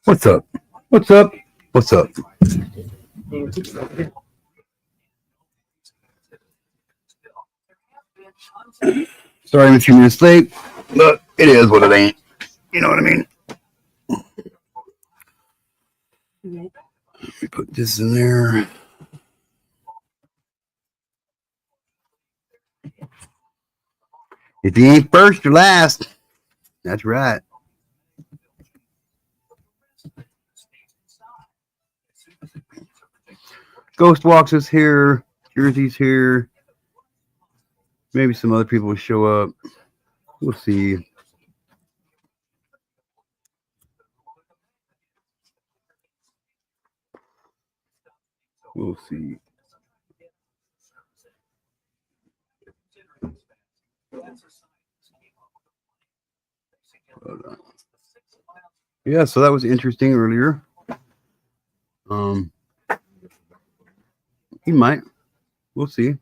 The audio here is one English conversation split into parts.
What's up? What's up? What's up? Sorry I'm a few minutes late, but it is what it ain't. You know what I mean? Let me put this in there. If you ain't first, you're last. That's right. Ghost Walks is here. Jersey's here. Maybe some other people will show up. We'll see. We'll see. Yeah, so that was interesting earlier. He might. We'll see.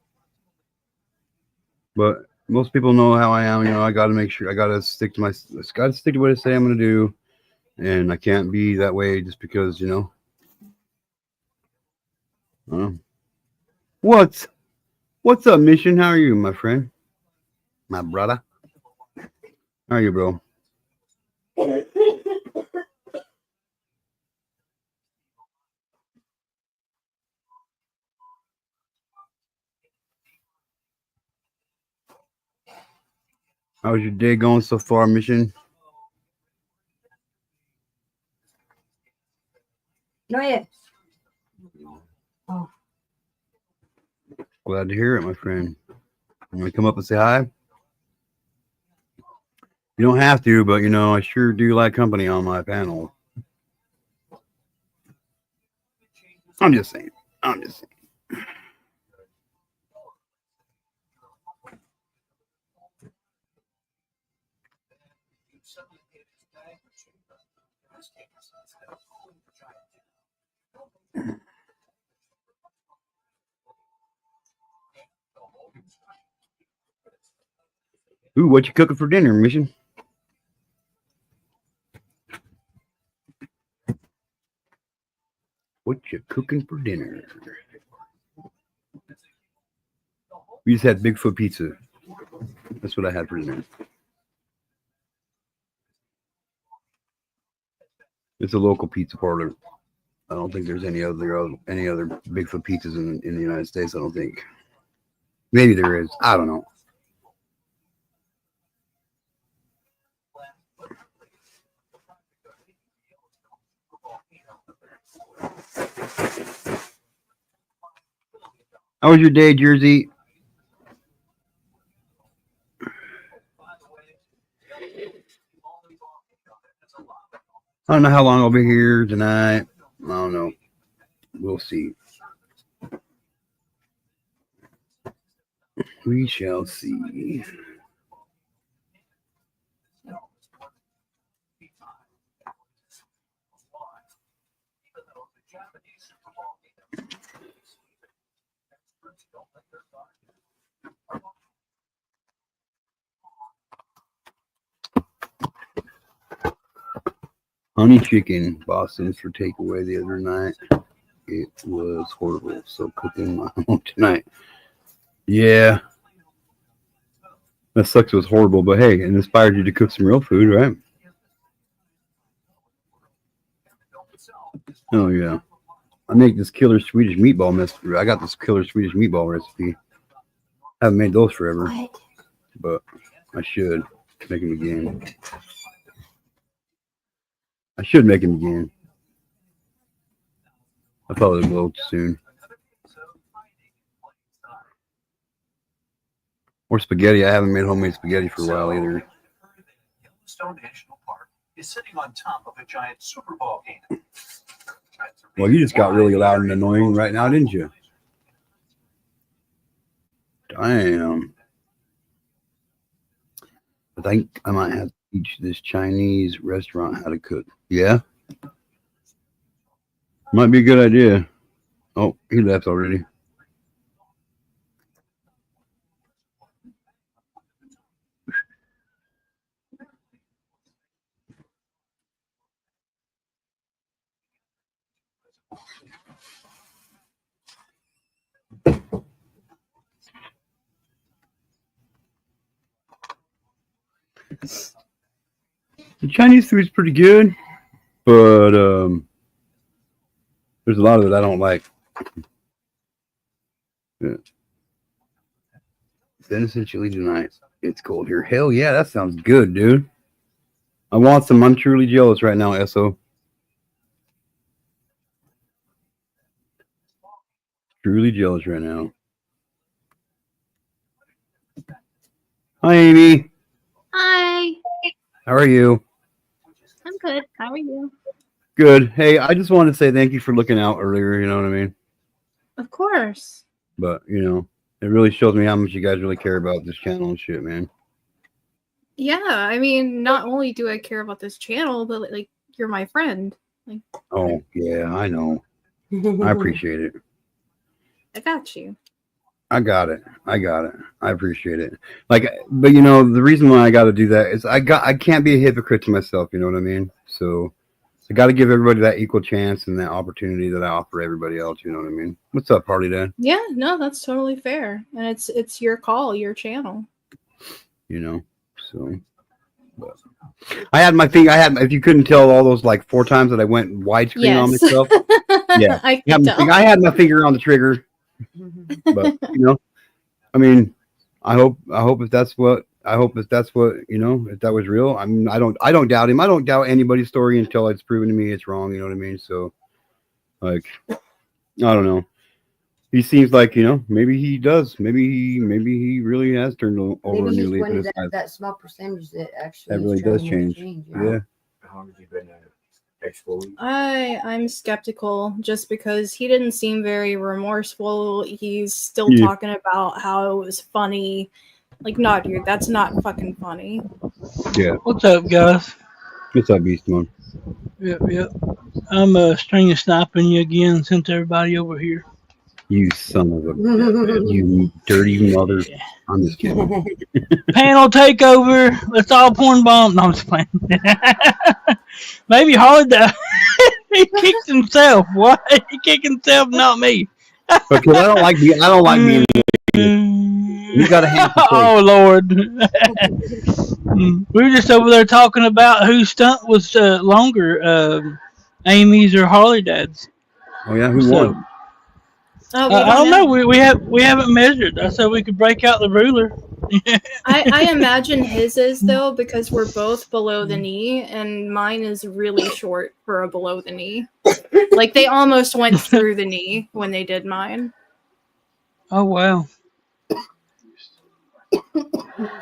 But most people know how I am. You know, I got to make sure. I got to stick to my. Got to stick to what I say I'm going to do, and I can't be that way just because What's up, Mission? How are you, my friend? My brother. How are you, bro? How's your day going so far, Mission? No, yes. Oh. Glad to hear it, my friend. You want to come up and say hi? You don't have to, but I sure do like company on my panel. I'm just saying. Ooh, what you cooking for dinner, Mission? What you cooking for dinner? We just had Bigfoot pizza. That's what I had for dinner. It's a local pizza parlor. I don't think there's any other Bigfoot pizzas in the United States. I don't think. Maybe there is. I don't know. How was your day, Jersey? I don't know how long I'll be here tonight. I don't know. We'll see. We shall see. Honey chicken, Boston's for takeaway the other night. It was horrible. So cooking my own tonight. Yeah. That sucks. It was horrible, but hey, it inspired you to cook some real food, right? Oh yeah. I make this killer Swedish meatball recipe. I got this killer Swedish meatball recipe. I haven't made those forever, but I should make them again. I should make them again. I probably will soon. Or spaghetti. I haven't made homemade spaghetti for a while either. Yellowstone National Park is sitting on top of a giant super volcano. Well, you just got really loud and annoying right now, didn't you? Damn. I think I might have to teach this Chinese restaurant how to cook. Yeah? Might be a good idea. Oh, he left already. The Chinese food's pretty good, but there's a lot of it I don't like. Yeah. Venison chili tonight. It's cold here. Hell yeah, that sounds good, dude. I want some. I'm truly jealous right now, SO. Truly jealous right now. Hi, Amy. Hi. How are you? I'm good. How are you? Good. Hey, I just wanted to say thank you for looking out earlier. You know what I mean? Of course. But, you know, it really shows me how much you guys really care about this channel and shit, man. Yeah, I mean, not only do I care about this channel, but like you're my friend. Like, Oh, yeah, I know. I appreciate it. I got you. I got it. I appreciate it. Like, but you know, the reason why I got to do that is I can't be a hypocrite to myself. You know what I mean? So I got to give everybody that equal chance and that opportunity that I offer everybody else. You know what I mean? What's up, Party Dad? Yeah, no, that's totally fair, and it's your call, your channel. You know, so. But I had my thing. If you couldn't tell, all those like 4 times that I went widescreen on myself. Yeah, I had my finger on the trigger. But you know, I mean, I hope if that's what you know, if that was real. I mean, I don't doubt him. I don't doubt anybody's story until it's proven to me it's wrong. You know what I mean? So, like, I don't know. He seems like, you know, maybe he does. Maybe he really has turned over a new leaf in his life. That small percentage that actually That really does change. Yeah. How long have you been exfoliating? I'm skeptical just because he didn't seem very remorseful. He's still Yeah. talking about how it was funny. Like, no, dude, that's not fucking funny. Yeah. What's up, guys? What's up, Beast Mode? Yep. I'm string sniping you again. Sent everybody over here. You son of a you dirty mother. I'm just kidding. Panel takeover. Let's all porn bomb. No, I'm just playing. Maybe Holiday. He kicked himself. What? He kicked himself, not me. Because I don't like being. You got to have. Oh Lord. We were just over there talking about whose stunt was longer, Amy's or Harley Dad's. Oh yeah, who won? Oh, I don't know. We haven't measured. I said we could break out the ruler. I imagine his is though, because we're both below the knee, and mine is really short for a below the knee. Like they almost went through the knee when they did mine. Oh wow.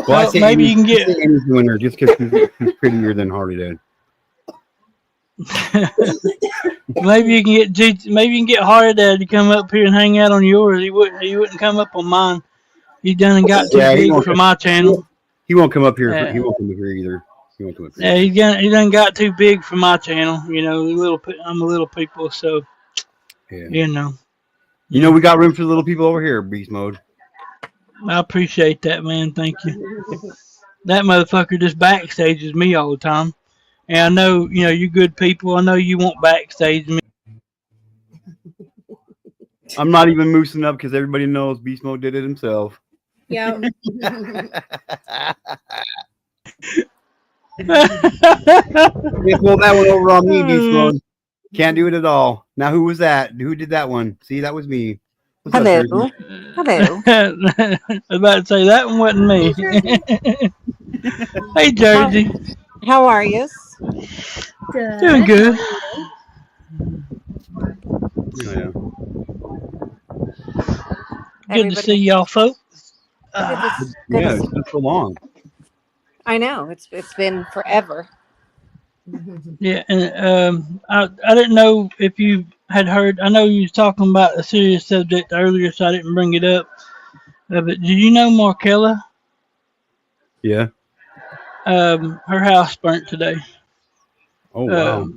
Well, maybe you can get Amy's the winner just because she's prettier than Harley Dad. Maybe you can get Harley Dad to come up here and hang out on yours. He wouldn't come up on mine. He done and got too big for my channel. He won't come up here. He won't come up here either. He won't come up here. Yeah, he done got too big for my channel. You know, I'm a little people, so yeah. You know. You know, we got room for the little people over here, Beast Mode. I appreciate that, man. Thank you. That motherfucker just backstages me all the time. And I know, you know, you good people. I know you won't backstage me. I'm not even moosing up because everybody knows Beast Mode did it himself. Yeah. You pull that one over on me, Beast Mode. Can't do it at all. Now, who was that? Who did that one? See, that was me. What's Hello. up, Hello. I was about to say that one wasn't me. Hey, Jersey. How are you? Good. Doing good. Yeah. Good to see y'all, folks. Yeah, it's been so long. I know it's been forever. Yeah, and I didn't know if you had heard. I know you was talking about a serious subject earlier, so I didn't bring it up. But did you know Markella? Yeah. Her house burnt today. Oh wow.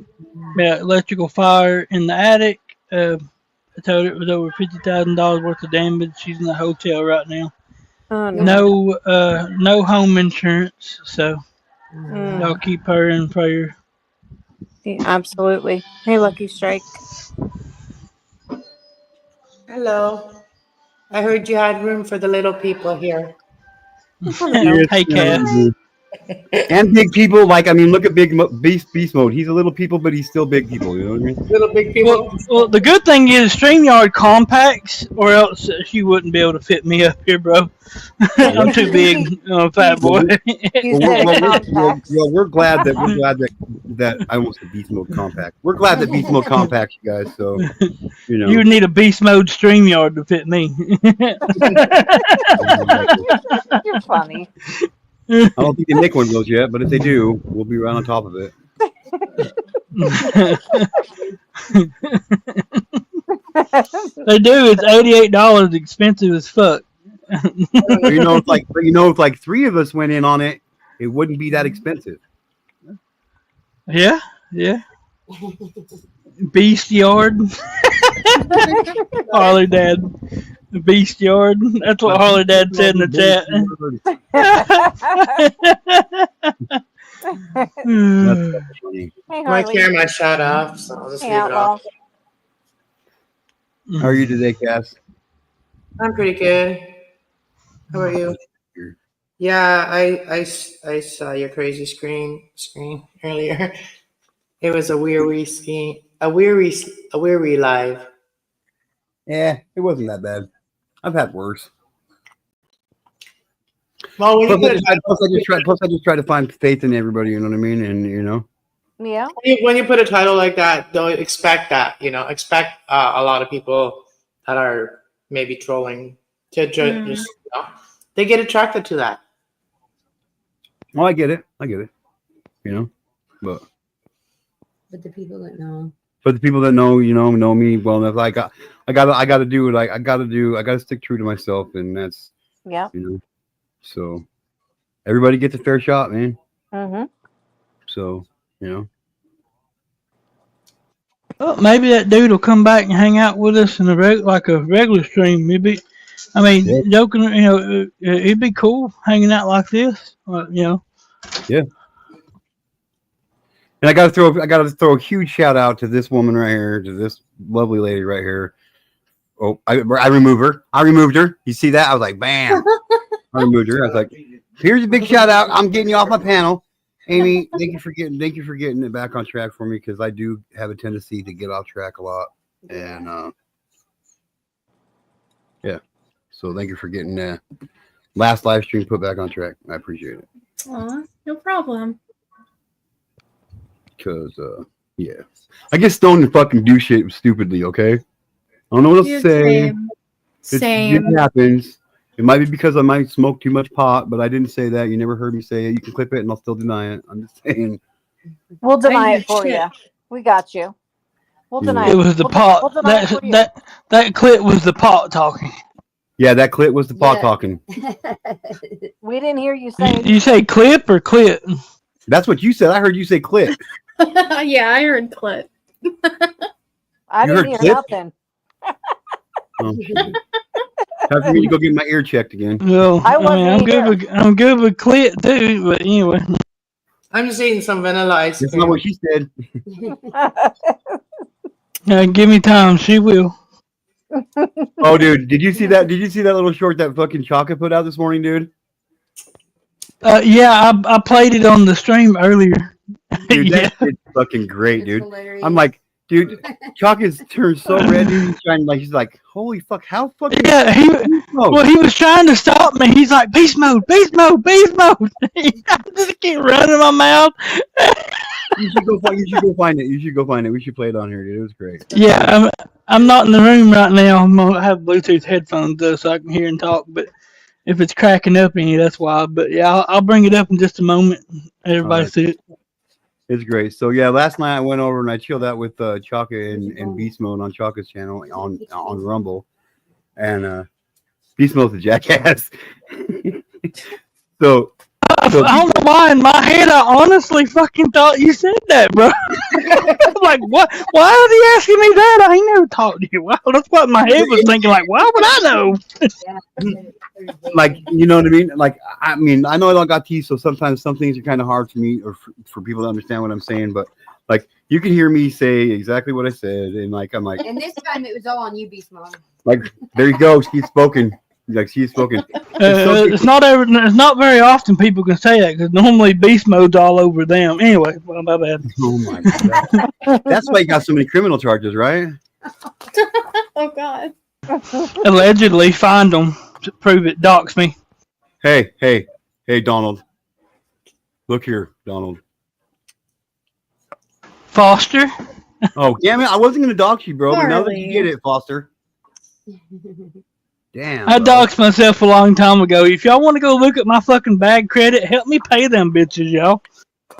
Yeah, electrical fire in the attic. I told her it was over $50,000 worth of damage. She's in the hotel right now. Oh no. No home insurance, so Mm. y'all keep her in prayer. Yeah, absolutely. Hey, Lucky Strike. Hello. I heard you had room for the little people here. Hey, Cass. And big people, like, I mean, look at Beast Mode. He's a little people, but he's still big people. You know what I mean? Little big people. Well, the good thing is StreamYard compacts, or else she wouldn't be able to fit me up here, bro. I'm too big, fat boy. You said a compact. We're glad that I almost said Beast Mode Compact. We're glad that Beast Mode compacts you guys. So you know, You would need a beast mode StreamYard to fit me. You're funny. I don't think they make one of those yet, but if they do, we'll be right on top of it. They do. It's $88, expensive as fuck. If like 3 of us went in on it, it wouldn't be that expensive. Yeah. Beast Yard. Harley Dad. Beast Yard. That's what Harley Dad said in the chat. That's funny. Hey, My Harley. camera shut off, so I'll just Hey, leave it Outlaw. off. How are you today, Cass? I'm pretty good. How are you? Yeah, I saw your crazy screen earlier. It was a weary live. Yeah, it wasn't that bad. I've had worse. Well, when Plus, you I just try to find faith in everybody. You know what I mean? And you know, Yeah. when you put a title like that, don't expect that. You know, expect a lot of people that are maybe trolling to just they get attracted to that. well, I get it. You know, but the people that know. for the people that know, know me well enough, I gotta do what I gotta stick true to myself, and that's Yeah. So everybody gets a fair shot, man. Mm-hmm. So Well, maybe that dude will come back and hang out with us in a regular stream. Maybe, I mean, joking. It'd be cool hanging out like this. Yeah. And I gotta throw a huge shout out to this woman right here, to this lovely lady right here. Oh, I removed her. You see that? I was like, bam. I removed her. I was like, here's a big shout out. I'm getting you off my panel. Amy, thank you for getting it back on track for me, because I do have a tendency to get off track a lot. And yeah. So thank you for getting that last live stream put back on track. I appreciate it. Aw, no problem. Because yeah. I get stoned and fucking do shit stupidly, okay? I don't know what else to say. Same. It happens. It might be because I might smoke too much pot, but I didn't say that. You never heard me say it. You can clip it and I'll still deny it. I'm just saying. We'll deny Thank it for you. you. We got you. We'll deny it. It was the We'll pot. deny it for you. That clip was the pot talking. Yeah, that clip was the pot Yeah. talking. We didn't hear you say. You say clip or clip? That's what you said. I heard you say clip. Yeah, I heard clip. I You didn't heard hear clip? nothing. Time for me to go get my ear checked again. Well, I I mean, wasn't I'm good with clip too. But anyway, I'm just eating some vanilla ice That's cream. not what she said. give me time. She will. Oh, dude, did you see that? Did you see that little short that fucking Chaka put out this morning, dude? Yeah, I played it on the stream earlier. Dude, Yeah. that shit's fucking great, It's dude. hilarious. I'm like, dude, Chaka's turned so red, dude. He's trying, like, he's like, holy fuck, how fucking. Yeah, he was trying to stop me. He's like, beast mode, beast mode, beast mode. I just keep running my mouth. You should go find it. You should go find it. We should play it on here, dude. It was great. Yeah, I'm not in the room right now. I'm gonna have Bluetooth headphones though, so I can hear and talk. But if it's cracking up any, that's why. But yeah, I'll bring it up in just a moment. Everybody Alright. see it. It's great. So yeah, last night I went over and I chilled out with Chaka and Beast Mode on Chaka's channel on Rumble, and Beast Mode's a jackass. So I don't know why in my head I honestly fucking thought you said that, bro. I'm like, what? Why is he asking me that? I ain't never talked to you. Wow, that's what my head was thinking. Like, why would I know? like, you know what I mean? Like, I mean, I know I don't got teeth, so sometimes some things are kind of hard for me or for people to understand what I'm saying. But like, you can hear me say exactly what I said, and like, I'm like, And this time it was all on you, Beast Mom. Like, there you go. She's spoken. Like, she's spoken. It's not very often people can say that because normally beast mode's all over them. Anyway, well, my bad. Oh my god. That's why you got so many criminal charges, right? Oh God. Allegedly, find them to prove it. Dox me. Hey, Donald. Look here, Donald. Foster. Oh, damn it. I wasn't going to dox you, bro, but now that you Marley. get it, Foster. Damn. I bro. doxed myself a long time ago. If y'all want to go look at my fucking bag credit, help me pay them bitches, y'all.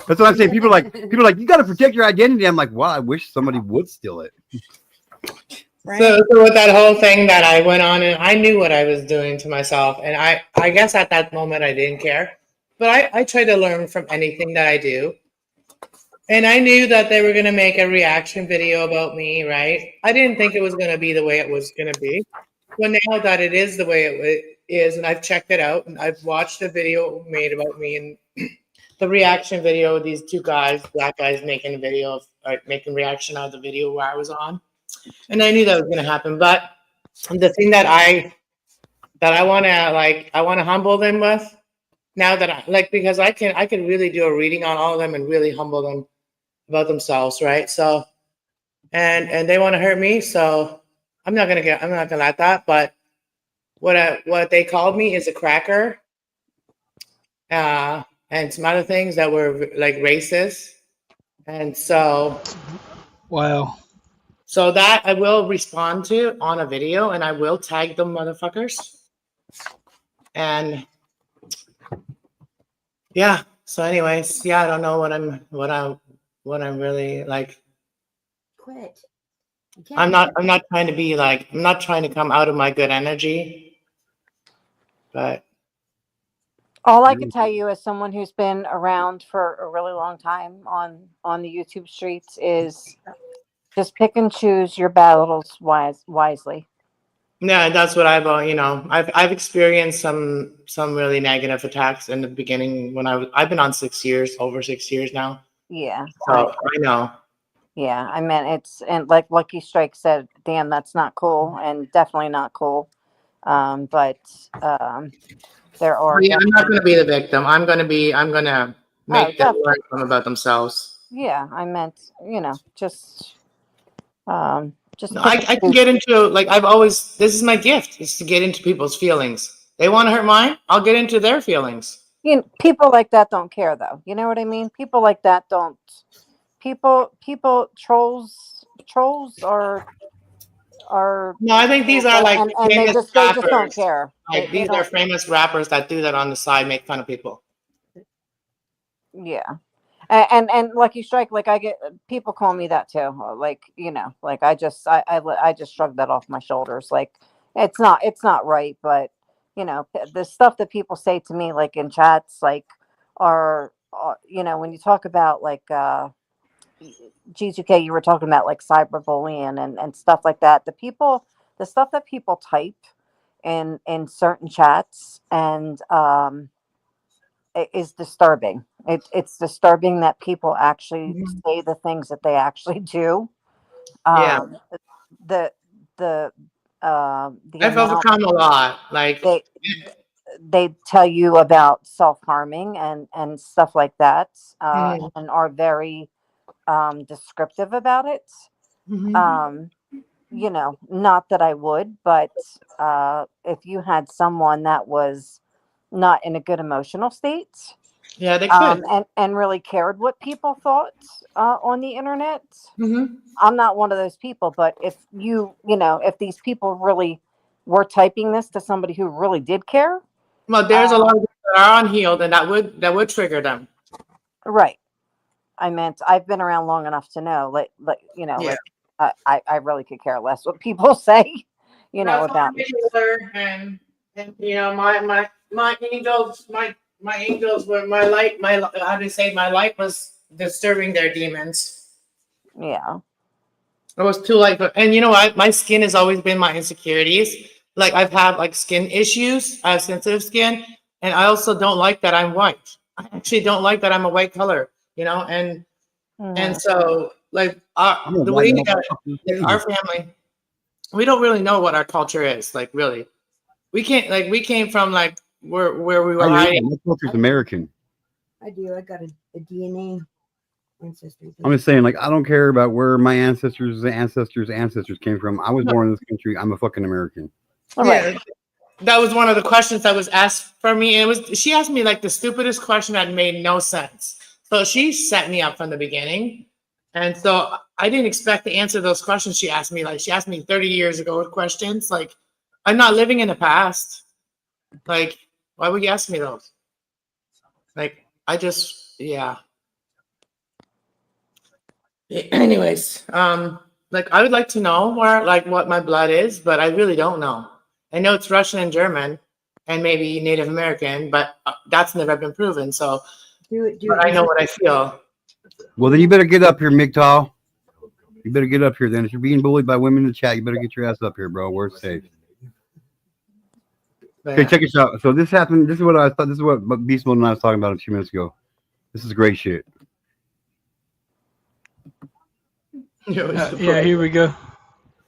That's what I'm saying. People are like, you got to protect your identity. I'm like, wow, I wish somebody would steal it. Right. So with that whole thing that I went on, and I knew what I was doing to myself, and I guess at that moment I didn't care, but I try to learn from anything that I do, and I knew that they were going to make a reaction video about me, right? I didn't think it was going to be the way it was going to be, but now that it is the way it is, and I've checked it out, and I've watched a video made about me, and the reaction video, these two guys, black guys making a video of, making reaction of the video where I was on. And I knew that was going to happen, but the thing that I want to humble them with now that because I can really do a reading on all of them and really humble them about themselves, right? So, and they want to hurt me, so I'm not gonna let that. But what they called me is a cracker, and some other things that were like racist, and so. Wow. So that I will respond to on a video, and I will tag them motherfuckers. And yeah. So, anyways, yeah, I don't know what I'm really like. Quit. You can't I'm not trying to be like. I'm not trying to come out of my good energy. But All I can tell you as someone who's been around for a really long time on the YouTube streets is just pick and choose your battles wisely. yeah, that's what I've experienced some really negative attacks in the beginning when I've been on over 6 years now. Yeah. So I know. Yeah, I mean and like Lucky Strike said, damn, that's not cool, and definitely not cool. But there are. Yeah, I'm not going to be the victim. I'm going to make them learn something about themselves. Yeah, I meant just. No, I can get into this is my gift, is to get into people's feelings. They want to hurt mine, I'll get into their feelings. People like that don't care, though. You know what I mean? People like that don't. People trolls are. No, I think these are like and famous they just don't care. Like these are famous rappers that do that on the side, make fun of people. Yeah. And Lucky Strike, like I get people call me that too. Like, like I just shrug that off my shoulders. Like it's not right, but the stuff that people say to me, like in chats, like are when you talk about like G2K, you were talking about like cyberbullying and stuff like that. The stuff that people type in certain chats and is disturbing. It's disturbing that people actually say the things that they actually do. Yeah. I've overcome a lot. Like they tell you about self-harming and stuff like that, and are very descriptive about it. Not that I would, but if you had someone that was not in a good emotional state, yeah, they could, and really cared what people thought on the internet. I'm not one of those people, but if if these people really were typing this to somebody who really did care, well, there's a lot of people that are unhealed, and that would trigger them. Right. I meant I've been around long enough to know, I really could care less what people say, about me. And my angels were my light. How do you say, my light was disturbing their demons. Yeah. It was too light, and you know what? My skin has always been my insecurities. Like I've had like skin issues. I have sensitive skin, and I also don't like that I'm white. I actually don't like that I'm a white color. And so like the way that our family, we don't really know what our culture is. Like, really, we came from like where we were hiding. My culture's American. I do. I got a DNA ancestry. I'm just saying, like, I don't care about where my ancestors came from. I was born in this country. I'm a fucking American. Yeah, that was one of the questions that was asked for me. And she asked me like the stupidest question that made no sense. So she set me up from the beginning. And so I didn't expect to answer those questions she asked me. Like, she asked me 30 years ago questions. Like, I'm not living in the past. Like, why would you ask me those? Like, yeah. Anyways, like, I would like to know what my blood is, but I really don't know. I know it's Russian and German and maybe Native American, but that's never been proven. So but I know what I feel. Well, then you better get up here, MGTOW. You better get up here then. If you're being bullied by women in the chat, you better get your ass up here, bro. We're safe. Okay, check this out. So this happened. This is what I thought. This is what Beast Mode and I was talking about a few minutes ago. This is great shit. Yeah, here we go.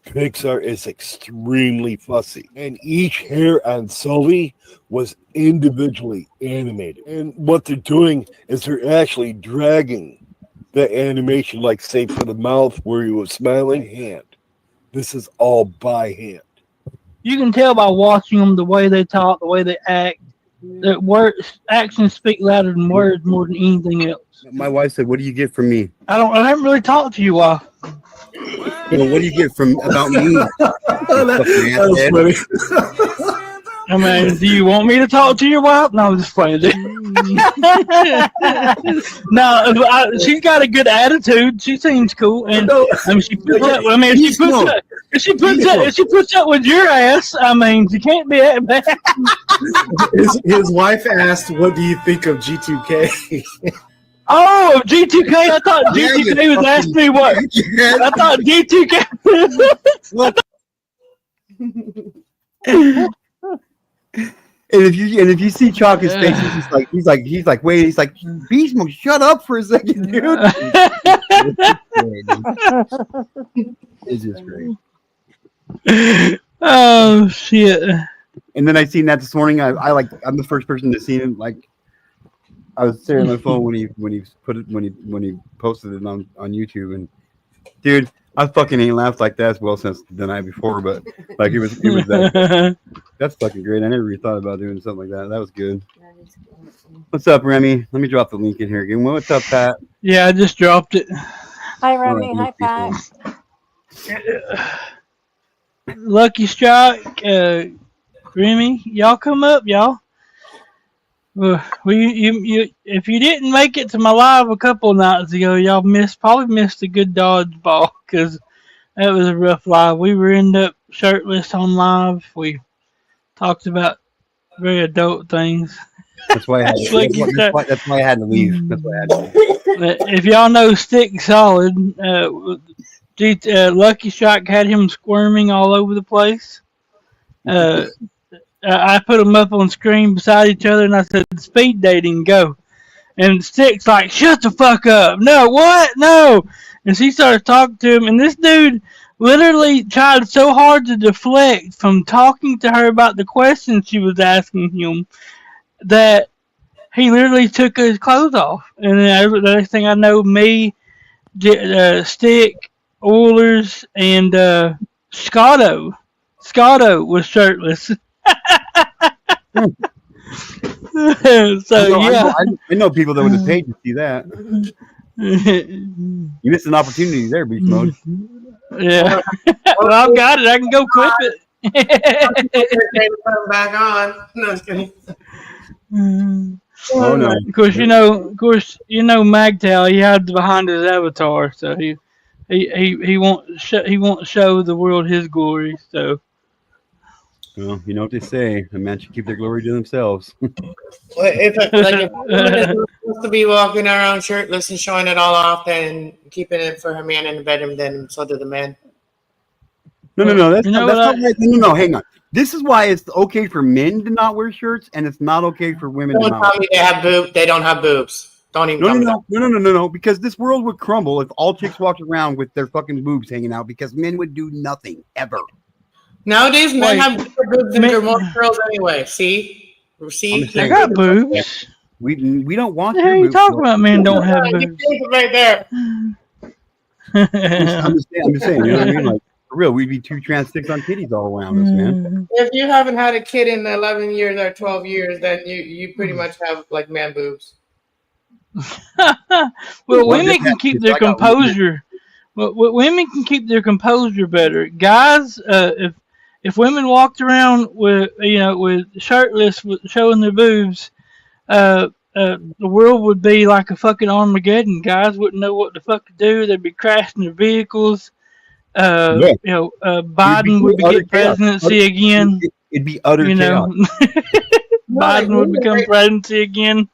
Pixar is extremely fussy, and each hair on Sylvie was individually animated. And what they're doing is they're actually dragging the animation, like say for the mouth where he was smiling, hand. This is all by hand. You can tell by watching them the way they talk, the way they act. That actions speak louder than words more than anything else. My wife said, "What do you get from me?" I haven't really talked to you, wife. Well, what do you get about me? That's funny. I mean, do you want me to talk to your wife? No, I'm just playing. No, she's got a good attitude. She seems cool, and I mean, she puts up. I mean, if she puts up with your ass, I mean, she can't be that bad. His wife asked, "What do you think of G2K?" Oh, G2K! I thought G2K was asking me what. I thought G2K. And if you see Chalk's face, he's like, wait, he's like, Beast Mode, shut up for a second, dude. It's just great. Oh shit! And then I seen that this morning. I'm the first person to see him. Like, I was staring at my phone when he posted it on YouTube, and dude, I fucking ain't laughed like that as well since the night before. But like it was that. That's fucking great. I never really thought about doing something like that. That was good. What's up, Remy? Let me drop the link in here again. What's up, Pat? Yeah, I just dropped it. Hi, Remy. Hi, Pat. Lucky Strike, Remy, y'all come up, y'all. If you didn't make it to my live a couple of nights ago, y'all probably missed a good dodgeball because that was a rough live. We were up shirtless on live. We talked about very adult things. That's why I had to, that's why I had to leave. That's why I had to leave. If y'all know Stick Solid, Lucky Strike had him squirming all over the place. I put them up on screen beside each other, and I said, "Speed dating, go." And Stick's like, "Shut the fuck up! No, what? No!" And she started talking to him, and this dude literally tried so hard to deflect from talking to her about the questions she was asking him that he literally took his clothes off. And then the next thing I know, me, Stick, Oilers, and Scotto was shirtless. I know people that would have paid to see that. You missed an opportunity there, Beast Mode. Yeah. Well, I've got it. I can go clip it. Put them back on. No, just kidding. Oh no! Of course, Magtal. He hides behind his avatar, so he won't show the world his glory. So. Well, you know what they say: a man should keep their glory to themselves. If a woman is supposed to be walking around shirtless and showing it all off, then keeping it for her man in the bedroom, then so do the men. No. That's not right. No. Hang on. This is why it's okay for men to not wear shirts, and it's not okay for women to not. Don't tell me they don't have boobs. Don't even. No. Because this world would crumble if all chicks walked around with their fucking boobs hanging out. Because men would do nothing ever. Nowadays, men Wait, have bigger boobs than men- most girls anyway. See? I'm See? just I saying. got boobs. We don't want What the hell your you boobs. talking about? Men don't have You boobs. see it right there. I'm just saying. You know what I mean? Like for real, we'd be two trans sticks on titties all around us, man. If you haven't had a kid in 11 years or 12 years, then you pretty much have like man boobs. Well, Well, women can keep their composure. Well, women can keep their composure better. Guys, if women walked around with with shirtless, showing their boobs, the world would be like a fucking Armageddon. Guys wouldn't know what the fuck to do. They'd be crashing their vehicles. Yeah. Biden would be utter getting chaos. presidency again. It'd be utter You chaos. know, Biden would become presidency again.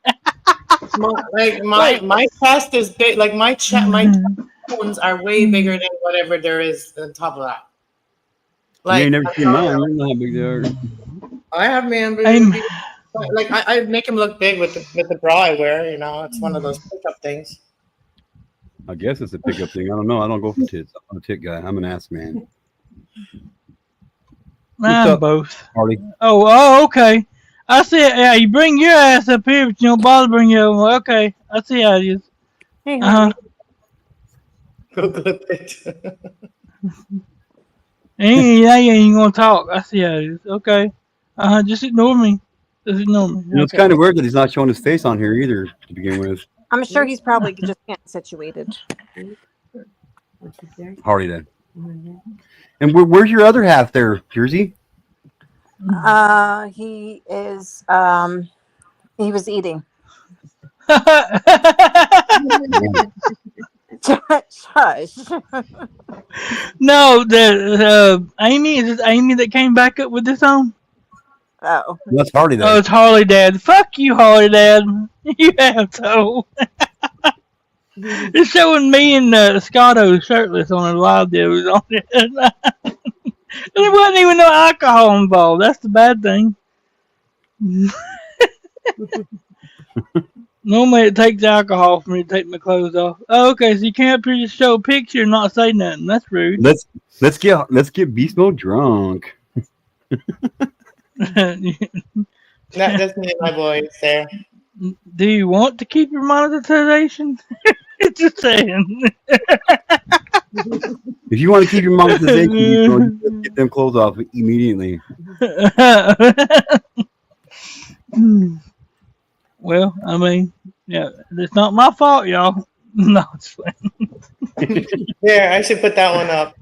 My chest is big. Like my bones are way bigger than whatever there is on top of that. You ain't never seen mine. You don't know how big they are. I have man boobs. I'm- Like I make him look big with the bra I wear. You know, it's one of those pickup things. I guess it's a pickup thing. I don't know. I don't go for tits. I'm a tit guy. I'm an ass man. I'm up, both. Harley? Oh, okay. I see. Yeah, you bring your ass up here, but you don't bother bring your own. Okay, I see how it is. Hey, Uh huh. Go clip it. You ain't gonna talk. I see how it is. Okay. Just ignore me. Just ignore me. You know, it's kind of weird that he's not showing his face on here either to begin with. I'm sure he's probably just getting situated. Harley then. And where's your other half there, Jersey? He is. He was eating. Shush. No, the Amy, is it Amy that came back up with this on? Oh. That's Harley then. Oh, it's Harley Dad. Fuck you, Harley Dad. You asshole. It's showing me and Scotto shirtless on a live there. Was on it. There wasn't even no alcohol involved. That's the bad thing. Normally it takes alcohol for me to take my clothes off. Oh, okay, so you can't just show a picture and not say nothing. That's rude. Let's get Beast Mode drunk. That's me and my boys there. Do you want to keep your monetization? Just saying. If you want to keep your monetization, Beast Mode, just get them clothes off immediately. Well, I mean, yeah, it's not my fault, y'all. No, it's fine. There, I should put that one up.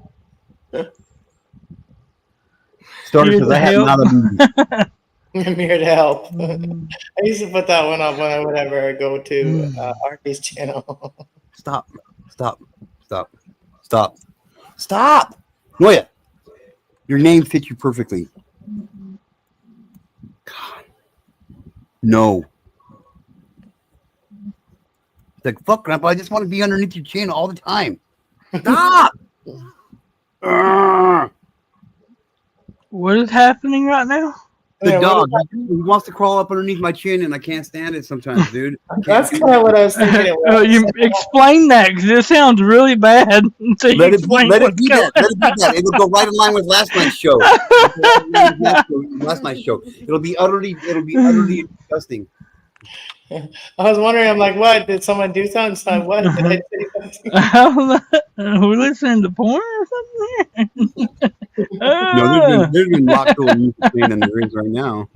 Starter says, I have not a I'm here to help. I used to put that one up whenever I go to Arky's channel. Stop. Noya, your name fits you perfectly. God. No. It's like, fuck, Grandpa, I just want to be underneath your chin all the time. Stop! What is happening right now? The Yeah, dog, he wants to crawl up underneath my chin, and I can't stand it sometimes, dude. That's kind of what I was thinking it was. You explain that because it sounds really bad. So Let it be that. It'll go right in line with last night's show. It'll be utterly disgusting. I was wondering, I'm like, what? Did someone do something? So what? Did I say something? We're listening to porn or something? No, there's been lots of music playing in the rings right now.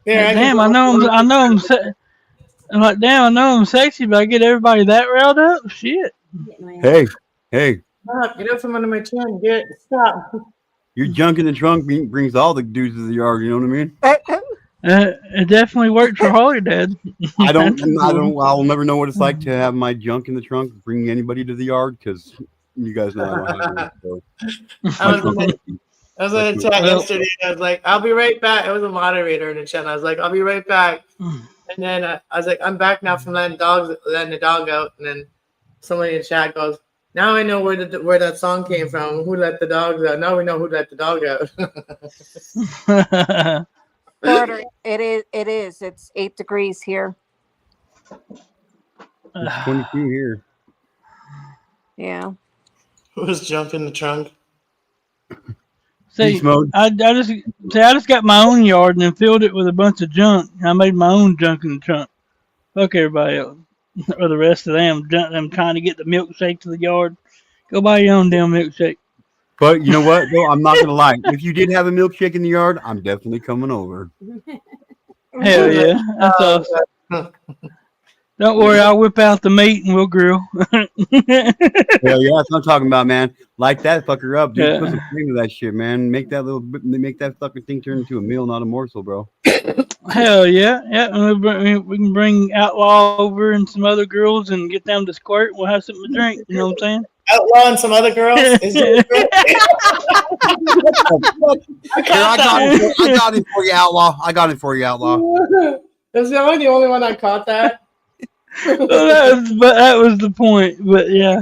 Yeah, Damn, I know I'm like, damn, I know I'm sexy, but I get everybody that riled up? Shit. Hey, Stop, get up from under my chin. Stop. your junk in the trunk brings all the dudes to the yard, you know what I mean? It definitely worked for Harley Dad. I'll never know what it's like to have my junk in the trunk, bring anybody to the yard, because you guys know I don't have it. So. I was in a chat yesterday. And I was like, I'll be right back. I was a moderator in the chat. And I was like, I'll be right back. And then I was like, I'm back now from letting the dog out. And then somebody in the chat goes, now I know where that song came from. Who let the dogs out? Now we know who let the dog out. Porter, it is. It's 8 degrees here. It's 22 here. Yeah. Who's jumping the trunk? See, Beast mode. I just got my own yard and then filled it with a bunch of junk. I made my own junk in the trunk. Fuck everybody else. Or the rest of them. Them trying to get the milkshake to the yard. Go buy your own damn milkshake. But you know what? Though I'm not gonna lie. If you did have a milkshake in the yard, I'm definitely coming over. Hell yeah. That's awesome. Don't worry, I'll whip out the meat and we'll grill. Hell yeah, that's what I'm talking about, man. Light that fucker up, dude. Put Yeah. some flame to that shit, man. Make that fucking thing turn into a meal, not a morsel, bro. Hell yeah. Yeah. And we can bring Outlaw over and some other girls and get them to squirt. We'll have something to drink. You know what I'm Outlaw and some other girls. Is there a girl? I got it for you, Outlaw. I got it for you, Outlaw. Is am I the only one that caught that? Well, that was the point. But yeah.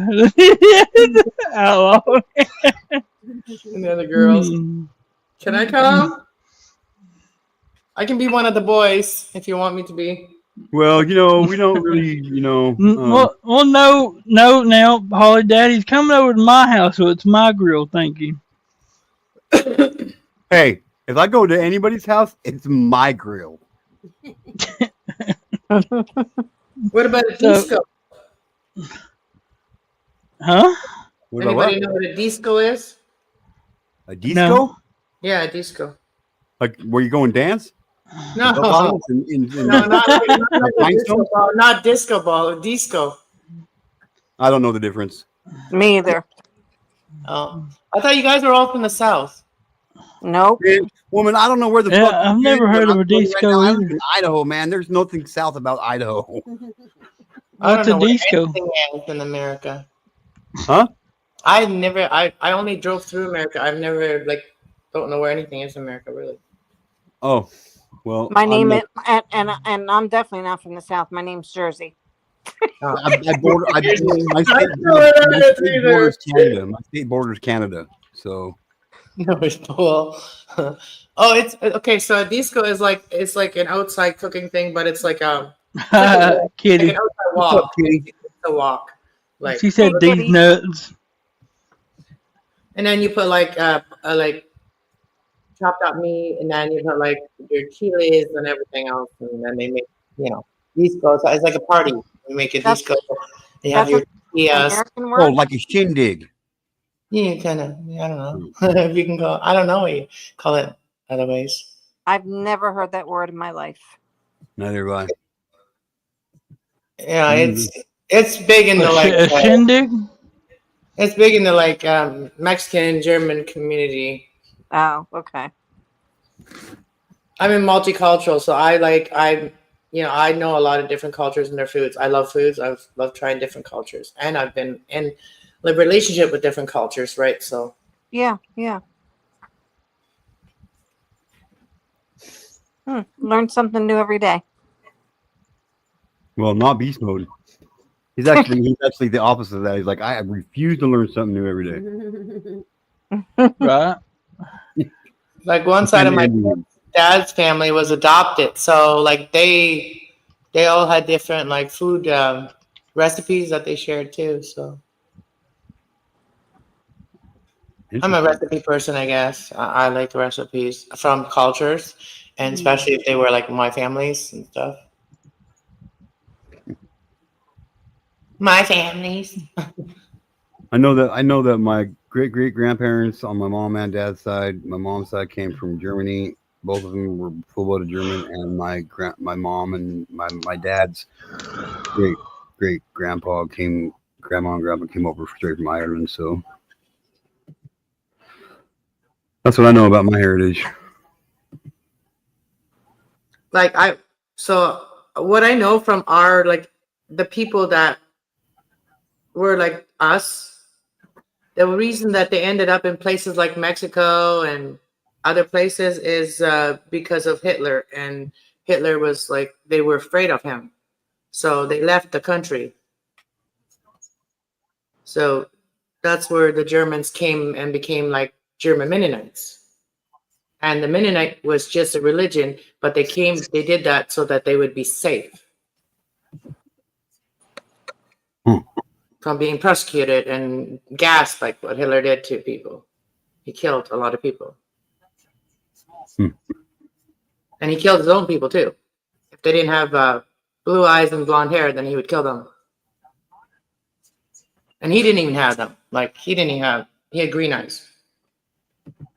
Outlaw. And the other girls. Can I come? I can be one of the boys if you want me to be. Well, we don't really, Well, no. Now, Holly Daddy's coming over to my house, so it's my grill. Thank you. Hey, if I go to anybody's house, it's my grill. What about a disco? Huh? What about Anybody what? know what a disco is? A disco? No. Yeah, a disco. Like where you go and dance? No, No, no, not disco ball, not disco ball, disco. I don't know the difference. Me either. Oh, I thought you guys were all from the south. Nope. Man, woman, I don't know where the Yeah, fuck. I've you never is, heard but of a I'm telling you disco now, I live either. in Idaho, man. There's nothing south about Idaho. I What's don't a know where disco? anything is in America. Huh? I only drove through America. I've never don't know where anything is in America really. Oh, well. My name is, and I'm definitely not from the South. My name's Jersey. I border. My state borders Canada. My state borders Canada. So. No, it's cool. Oh, it's okay. So a disco is it's like an outside cooking thing, but it's like Kitty. like an outside walk. It's a walk. Like She said Hey, these kitty. nuts. and then you put like chopped up meat, and then you put like your chiles and everything else, and then they make disco. So it's like a party. You make a That's- disco. You have That's your an tortillas. American Oh, word. like a shindig. Yeah, kind of. I don't know if you can call. I don't know what you call it other ways. I've never heard that word in my life. Neither have I. Yeah, it's big in the A shindig? it's big in the Mexican and German community. Oh, okay. I'm in multicultural, so I know a lot of different cultures and their foods. I love foods. I love trying different cultures, and I've been in a relationship with different cultures, right? So Yeah. Learn something new every day. Well, not beast mode. He's actually the opposite of that. He's like, I refuse to learn something new every day. Right. like one side of my dad's family was adopted, so they all had different food recipes that they shared too. So I'm a recipe person, I guess. I like recipes from cultures, and especially if they were like my families and stuff. My families. I know that my great grandparents on my mom and dad's side, my mom's side came from Germany. Both of them were full-blooded German, and my mom and my dad's great grandma and grandpa came over straight from Ireland. So that's what I know about my heritage. So what I know from our the people that were like us, the reason that they ended up in places like Mexico and other places is because of Hitler, and Hitler was they were afraid of him, so they left the country. So that's where the Germans came and became like German Mennonites. And the Mennonite was just a religion, but they did that so that they would be safe from being persecuted and gassed like what Hitler did to people. He killed a lot of people. Hmm. And he killed his own people too. If they didn't have blue eyes and blonde hair, then he would kill them. And he didn't even have them. Like he had green eyes. Yeah,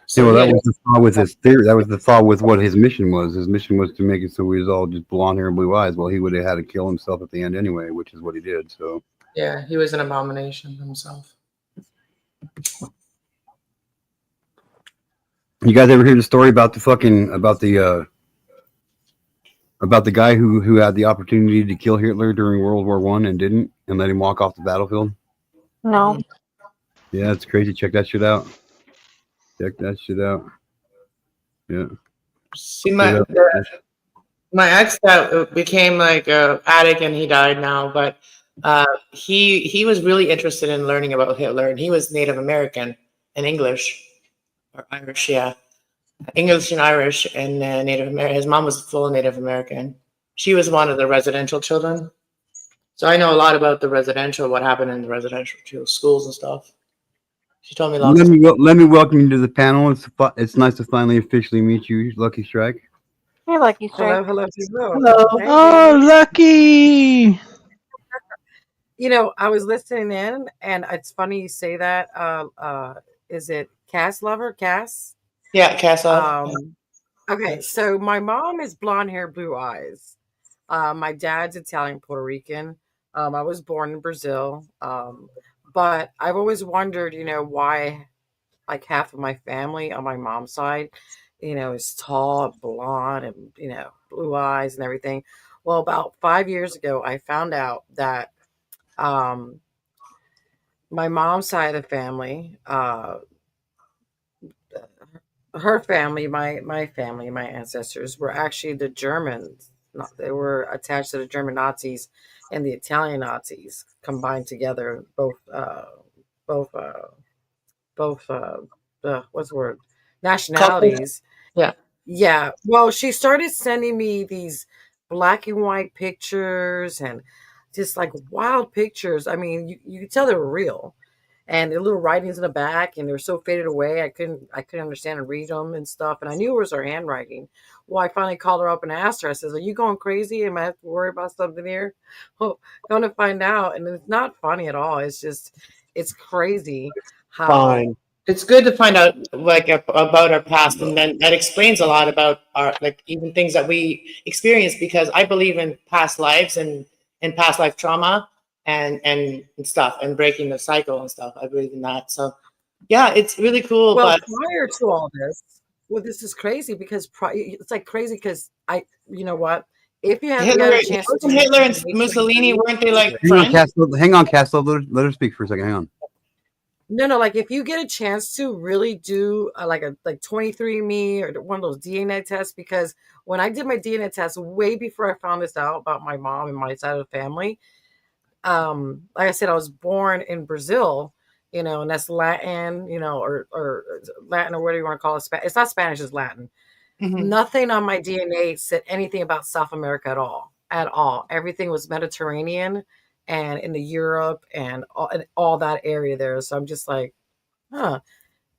So well, he that had- was the thought with his theory. That was the thought with what his mission was. His mission was to make it so he was all just blonde hair and blue eyes. Well, he would have had to kill himself at the end anyway, which is what he did. So yeah, he was an abomination himself. you guys ever hear the story about the guy who had the opportunity to kill Hitler during World War I and didn't, and let him walk off the battlefield? No. Yeah, it's crazy. Check that shit out. Check that shit out. Yeah. See, my ex that became like a addict and he died now, but he was really interested in learning about Hitler, and he was Native American and English or Irish, yeah, English and Irish, and Native American. His mom was full Native American. She was one of the residential children, so I know a lot about the residential, what happened in the residential schools and stuff. She told me lots. Let me welcome you to the panel. It's nice to finally officially meet you, Lucky Strike. Hey, Lucky Strike. Hello, hello. Hello. Hey, Oh, lucky. you know, I was listening in, and it's funny you say that. Is it Cass Lover? Cass? Yeah, Castle. Okay, so my mom is blonde hair, blue eyes. My dad's Italian, Puerto Rican. I was born in Brazil. But I've always wondered, why like half of my family on my mom's side, is tall, blonde, and blue eyes and everything. Well, about 5 years ago, I found out that um, my mom's side of the family, her family, my family, my ancestors were actually the Germans. They were attached to the German Nazis and the Italian Nazis combined together. Both, both. What's the word? Culture. Nationalities. Yeah. Yeah. Well, she started sending me these black and white pictures and just like wild pictures. I mean, you could tell they were real. And the little writings in the back, and they were so faded away. I couldn't understand and read them and stuff. And I knew it was her handwriting. Well, I finally called her up and asked her. I says, "Are you going crazy? Am I have to worry about something here?" Oh, going to find out, and it's not funny at all. It's crazy how Fine. It's good to find out like about our past, and then that explains a lot about our like even things that we experience, because I believe in past lives and past life trauma and stuff and breaking the cycle and stuff. I believe in that. So yeah, it's really cool. Well, But prior to all this, well, this is crazy because it's like crazy because you know what? If you haven't got Hitler, a chance to do wasn't Hitler and information, Mussolini, weren't they like Hang on, friends? Castle. Hang on, Castle. Let her speak for a second. Hang on. no, like if you get a chance to really do like 23andMe or one of those DNA tests, because when I did my DNA test way before I found this out about my mom and my side of the family, like I said, I was born in Brazil, and that's Latin, or Latin, or whatever you want to call it. It's not Spanish, it's Latin. Mhm. Nothing on my DNA said anything about South America at all. At all. Everything was Mediterranean and in the Europe and all that area there. So I'm just like, huh,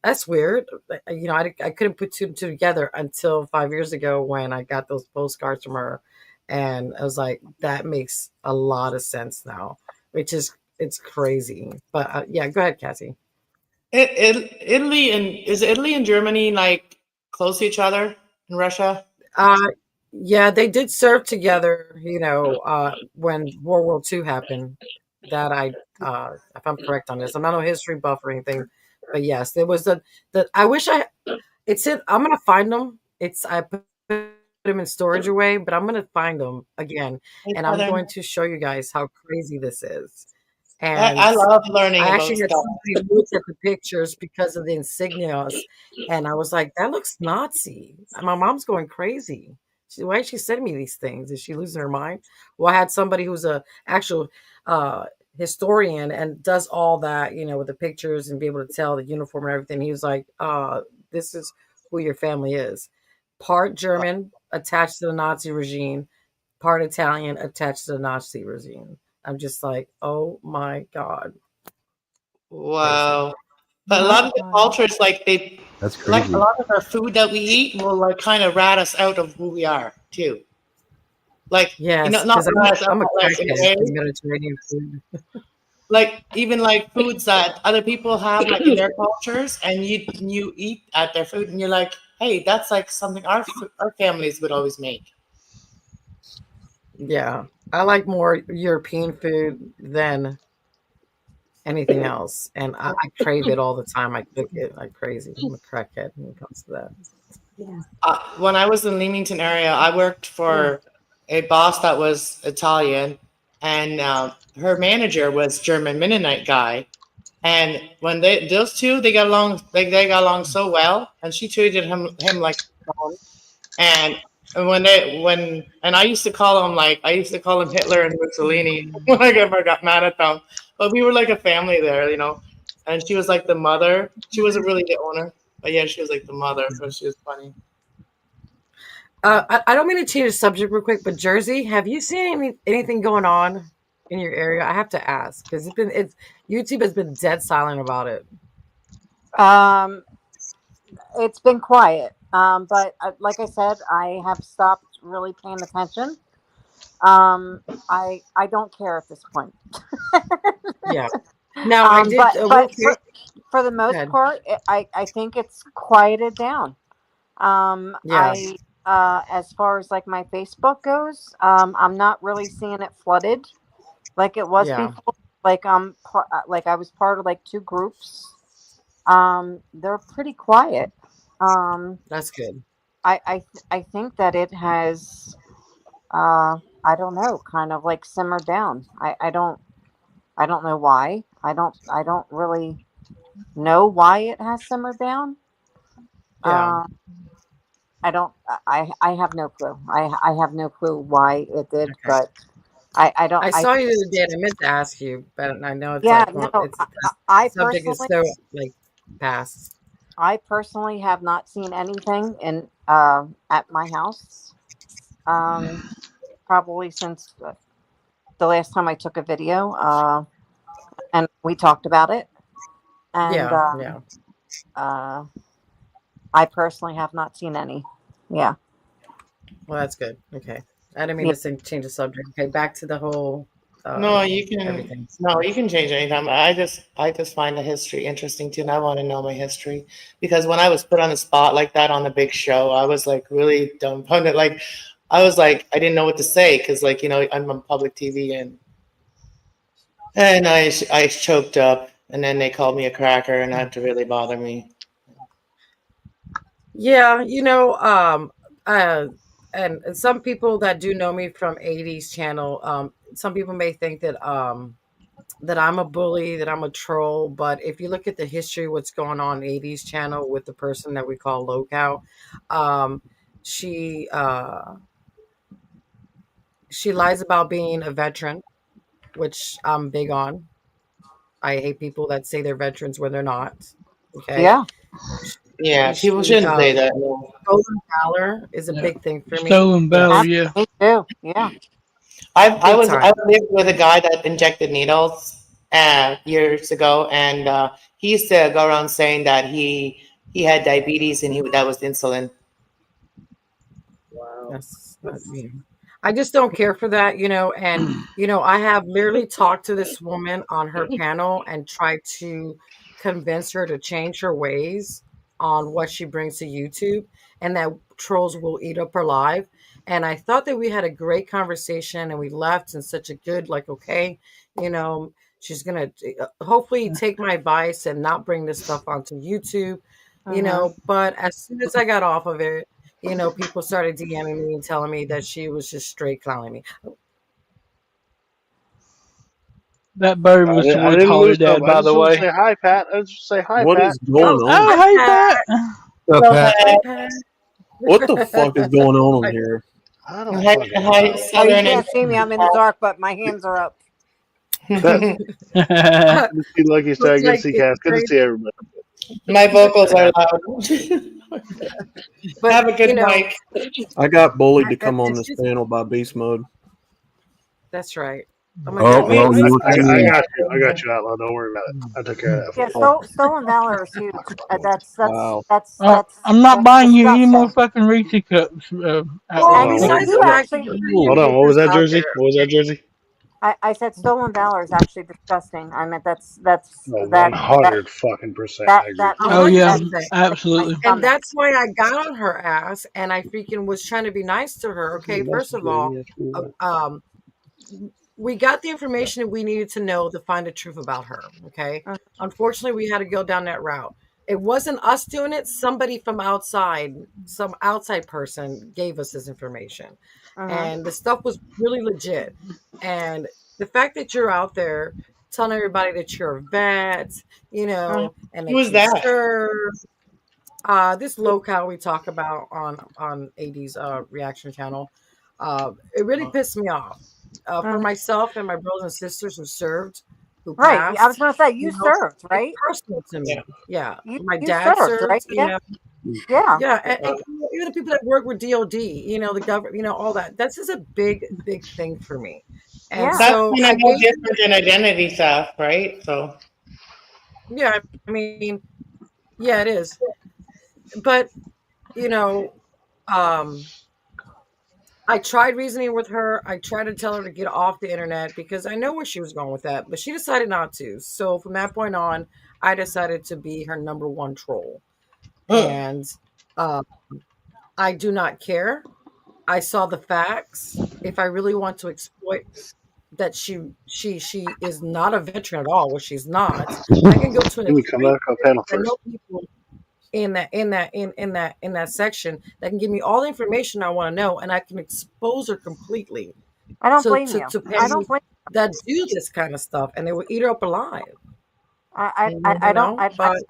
that's weird. I couldn't put two and two together until 5 years ago when I got those postcards from her. And I was like, that makes a lot of sense now, it's crazy. But yeah, go ahead, Cassie. Italy and is Italy and Germany like close to each other in Russia? Uh, yeah, they did serve together, when World War II happened. If I'm correct on this, I'm not a history buff or anything, but yes, there was the. I wish it's it. I'm gonna find them. I put them in storage away, but I'm gonna find them again, Hey, and I'm Heather. going to show you guys how crazy this is. I And love learning I about actually had stuff. somebody look at the pictures because of the insignias, and I was like, "That looks Nazi." My mom's going crazy. Why is she sending me these things? Is she losing her mind? Well, I had somebody who's a actual uh, historian and does all that, with the pictures and be able to tell the uniform and everything. He was like, "This is who your family is: part German attached to the Nazi regime, part Italian attached to the Nazi regime." I'm just like, "Oh my god, crazy." Wow. But a lot of the cultures, like That's like crazy. a lot of our food that we eat will like kind of rat us out of who we are too. Like Yes, not because rat us out, I'm a but like in a crackhead way, for Mediterranean food. like even like foods that other people have like in their cultures, and you eat at their food, and you're like, hey, that's like something our families would always make. Yeah, I like more European food than anything else, and I crave it all the time. I cook it like crazy. I'm a crackhead when it comes to that. Yeah. When I was in Leamington area, I worked for a boss that was Italian, and her manager was German Mennonite guy. And when those two they got along, they got along so well, and she treated him like her own. And and I used to call him Hitler and Mussolini when I ever got mad at them. But we were like a family there, you know. And she was like the mother. She wasn't really the owner, but yeah, she was like the mother. So she was funny. I don't mean to change the subject real quick, but Jersey, have you seen anything going on in your area? I have to ask because it's YouTube has been dead silent about it. It's been quiet. But like I said, I have stopped really paying attention. I don't care at this point. Yeah. Now I did real But quick. for the Go most ahead. part, I think it's quieted down. Yeah. As far as like my Facebook goes, I'm not really seeing it flooded like it was Yeah. before. Like I was part of like two groups. They're pretty quiet. That's good. I think that it has I don't know, kind of like simmered down. I don't know why. I don't really know why it has simmered down. Yeah. Um I don't I have no clue. I have no clue why it did, Okay. but I don't I I saw you the other day, and I meant to ask you, but I know it's yeah, like one. no, It's I the subject is personally so like past. I personally have not seen anything in at my house. Probably since the last time I took a video, and we talked about it. And Yeah. Yeah. uh, I personally have not seen any. Yeah, Well, that's good. Okay. I didn't mean yeah. to change the subject. Okay, back to the whole No, you can everything. change anytime. I just find the history interesting too, and I want to know my history because when I was put on the spot like that on the big show, I was like really dumbfounded. Like I was like I didn't know what to say because like I'm on public TV and I choked up, and then they called me a cracker, and that really bothered me. Yeah, uh, and some people that do know me from 80s channel, some people may think that I'm a bully, that I'm a troll, but if you look at the history, what's going on 80s channel with the person that we call Locow, um, she she lies about being a veteran, which I'm big on. I hate people that say they're veterans when they're not. Okay. Yeah. Yeah, people She shouldn't say that. No. stolen valor is a Yeah. big thing for me. Stolen valor, Yes, yeah. Me too. Yeah. I big I time. lived with a guy that injected needles years ago, and he used to go around saying that he had diabetes and that was insulin. That's I just don't care for that, and I have literally talked to this woman on her panel and tried to convince her to change her ways on what she brings to YouTube and that trolls will eat up her life. And I thought that we had a great conversation and we left in such a good, like, okay, she's gonna hopefully take my advice and not bring this stuff onto YouTube, Hmm. but as soon as I got off of it, people started DMing me and telling me that she was just straight clowning me. That bird was I with didn't Holly lose hope. Dad, I by just the want to way. say hi, Pat. I just say hi, What Pat. is going Oh, on? Oh, hi, hey, Pat. Pat. What's up, So, Pat? Hi, Pat. What the fuck is going on in here? I don't hi, fucking hi, know. Oh, you Southern can't see me. I'm in the dark, but my hands are up. That good to see Lucky Star. Looks Good to like see it's Cass. Good to great. see everybody. my vocals are loud. But, Have a good mic. I got bullied to come on it's this just, panel by Beast Mode. that's right. I'm gonna Oh, get well, those. you know what I, that I means. got you. I got you, Outlaw. Don't worry about it. I took care of that Yeah, for you. stolen valor is huge. Wow. I'm not That's buying you any more disgusting. fucking Reese cups. Hold Well, And on. you besides you the Hold on. fact actually that Hold on. get What was this that out jersey? there. What was that jersey? I said stolen valor is actually disgusting. I meant that's No, that that 100 fucking percent. that I agree. that A Oh makes hundred yeah, that percent. makes my absolutely. And stomach. that's why I got on her ass and I freaking was trying to be nice to her. Okay, first of all, um, we got the information that we needed to know to find the truth about her. Okay. Mhm, Unfortunately, we had to go down that route. It wasn't us doing it. Somebody from outside, some outside person gave us this information. mhm, And the stuff was really legit. And the fact that you're out there telling everybody that you're a vet, mhm. and Who that is you that? serve, this locale we talk about on AD's reaction channel, it really pissed me off. For Mhm. myself and my brothers and sisters who served, who Right. I was passed, going to say you served, it's right? personal to Yeah. me. Yeah, my You dad served, right? served. Yeah. Yeah. Yeah, and even the people that work with DOD, the government, all that. That's just a big, big thing for me. And Yeah. That's so kind I of no gave, different than identity theft, right? So yeah, I mean, yeah, it is. But you know, um, I tried reasoning with her. I tried to tell her to get off the internet because I know where she was going with that, but she decided not to. So from that point on, I decided to be her number one troll. And uh, I do not care. I saw the facts. If I really want to exploit that she is not a veteran at all, which she's not, I can go to an Let me come extreme. back on panel I know first. people in that section that can give me all the information I want to know, and I can expose her completely I don't to blame to, you. to I people don't blame. that do this kind of stuff, and they will eat her up alive. I don't. But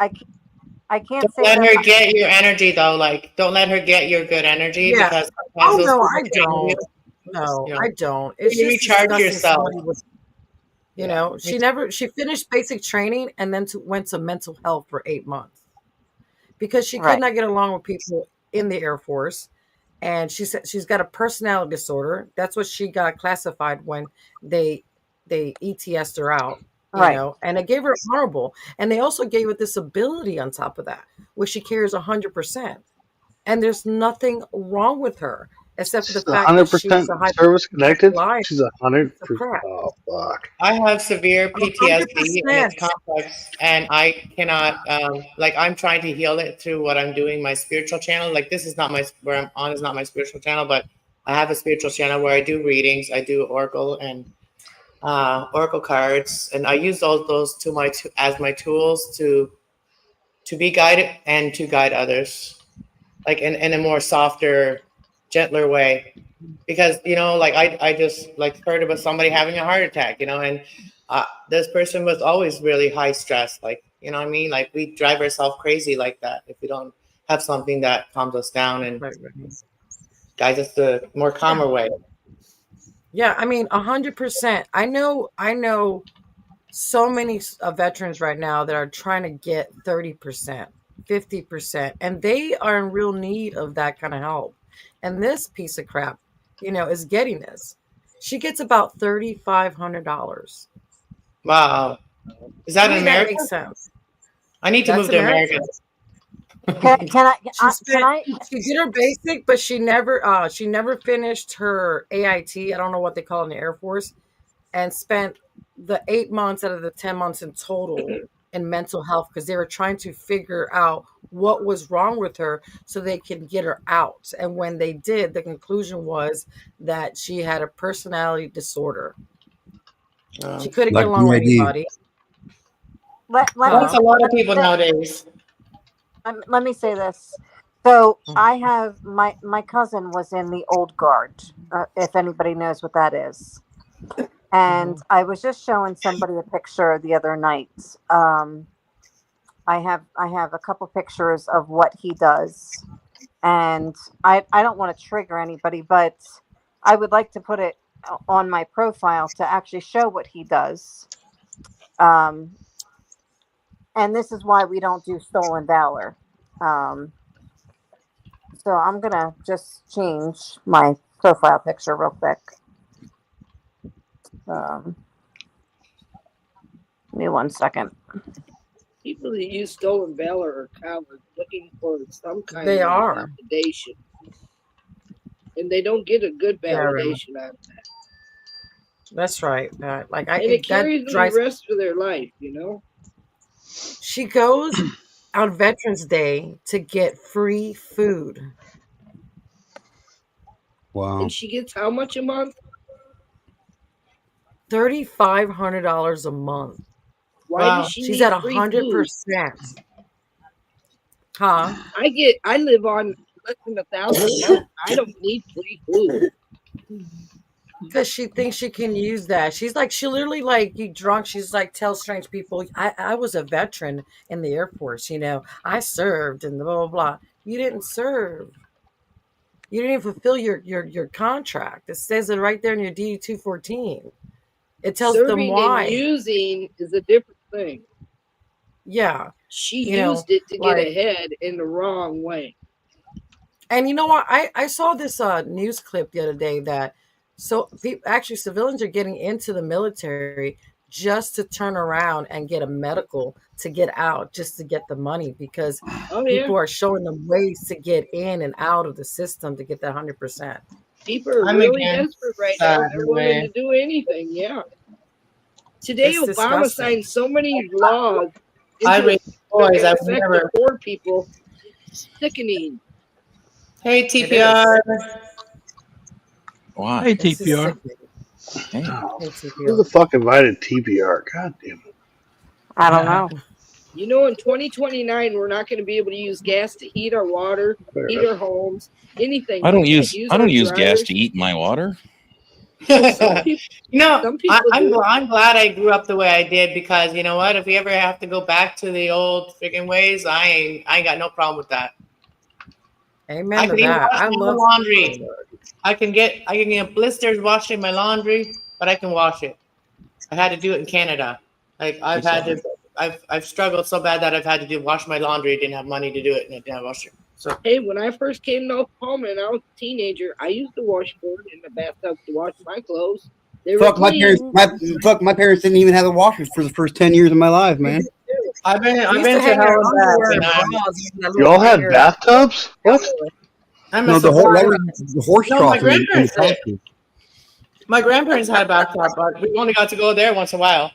I can't don't say let that. her get your energy though. Like don't let her get your good energy yeah, because sometimes oh those no, people I can you. don't. No, You know, I don't. It's you just recharge disgusting. yourself. Somebody was, Yeah. she finished basic training and then went to mental health for 8 months because she could Right. not get along with people in the Air Force. And she said she's got a personality disorder. That's what she got classified when they they ETS'd her out, Right. and they gave her honorable. And they also gave her disability on top of that, which she carries 100%. And there's nothing wrong with her except for the She's fact that 100% she's a service connected. hyperlife She's 100%. piece of crap. Oh, fuck. I have severe PTSD and it's 100%. complex, and I cannot like I'm trying to heal it through what I'm doing my spiritual channel. Like this is not my where I'm on is not my spiritual channel, but I have a spiritual channel where I do readings, I do oracle and oracle cards, and I use those to as my tools to be guided and to guide others, like in a more softer, gentler way. Because like I just like heard about somebody having a heart attack, and this person was always really high stress, like what I mean, like we drive ourselves crazy like that if we don't have something that calms us down and Right. guides us the more calmer way. Yeah, I mean, 100%. I know so many veterans right now that are trying to get 30%, 50%, and they are in real need of that kind of help. And this piece of crap, is getting this. She gets about $3,500. Wow, is To that in me, that America? makes sense. I need to That's move to America. American. Can I? She Can spent I? she did her basic, but she never finished her AIT. I don't know what they call it in the Air Force, and spent the 8 months out of the 10 months in total in mental health because they were trying to figure out what was wrong with her so they could get her out. And when they did, the conclusion was that she had a personality disorder. She couldn't get Like along with PID. anybody. That's a lot of Let me people say, nowadays. let me say this. So Mm. I have my cousin was in the old guard. If anybody knows what that is. And I was just showing somebody a picture the other night. I have a couple pictures of what he does, and I don't want to trigger anybody, but I would like to put it on my profile to actually show what he does. Um, and this is why we don't do stolen valor. Um, so I'm gonna just change my profile picture real quick. Give me 1 second. People that use stolen valor are cowards looking for some kind They of are. validation. And they don't get a good Very. validation out of that. That's right. Like And it that carries them the drives. rest of their life, you know? She goes on Veterans Day to get free food. Wow. And she gets how much a month? $3,500 a month. Why does she She's need at free food? 100%. Huh? I live on less than $1,000 a month. I don't need free food. Because she thinks she can use that. She's like, she literally like you drunk. She's like, tell strange people, I was a veteran in the Air Force, you know, I served and blah blah blah. You didn't serve. You didn't even fulfill your contract. It says it right there in your DD 214. It tells them Serving why. and using is a different thing. Yeah. She You know, used it to like- get ahead in the wrong way. And you know what? I saw this news clip the other day that actually civilians are getting into the military just to turn around and get a medical to get out, just to get the money, because people are showing them ways to get in and out of the system to get that 100%. People are I'm really against desperate right now. that, They're willing man. to do anything. Yeah. Today, It's Obama disgusting. signed so many laws I into mean, boys, that I affect would never. the poor people. Sickening. Hey, TPR. Why? Hey, This is TPR. sickening. Hey, Who the fuck invited TPR? God damn it. I don't know. You know, in 2029, we're not going to be able to use gas to heat our water, heat our homes, anything. I don't like use that. I don't our use gas dryers. to eat my water. Some people, I'm do. glad I grew up the way I did, because you know what? If we ever have to go back to the old freaking ways, I ain't got no problem with that. Amen I to can even that. wash I my love own laundry. I can get blisters washing my laundry, but I can wash it. I had to do it in Canada. Like I've struggled so bad that I've had to wash my laundry. Didn't have money to do it, and I didn't have a washer. So Hey, when I first came to Oklahoma and I was a teenager, I used the washboard in the bathtub to wash my clothes. They were Fuck my clean. parents. My parents didn't even have a washer for the first 10 years of my life, man. I've been used to to hang hell our and underwear back, and and bras in that little Y'all had hanger. bathtubs? What? I'm No, a the survivor. horse No, my trough in the grandparents did. house. My grandparents had a bathtub, but we only got to go there once in a while.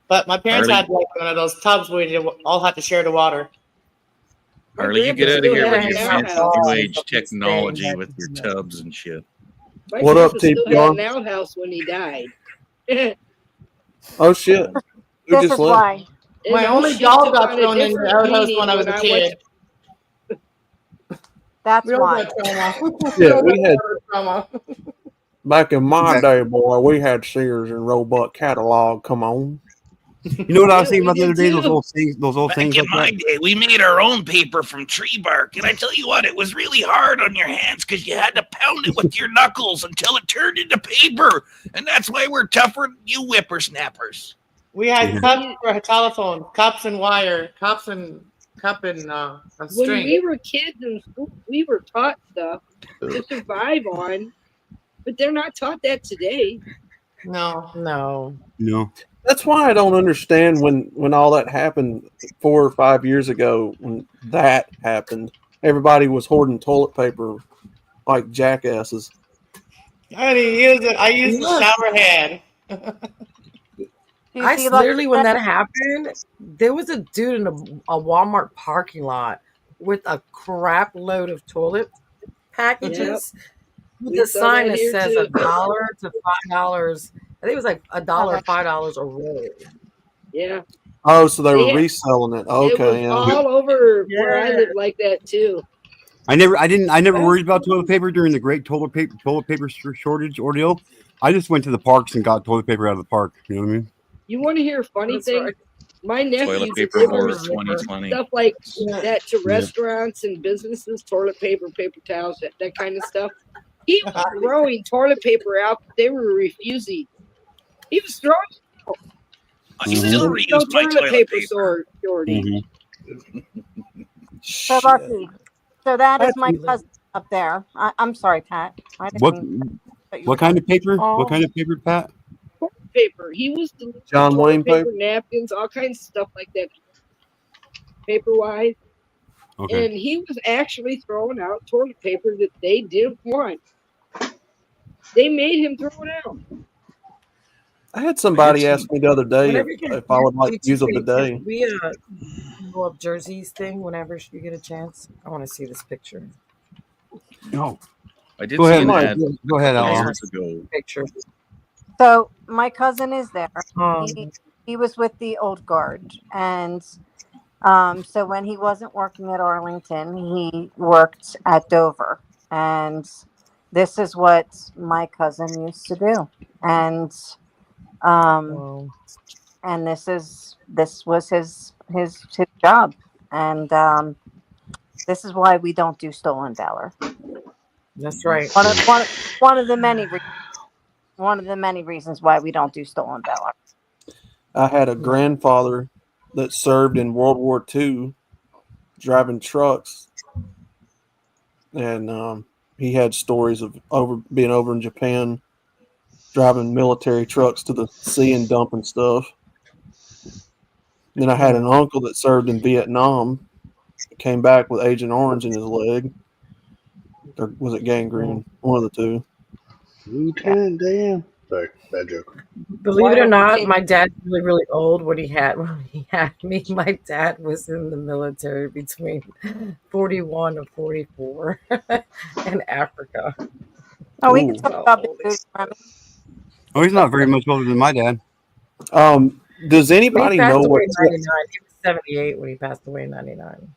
But my parents Harley. had like one of those tubs where you all had to share the water. Harley, you get grandpa out of still here had with a your fancy outhouse. new age technology with your tubs and shit. My What up, grandpa still had TPR? an outhouse when he died. Oh shit. Who This just is left? why. And My I only shipped dog it got on a thrown in the different outhouse meaning when I was a went kid. That's We all why. got trauma. Yeah, we had trauma. back in my day, boy. We had Sears and Roebuck catalog. Come on. You know what I was Yeah, thinking we about the other did day? too. Those old Back things in like my that. day, we made our own paper from tree bark, and I tell you what, it was really hard on your hands because you had to pound it with your knuckles until it turned into paper, and that's why we're tougher than you whippersnappers. We had cups for a telephone, cups and wire, cup and a When string. we were kids in school, we were taught stuff to survive on, but they're not taught that today. No. No. That's why I don't understand when all that happened 4 or 5 years ago. When that happened, everybody was hoarding toilet paper like jackasses. I didn't use it. I used the shower head. You see, Literally, when that happened, there was a dude in a Walmart parking lot with a crap load of toilet packages with We a saw sign that that here, says too. $1 to $5. I think it was like $1, $5 a roll. Yeah. Oh, so they were Yeah. reselling it. It Okay, was all over where I live like that too. I never worried about toilet paper during the great toilet paper shortage ordeal. I just went to the parks and got toilet paper out of the park. You know what I mean? You want to hear a funny thing? right. My nephew Toilet paper delivers wars 2020. stuff like that to restaurants and businesses, toilet paper, paper towels, that kind of stuff. He was throwing toilet paper out, but they were refusing. He was throwing I still no reuse my toilet toilet paper paper. shortage. So Lucky. So that is my Lucky. cousin up there. I'm sorry, Pat. I What didn't. thought you were what kind of paper? Oh. What kind of paper, Pat? paper. He was delivering John toilet Wayne paper, paper? napkins, all kinds of stuff like that, paper wise. Okay. And he was actually throwing out toilet paper that they didn't want. They made him throw it out. I had somebody ask me the other day Whenever you get if I would like to use a G2K, bidet. can we go up Jersey's thing whenever you get a chance? I want to see this picture. No. I did Go see ahead. an ad Go ahead, a couple Alan. years ago. Picture. So my cousin is there. Um, He was with the old guard, and so when he wasn't working at Arlington, he worked at Dover, and this is what my cousin used to do, and wow. and this was his job, and this is why we don't do stolen valor. That's right. One of the many reasons why we don't do stolen valor. I had a grandfather that served in World War II driving trucks, and he had stories of being over in Japan driving military trucks to the sea and dumping stuff. Then I had an uncle that served in Vietnam, came back with Agent Orange in his leg. Or was it gangrene? One of the two. Lieutenant Dan. Sorry, bad joke. Believe it or not, my dad's really, really old. When he had me, my dad was in the military between 41 and 44 in Africa. Oh, we can talk So about old. big booty. Oh, he's not very much older than my dad. Does He anybody passed know away what in 99. He was 78 when he passed away in 99.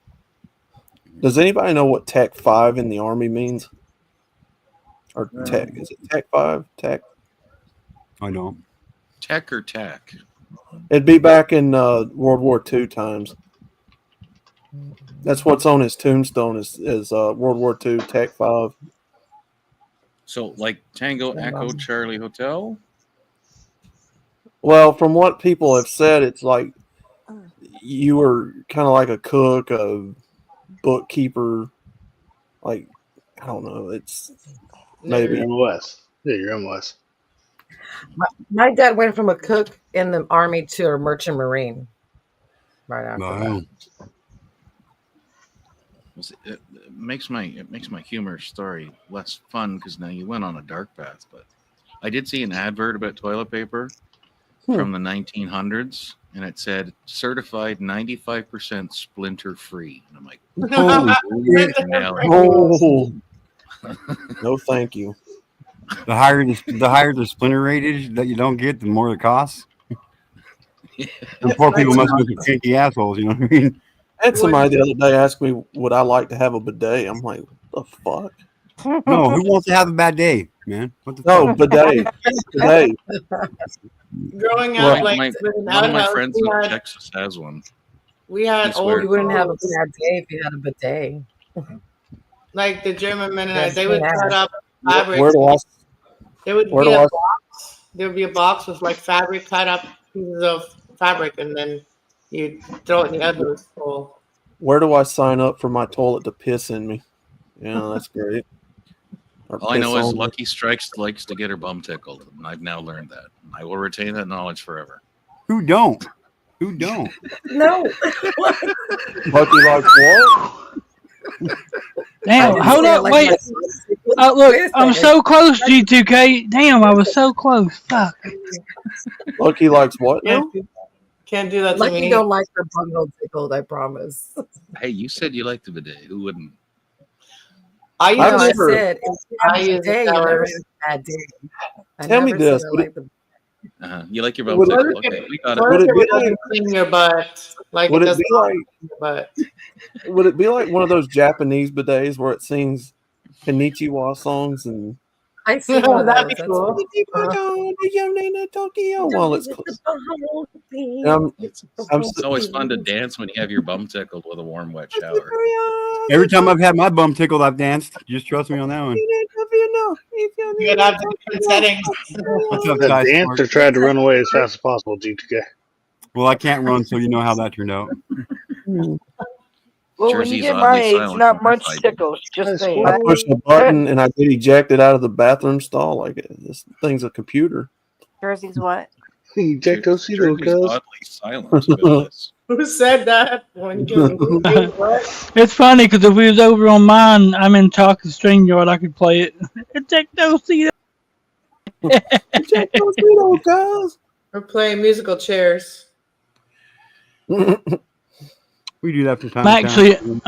Does anybody know what Tech 5 in the Army means? Or Tech? Is it Tech 5? Tech? I know. Tech or tack? It'd be back in World War II times. That's what's on his tombstone is World War II Tech 5. So, like Tango Echo Charlie Hotel? Well, from what people have said, it's like you were kind of like a cook, a bookkeeper. Like, I don't know. It's maybe. You're MLS. Yeah, you're MLS. My dad went from a cook in the Army to a merchant marine right after Wow. It makes my humor story less fun because now you went on a dark path. But I did see an advert about toilet paper from the 1900s, and it said certified 95% splinter free. And I'm like, Holy Oh, no, thank you. The higher the splinter rated that you don't get, the more it costs. And poor people must be cranky assholes, you know what I mean? I had somebody the other day ask me, would I like to have a bidet? I'm like, what the fuck? No, who wants to have a bad day, man? What the No, fuck? bidet. Bidet. Growing Well, up, like one with an of my outhouse, friends we in had, Texas has one. we had He old swears. You wouldn't have a clothes. bad day if you had a bidet. Like the German Mennonites, That's they would cut bad. up fabric. Where do I? There would Where be do a I? box. There would be a box with like fabric, cut up pieces of fabric, and then you throw it in the other bowl. Where do I sign up for my toilet to piss in me? Yeah, that's great. Or All I know piss is on me. Lucky Strikes likes to get her bum tickled, and I've now learned that. I will retain that knowledge forever. Who don't? Who don't? No. Lucky like what? Damn, hold up, wait. Look, I'm so close, G2K. Damn, I was so close. Fuck. Lucky likes what now? Can't do that to Lucky me. don't like her bundle tickled, I promise. Hey, you said you liked the bidet. Who wouldn't? I No, use I it for. said if you I have a use it bidet, you for- never have a bad day. I Tell me never this, said I would like the You like your bum Would it- tickled? Okay, we got it. Would Toilet it paper be doesn't like? clean your butt like Would it it does be not like? clean your butt. Would it be like one of those Japanese bidets where it sings Konnichiwa songs and I see one of That'd those. be That's cool. while it's and I'm It's always fun to dance when you have your bum tickled with a warm, wet shower. Every time I've had my bum tickled, I've danced. Just trust me on that one. You gotta have different settings. What's up, The Ty dancer Sport? tried to run away as fast as possible, G2K. Well, I can't run, so you know how that turned out. Well, when Jersey's you get oddly my age, silent not on much this item. tickles. Just saying. I push the button and I get ejected out of the bathroom stall like this thing's a computer. Jersey's what? Check those Jeremy's cuz. oddly silent about this. Who said that? When you It's funny because if we was over on mine, I'm in Chalk's StreamYard, I could play it. Check those cuz. Check those cuz. We're playing musical chairs. We do that from time I'm to actually, time.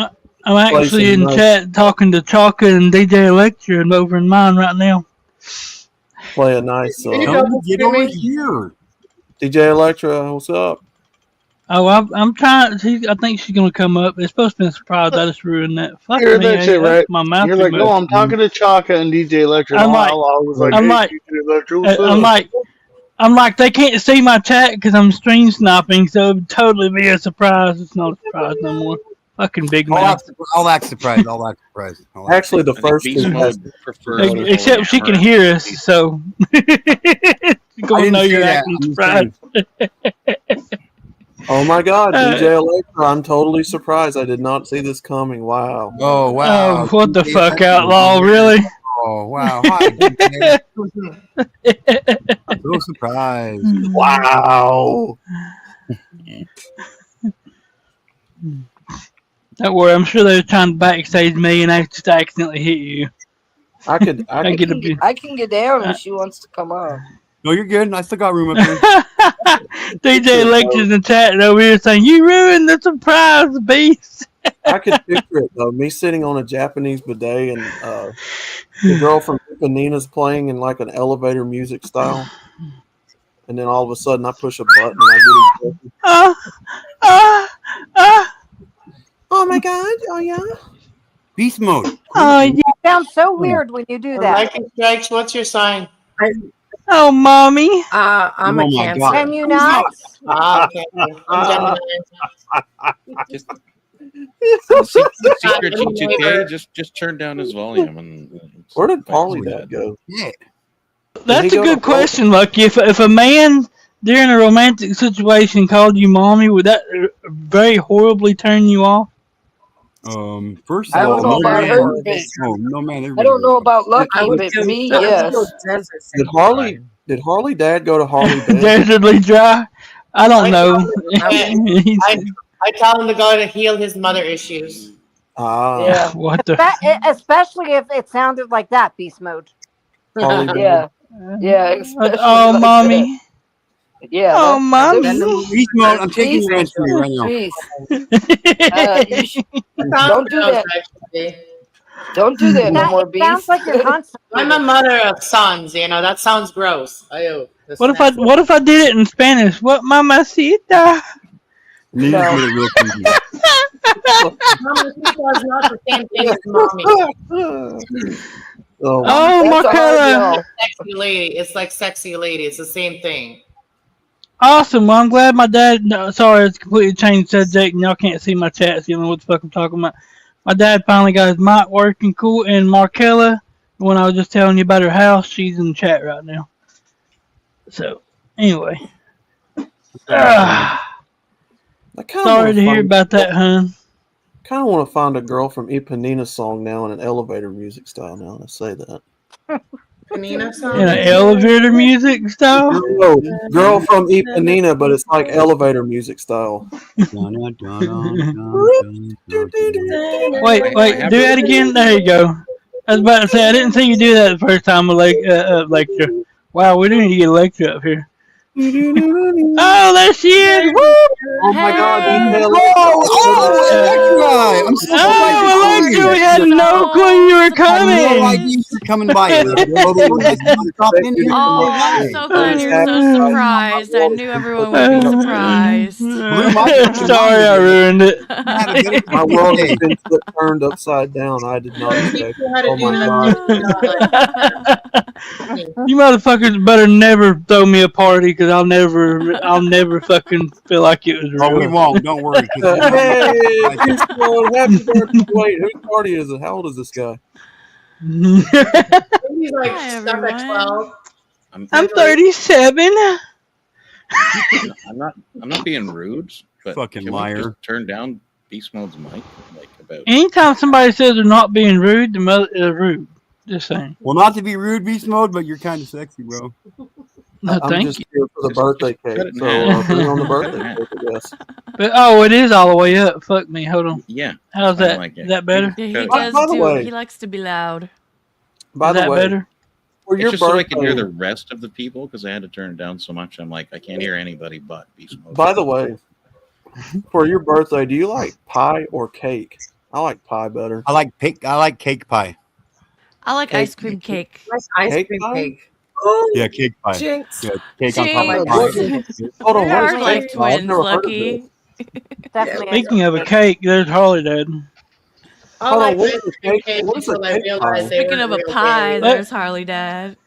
I'm actually in chat talking to Chalka and DJ Electra and over in mine right now. Play a nice Get over here. DJ Electra, what's up? Oh, I'm trying. I think she's gonna come up. It's supposed to be a surprise. I just ruined that. Fuck You heard me. that shit, right? My mouth. You're like, no, I'm talking to Chaka and DJ Electra. I'm And like- I was like, I'm hey, like- DJ Electra, what's up? I'm like, they can't see my chat because I'm stream sniping, so it would totally be a surprise. It's not a surprise no more. Fucking big man. All that surprise. All that surprise. all that Actually, the I think first Beast two has Mode prefers Except she can hear us, so you're gonna know you're acting surprised. Oh my God, DJ Electra! I'm totally surprised. I did not see this coming. Wow. Oh wow. Oh, what the fuck, outlaw? Really? Oh wow. Hi. DJ. I'm so surprised. Wow. Don't worry, I'm sure they're trying to backstage me and I just accidentally hit you. I could get a I can get down if she wants to come up. No, you're good. I still got room up here. DJ Electra's in the chat over here saying, "You ruined the surprise, beast." I could picture it though. Me sitting on a Japanese bidet and the girl from Ipanina's playing in like an elevator music style, and then all of a sudden I push a button and I get oh my God! Oh yeah. Beast mode. Oh yeah. It sounds so weird when you do that. Mikey Strikes, what's your sign? Oh, mommy. I'm a Oh, my Cancer. God. Can you not? Okay. I'm Secret G2K, just turn down his volume and. Where did Paulie Dad go? Yeah. That's he a go good to question, Lucky. If a man during a romantic situation called you mommy, would that very horribly turn you off? First I of don't all, know no about man. her, but Oh no man. I don't know about Lucky, I would but go- me, I would yes. go desert Did safe Harley? ride. Did Harley Dad go to Harley Dad? Desertly dry. I don't know. I tell him to go to heal his mother issues. Yeah. What the? Especially if it sounded like that, Beast Mode. Harley Dad. Yeah. Yeah. Especially Oh, like mommy. that. Yeah. Oh, that- mommy. those- Beast mode. I'm taking Beast your answer mode. right now. Beast. You should- don't do that. Actually. Don't do that no more, It sounds Beast. like you're constipated. I'm a mother of sons, you know, that sounds gross. Ayo, What if I did it in Spanish? What mamacita? You just made it real creepy. Mamacita is not the same thing as mommy. Oh, Oh, That's a hard Marcella. no. Sexy lady. It's like sexy lady. It's the same thing. Awesome. Well, I'm glad my dad. No, sorry, it's completely changed subject, and y'all can't see my chat, so you don't know what the fuck I'm talking about. My dad finally got his mic working cool, and Markella, when I was just telling you about her house, she's in the chat right now. So, anyway. I kinda Sorry wanna to hear find- about that, hun. Kind of want to find a girl from Ipanina's song now in an elevator music style. Now let's say that. Panina song? In an elevator music style? No, girl from Ipanina, but it's like elevator music style. Wait, do that again. There you go. I was about to say, I didn't see you do that the first time lecture. Wow, we need to get a lecture up here. Oh, there she is! Woo! Oh my God! Electra! I'm so surprised you're Electra, coming. we had no clue you were I had no coming. idea you were coming by. Drop in here. Oh, I'm so glad you're so surprised. I knew everyone would be surprised. Sorry, I ruined it. My world has been turned upside down. I did not expect. Oh my God! You motherfuckers better never throw me a party because I'll never fucking feel like it was real. Oh, we won't. Don't worry. Hey, Beast Mode, happy birthday! Wait, whose party is it? How old is this guy? He's like stuck at 12. I'm 37. I'm not being rude, but Fucking can liar. we just turn down Beast Mode's mic? Like about Anytime somebody says they're not being rude, the mother is rude. Just saying. Well, not to be rude, beast mode, but you're kind of sexy, bro. I'm Thank just you. here for the birthday cake. cut it in So half. bring on the Cut it in birthday half. cake, I guess. But it is all the way up. Fuck me. Hold on. Yeah. How's Sound that? like Is it. that better? Yeah, he Cut it. does By the do. way, He likes to be loud. by Is the that way, better? for It's your just so I can hear birthday, the rest of the people because I had to turn it down so much. I'm like, I can't hear anybody but Beast Mode. by the way, for your birthday, do you like pie or cake? I like pie better. I like cake pie. I like Cake, ice cream cake. Nice ice cake cream pie? cake. Yeah, cake pie. Jinx. Yeah, cake on top of Wait, the what Jinx. pie. is, hold on, We what is are Definitely, cake like pie? I've twins, never heard of this. Lucky. definitely. Speaking of a cake, there's Harley Dad. I Hold on, like what ice is a cream cake? cake What is a until I cake realized pie? they Speaking weren't of a real pie, dairy. They, there's Harley Dad.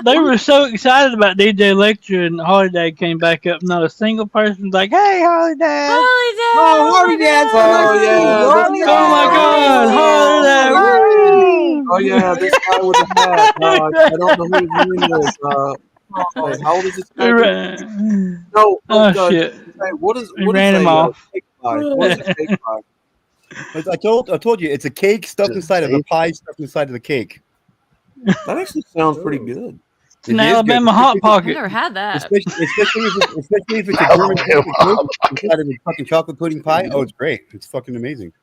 they were so excited about DJ Lecture and Harley Dad came back up. Not a single person's like, "Hey, Harley Dad!" Harley Dad! Oh, Harley Dad, so nice Oh to see you, yeah, bro. this Harley Oh my guy. Dad! God, Harley Dad! Harley! Oh yeah, this guy with the hat. I don't know who his name is. Wait, how old is this guy? Again? No, Oh but shit! hey, He what is ran him a off. cake pie? What is a cake pie? I told you, it's a cake stuffed inside of a pie, stuffed inside of the cake. That actually sounds pretty good. It's an Alabama hot I've pocket. never had that. Especially if it's a German chocolate cake inside of a fucking chocolate pudding pie. Oh, it's great. It's fucking amazing.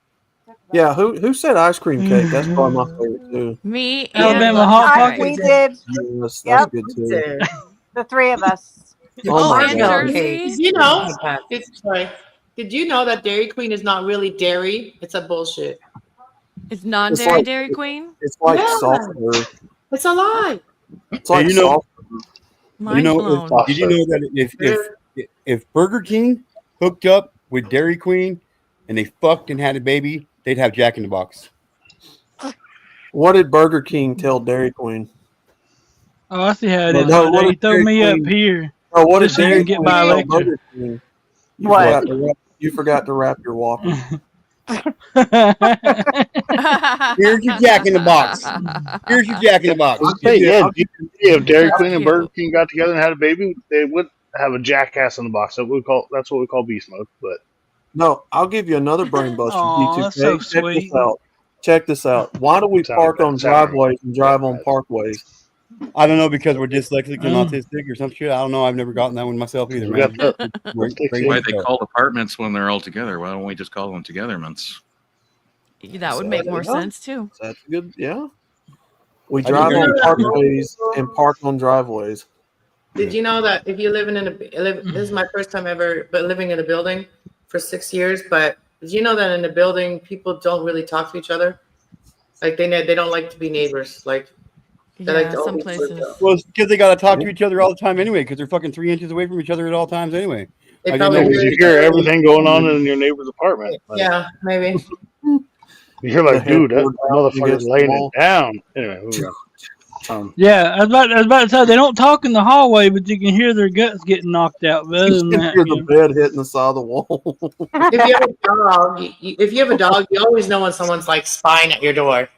Yeah, who said ice cream cake? That's probably my favorite too. Me and Alabama Lucky hot Strike. We did. Yes, that's Yep. good too. The three of us. Oh my And god. Jersey. Did you know? Did you know that Dairy Queen is not really dairy? It's a bullshit. It's It's non-dairy like Dairy Queen. it's like Yeah. soft serve. It's a lie. It's like you know, soft. Mind blown. did you know that if Burger King hooked up with Dairy Queen and they fucked and had a baby, they'd have Jack in the Box. What did Burger King tell Dairy Queen? Oh, I see how it No, is. no, Harley what Dad. did You throw Dairy me up Queen- here. Oh, what did Just so you Dairy can get Queen by a tell lecture. Burger King? What? You forgot to wrap your Whopper. Here's your Jack in the Box. Here's your Jack in the Box. Hey, yeah, if Dairy That's Queen and cute. Burger King got together and had a baby, they would have a jackass in the box. That's what we call beast mode. But No, I'll give you another brain buster. Aw, G2K. that's so Check sweet. this out. Check this out. Why do we Sounded park bad. on Sounded driveways and drive on parkways? I don't know, because we're dyslexic and autistic or some shit. I don't know. I've never gotten that one myself either, we man. got the Why they call apartments when they're all together? Why don't we just call them togetherments? That would make more sense too. That's good. Yeah. We I drive didn't on know that. parkways and park on driveways. Did you know that if you live this is my first time ever, but living in a building for 6 years. But did you know that in a building people don't really talk to each other? Like they don't like to be neighbors. Like they like Yeah, to some always places. Well, it's because they got to talk to each other all the time anyway, because they're fucking 3 inches away from each other at all times anyway. They I didn't probably know. because you hear everything going on in your neighbor's apartment. Like, Yeah, maybe. you're like, The dude, that headboard motherfucker's against the laying wall. it down. Anyway, moving on. Yeah, I was about to say they don't talk in the hallway, but you can hear their guts getting knocked out. But other You than can that, hear you the know. bed hitting the side of the wall. If you have a dog, you always know when someone's like spying at your door.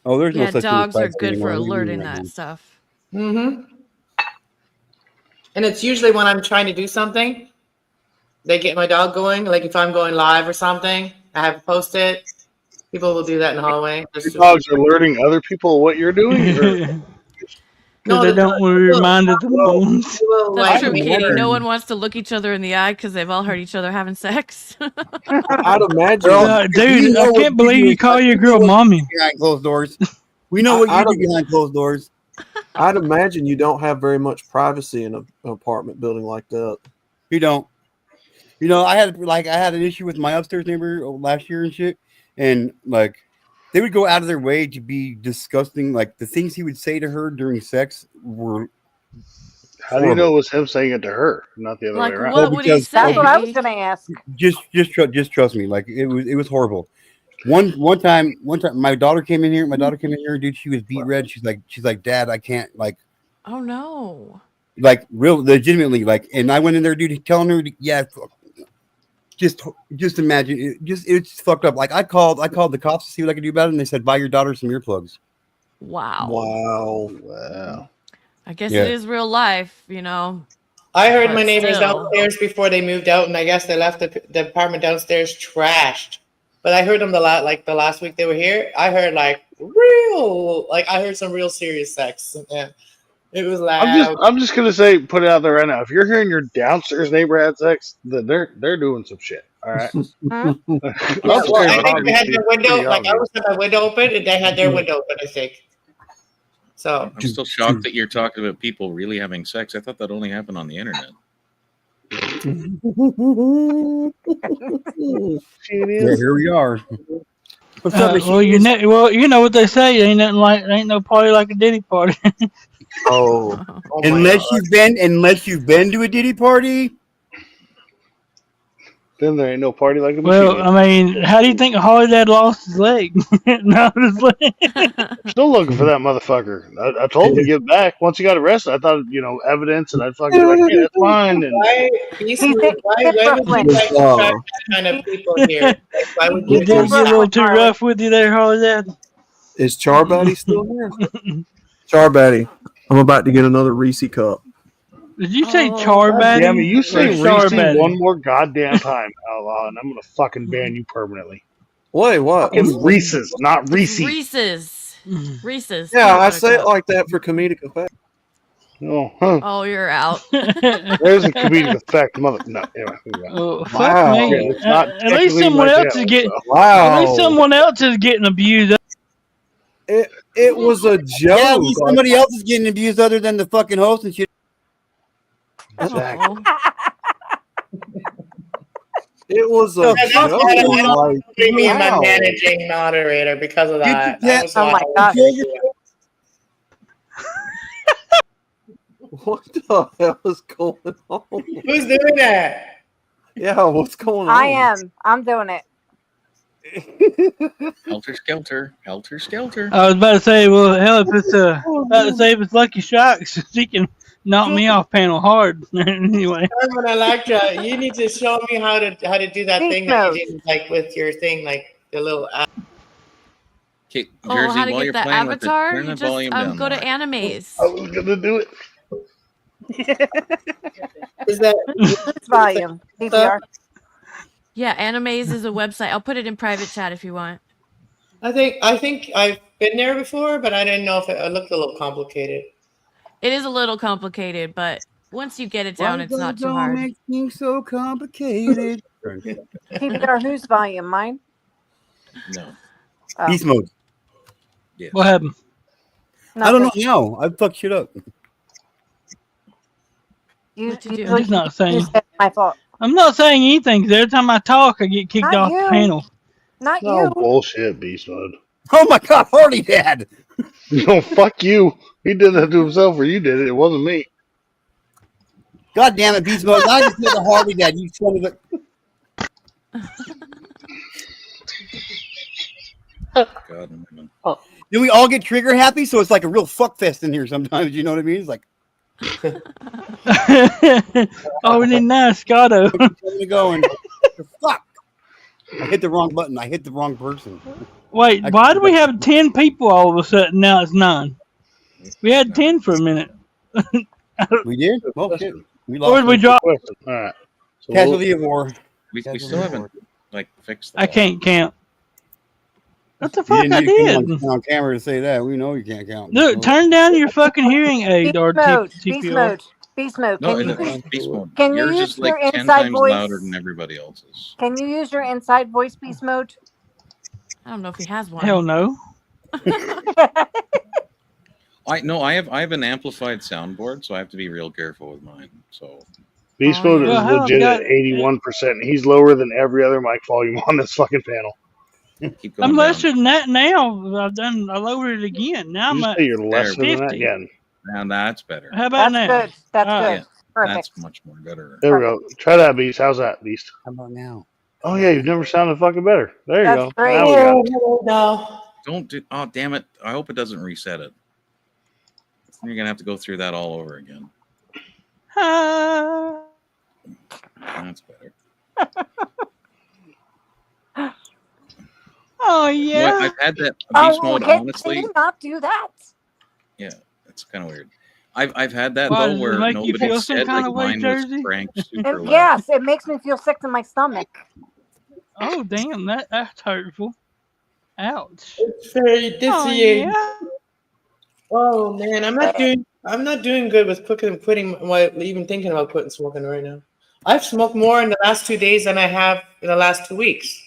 Oh, there's no Yeah, such thing as dogs are privacy good for anymore. What do you mean alerting right that now? stuff. Mm-hmm. And it's usually when I'm trying to do something, they get my dog going. Like if I'm going live or something, I have to post it. People will do that in the hallway. Your dogs are alerting other people what you're doing? Or? Because they don't want to be reminded the moans. That's true, Katie. No one wants to look each other in the eye because they've all heard each other having sex. I'd imagine. Dude, I can't believe you call your girl mommy. Behind closed doors. We know what you do behind closed doors. I'd imagine you don't have very much privacy in an apartment building like that. You don't. You know, I had an issue with my upstairs neighbor last year and shit, and like they would go out of their way to be disgusting. Like the things he would say to her during sex were. How do you know it was him saying it to her, not the other way around? What would he say? That's what I was going to ask. Just trust me. Like it was horrible. One time, my daughter came in here. Dude, she was beat red. She's like, Dad, I can't like. Oh no. Like real legitimately, like, and I went in there, dude, telling her, yeah, just imagine, it's fucked up. Like I called the cops to see what I could do about it, and they said, buy your daughter some earplugs. Wow. I guess Yeah. it is real life, you know. I heard But my neighbors still. downstairs before they moved out, and I guess they left the apartment downstairs trashed. But I heard them the last week they were here. I heard I heard some real serious sex. Yeah. It was loud. I'm just gonna say, put it out there right now. If you're hearing your downstairs neighbor had sex, then they're doing some shit. All right. Yeah, well, Upstairs, I think they had their window. pretty I obvious. always had my window open, and they had their window open. I think. So I'm still shocked that you're talking about people really having sex. I thought that only happened on the internet. Yeah, here we are. What's up, Well, you know what they say. Ain't no party like a Diddy party. Oh, unless you've been to a Diddy party, then there ain't no party like a Well, machine. I mean, how do you think Harley Dad lost his leg? No, Still looking for that motherfucker. I told him to get back. Once he got arrested, I thought, evidence, and I'd fucking be like, hey, that's mine. And why would you guys attract that kind of people here? Like, why would you? Did they get a little too rough with you there, Harley Dad? is Charbaddy still here? Charbaddy, I'm about to get another Reese cup. Did you say God Charbaddy? damn it, you say Reese Charbaddy? one more goddamn time, outlaw, and I'm gonna fucking ban you permanently. Wait, what? It's Reese's, not Reese. Reese's. Reese's. Yeah, I peanut say it butter like that for comedic effect. Oh, cup. Oh, you're out. there's a comedic effect, mother. No, anyway. Oh, fuck Wow. me. Yeah, it's not At least technically someone my else channel, is getting. so. Wow. At least someone else is getting abused. It was a joke. yeah, at least somebody else is getting abused other than the fucking host and shit. Exactly. It was a That's joke. why I don't Like, put me in my wow. managing moderator because of that. Get your That was Oh why my I God. was What the hell is going on? Who's doing that? Yeah, what's going on? I am. I'm doing it. Helter skelter, helter skelter. I was about to say, well, hell, if it's Lucky Shocks, she can knock me off panel hard. Anyway. Carmen Electra, you need to show me how to do that thing that you did, like with your thing, like the little. Okay, Oh, Jersey, how to while get you're the playing with it, avatar? turn You the just volume down. go to more. animes. I was gonna do it. Is that volume? DVR. Yeah, animes is a website. I'll put it in private chat if you want. I think I've been there before, but I didn't know if it looked a little complicated. It is a little complicated, but once you get it down, it's not too Don't hard. make things so complicated. DVR, whose volume? Mine? No. Oh. Beast mode. Yes. What happened? I don't know now. I fucked shit up. What'd you do? I'm just not saying. My fault. I'm not saying anything. 'Cause every time I talk, I get kicked Not off you. the panel. Not No you. bullshit, Beast Mode. Oh my God, Harley Dad. No, fuck you. He did that to himself, or you did it. It wasn't me. God damn it, Beast Mode. I just said the Harley Dad. You son of a. God, man. Do we all get trigger happy? So it's like a real fuck fest in here sometimes. You know what I mean? It's like. Oh, we need nice Scotto. Going. Fuck. I hit the wrong button. I hit the wrong person. Wait, why do we have 10 people all of a sudden? Now it's 9. We had 10 for a minute. We did? Oh, shit. We Or did we lost. drop? All right. So Casualty of war. We still haven't fixed that. I can't count. What the You fuck didn't I need to come did? on camera to say that. We know you can't count. Look, turn down your fucking hearing aid or Beast mode. Beast TPR. mode. Beast mode. No, Can in you beast mode. can you Yours use is like your 10 inside times voice? louder than everybody else's. Can you use your inside voice beast mode? I don't know if he has one. Hell no. I have an amplified soundboard, so I have to be real careful with mine. So Beast Mode Well, is how legit got- at 81%. And he's lower than every other mic volume on this fucking panel. keep going I'm down. lesser than that now. I lowered it again. Now Did I'm you at say you're lesser than that 50. again? Now that's better. How about That's now? good. That's Oh, good. Yeah, Perfect. that's much more better. There we go. Try that, Beast. How's that, Beast? How about now? Oh, yeah, you've never sounded fucking better. There you That's go. great. Now we got it. No. Don't do. Oh, damn it! I hope it doesn't reset it. You're gonna have to go through that all over again. Ah. That's better. Oh You know, yeah. I've had that beast Oh, mode. can Honestly, you not do that? yeah, it's kind of weird. I've had that Why, though, does it where make you nobody feel some said kind like of way, mine was Jersey? cranked super loud. Yes, it makes me feel sick to my stomach. Oh damn, that's hurtful. Ouch. It's very Oh dizzying. yeah. Oh man, I'm not doing good with quitting even thinking about quitting smoking right now. I've smoked more in the last 2 days than I have in the last 2 weeks.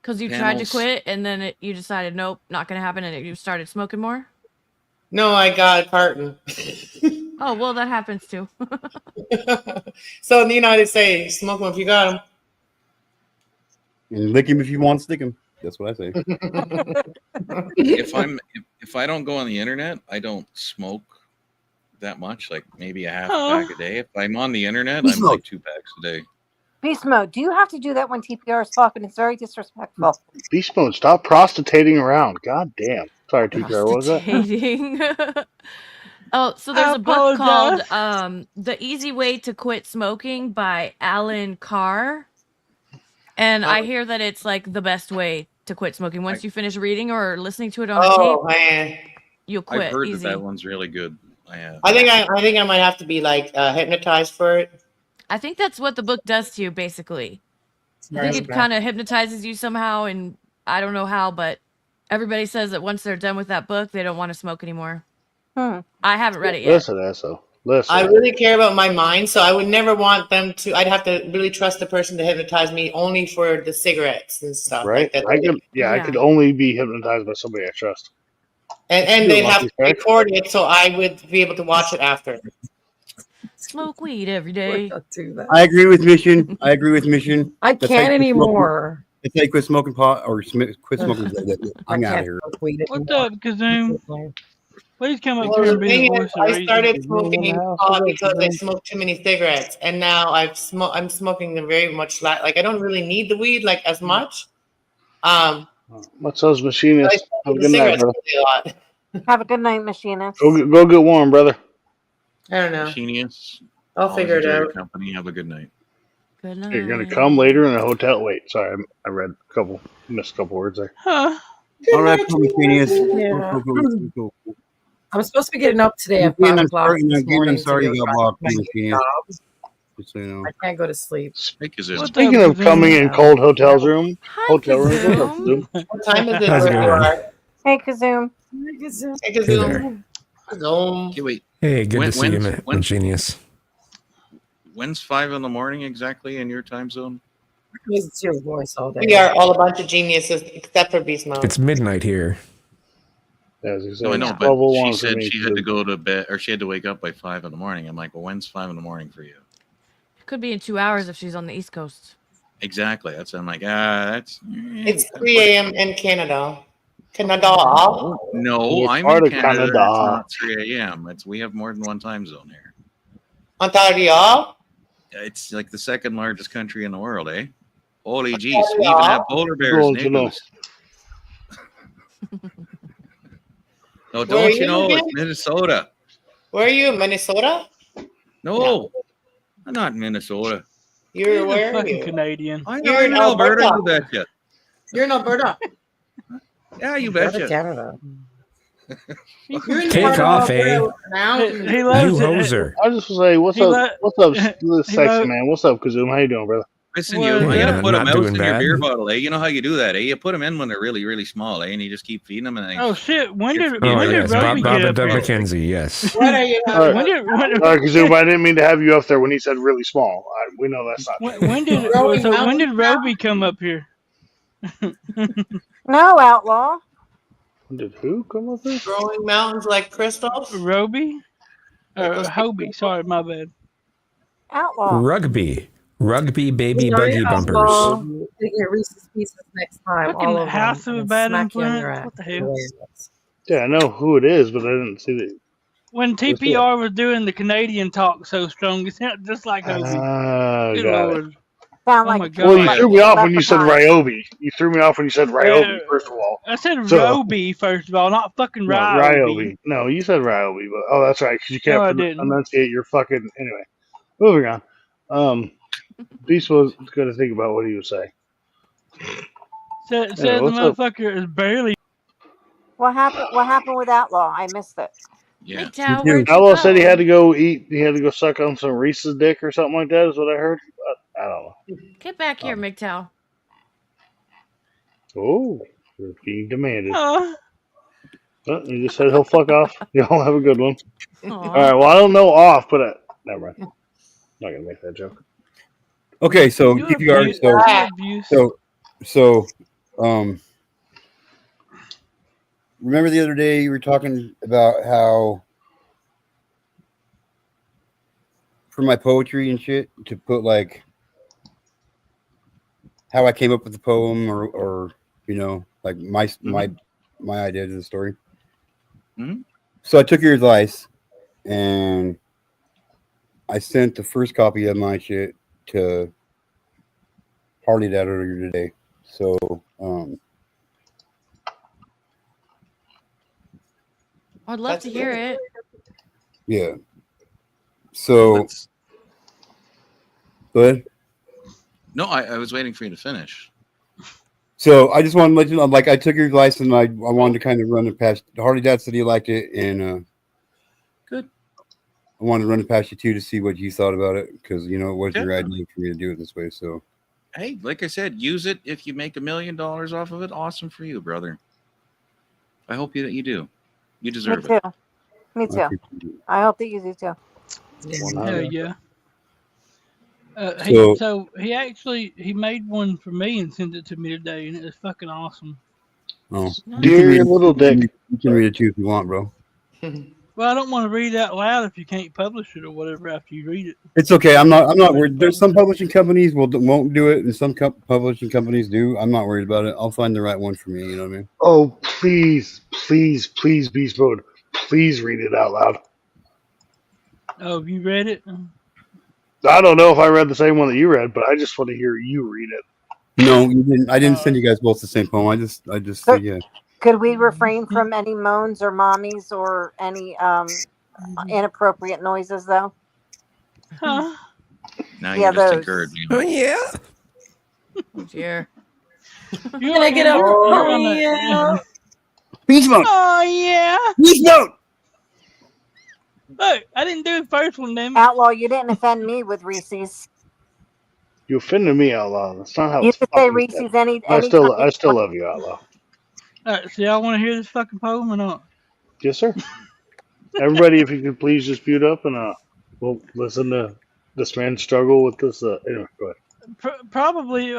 Because you tried to Panels. quit and then you decided, nope, not going to happen, and you started smoking more? No, I got a carton. Oh, well, that happens too. So in the United States, smoke them if you got them. And lick him if you want, stick him. That's what I say. If I don't go on the internet, I don't smoke that much. Like maybe a half pack a day. If I'm on the internet, I'm like 2 packs a day. Beast mode. Do you have to do that when TPR is talking? It's very disrespectful. Beast mode, stop prostituting around. God damn. Sorry, TPR. What was that? Prostituting. Oh, so there's a book called The Easy Way to Quit Smoking by Alan Carr. And I hear that it's like the best way to quit smoking. Once you finish reading or listening to it on a tape, man, you'll quit. I've heard easy. that one's really good. I think I might have to be like hypnotized for it. I think that's what the book does to you, basically. I think it Right. kind of hypnotizes you somehow, and I don't know how, but everybody says that once they're done with that book, they don't want to smoke anymore. I haven't read it yet. Listen, asshole. Listen. I really care about my mind, so I would never want them to. I'd have to really trust the person to hypnotize me only for the cigarettes and stuff. Right? Like that. I could only be hypnotized by somebody I trust. And they'd have to record it, so I would be able to watch it after. Smoke weed every day. I agree with Mission. I I That's can't how you quit anymore. smoking- That's how you quit smoking pot or quit smoking. I'm out of here. What's up, Kazoom? Please come up Well, here the and be thing the is, voice of I reason. started smoking pot because I smoked too many cigarettes, and now I'm smoking them very much. Like I don't really need the weed like as much. What's those machinists? Have a The good night, cigarettes brother. really a lot. Have a good night, machinist. Go get warm, brother. I don't know. Machinists. I'll always figure it enjoy out. the company. Have a good night. Good night. You're gonna come later in a hotel. Wait, sorry, I missed a couple words there. Huh? All right, Genius. Yeah. I'm supposed to be getting up today at 5 o'clock this morning. I'm sorry to you go got drive blocked, my Genius. job. Just so you know. I can't go to sleep. Speaking of coming in cold hotel rooms, what's up, Zoom? What time is it How's it where you going? are? Hey, Kazoom. Hey, Hey there. Kazoom. Kazoom. Okay, wait. Hey, good to see you, when's- Genius. When's 5 in the morning exactly in your time zone? Listen to your voice all day. We are all a bunch of geniuses except for Beast Mode. It's midnight here. No, I know, but she said she had to go to bed or she had to wake up by 5 in the morning. I'm like, well, when's 5 in the morning for you? Could be in 2 hours if she's on the East Coast. Exactly. That's I'm like, that's It's 3 a.m. in Canada. Canada. no, It's I'm part in of Canada. It's Canada. not 3 a.m. We have more than one time zone here. Ontario. It's like the second largest country in the world, eh? Holy jeez, Ontario. we even have polar bears Going and to know. igloos. No, Where are don't you you know again? it's Minnesota? Where are you? Minnesota? No, I'm not in Minnesota. You're He's a where? Are fucking you? Canadian. I'm You're in in Alberta, you Alberta. betcha. You're in Alberta. Yeah, you Go to betcha. Canada. You're in Take part of off, Alberta eh? with the mountains. He You loves it. hoser. I just was say, what's He up? lo- What's up, he sexy lo- man? What's up, Kazoom? How you doing, brother? Listen, Well, you yeah, gotta put a not mouse doing in your bad. beer bottle, eh? You know how you do that, eh? You put them in when they're really, really small, eh? And you just keep feeding them, and they Oh shit! When You're did forgetting Oh, when it. did yes. Roby Bob get and up Doug here? McKenzie, yes. What are you All having? right, When Kazoom, I didn't mean to have you up there when he said really small. We know that's not true. when did Growing so when mountains did now? Roby come up here? No, Outlaw. Did who come up here? Growing mountains like crystals? Roby? Like those Hobie. Sorry, my bad. Outlaw. Rugby. Rugby baby Good buggy night, bumpers. Outlaw. You get Reese's Pieces next time. Fucking All of House them. of a And Bad smack you on your Influence. ass. What the hell? Yeah, I know who it is, but I didn't see the. When Who's that? TPR was doing the Canadian talk so strong, it sounded just like Hobie. Ah, Good got it. lord. Sound Oh like my a god. Well, you threw me off when you said leprechaun. Ryobi. You threw me off when you said Ryobi, first of all. I said So- Roby first of all, not fucking No, Ryobi. Ryobi. No, you said Ryobi, but oh, that's right, because you No, I can't didn't. enunciate your fucking. Anyway, moving on. Beast was going to think about what he was saying. Said Yeah, the what's up? motherfucker is barely. What happened? What happened with Outlaw? I missed it. Yeah. MGTOW, where'd you Outlaw said he go? had to go eat. He had to go suck on some Reese's dick or something like that. Is what I heard. I don't know. Get back here, MGTOW. Oh, you're being demanded. Well, you just said he'll fuck off. Y'all have a good one. All right. Well, I don't know off, but never mind. Not gonna make that joke. Okay, so You're DPR. abuse. You're abuse. So, remember the other day you were talking about how for my poetry and shit to put like how I came up with the poem or you know like my idea of the story. Mm-hmm. So I took your advice and I sent the first copy of my shit to Harley that earlier today. So I'd love to hear it. yeah. So go ahead. No, I was waiting for you to finish. So I just want to let you know, like I took your advice and I wanted to kind of run it past Harley. Dad said he liked it, and good. I wanted to run it past you too to see what you thought about it because you know it was your idea for me to do it this way. So hey, like I said, use it if you make $1 million off of it. Awesome for you, brother. I hope that you do. You deserve it. Me too. I hope that you do too. Hell yeah. So He made one for me and sent it to me today, and it was fucking awesome. oh, Dear little dick. You can read it too if you want, bro. Well, I don't want to read it out loud if you can't publish it or whatever after you read it. It's okay. I'm not worried. There's some publishing companies won't do it, and some publishing companies do. I'm not worried about it. I'll find the right one for me. You know what I mean? Oh, please, Beast Mode. Please read it out loud. Oh, have you read it? I don't know if I read the same one that you read, but I just want to hear you read it. No, you didn't. I didn't send you guys both the same poem. I just said yeah. Could we refrain from any moans or mommies or any inappropriate noises though? Huh? Now Yeah, you're just those. encouraging. Oh yeah. Oh dear. Can I get up? yeah. Beast Mode. Oh yeah. Beast Mode. Look, I didn't do the first one, then. Outlaw, you didn't offend me with Reese's. You offended me, Outlaw. That's not how You it's could say fucking Reese's said. any I still time. love you, Outlaw. All right, so y'all want to hear this fucking poem or not? Yes, sir. Everybody, if you could please just mute up and we'll listen to this man struggle with this. Anyway, go ahead. I'm probably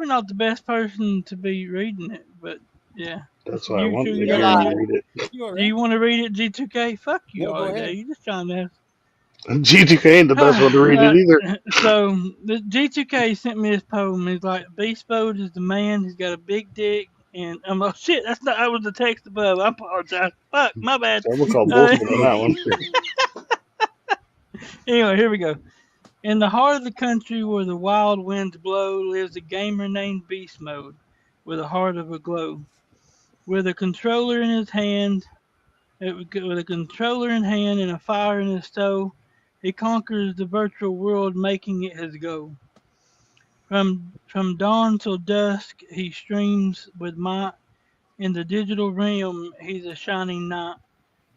not the best person to be reading it, but yeah. That's why I want sure to you hear don't you read it. Do you want to read it, G2K? Fuck you all day. You just trying to. G2K ain't the best one to read it either. So the G2K sent me this poem. He's like, Beast Mode is the man. He's got a big dick, and I'm like, shit. That was the text above. I apologize. Fuck, my bad. Someone called bullshit on that one. Anyway, here we go. In the heart of the country where the wild winds blow lives a gamer named Beast Mode with a heart of a glow. With a controller in his hand, with a controller in hand and a fire in his toe, he conquers the virtual world, making it his goal. From dawn till dusk, he streams with might. In the digital realm, he's a shining knight.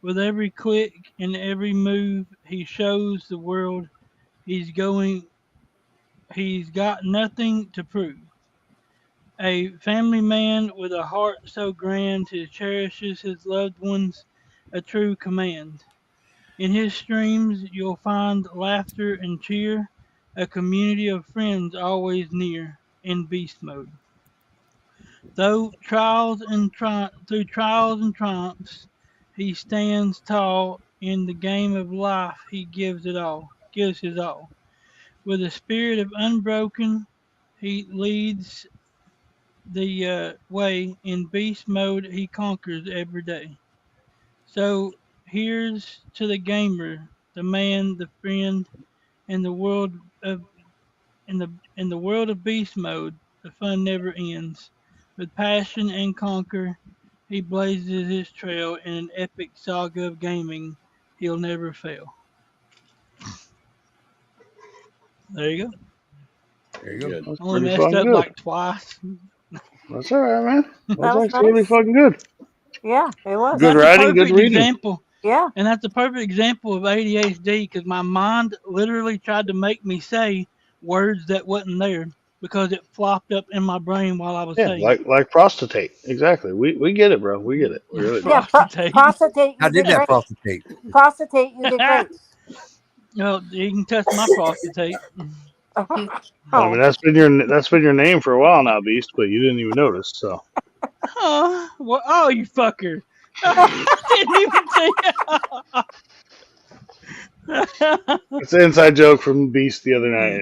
With every click and every move, he shows the world he's got nothing to prove. A family man with a heart so grand, he cherishes his loved ones, a true command. In his streams, you'll find laughter and cheer, a community of friends always near in beast mode. Through trials and triumphs, he stands tall. In the game of life, he gives his all. With a spirit of unbroken, he leads the way. In beast mode, he conquers every day. So here's to the gamer, the man, the friend, in the world of in the world of beast mode. The fun never ends. With passion and conquer, he blazes his trail in an epic saga of gaming. He'll never fail. There you go. There you go. That's Only pretty messed fucking up good. like twice. That's all right, man. That That's was actually really nice. fucking good. Yeah, it was. Good That's a writing, good perfect reading. example. Yeah. And that's a perfect example of ADHD because my mind literally tried to make me say words that wasn't there because it flopped up in my brain while I was Yeah, saying it. like prostitute. Exactly. We get it, bro. We get it. We really do. Yeah, prostitute. How You did did that great. prostitute? Prostitute. You did great. No, you can touch my prostate. I mean, that's been your name for a while now, Beast, but you didn't even notice. So Oh, well, oh, you fucker! I didn't even see. it's an inside joke from Beast the other night.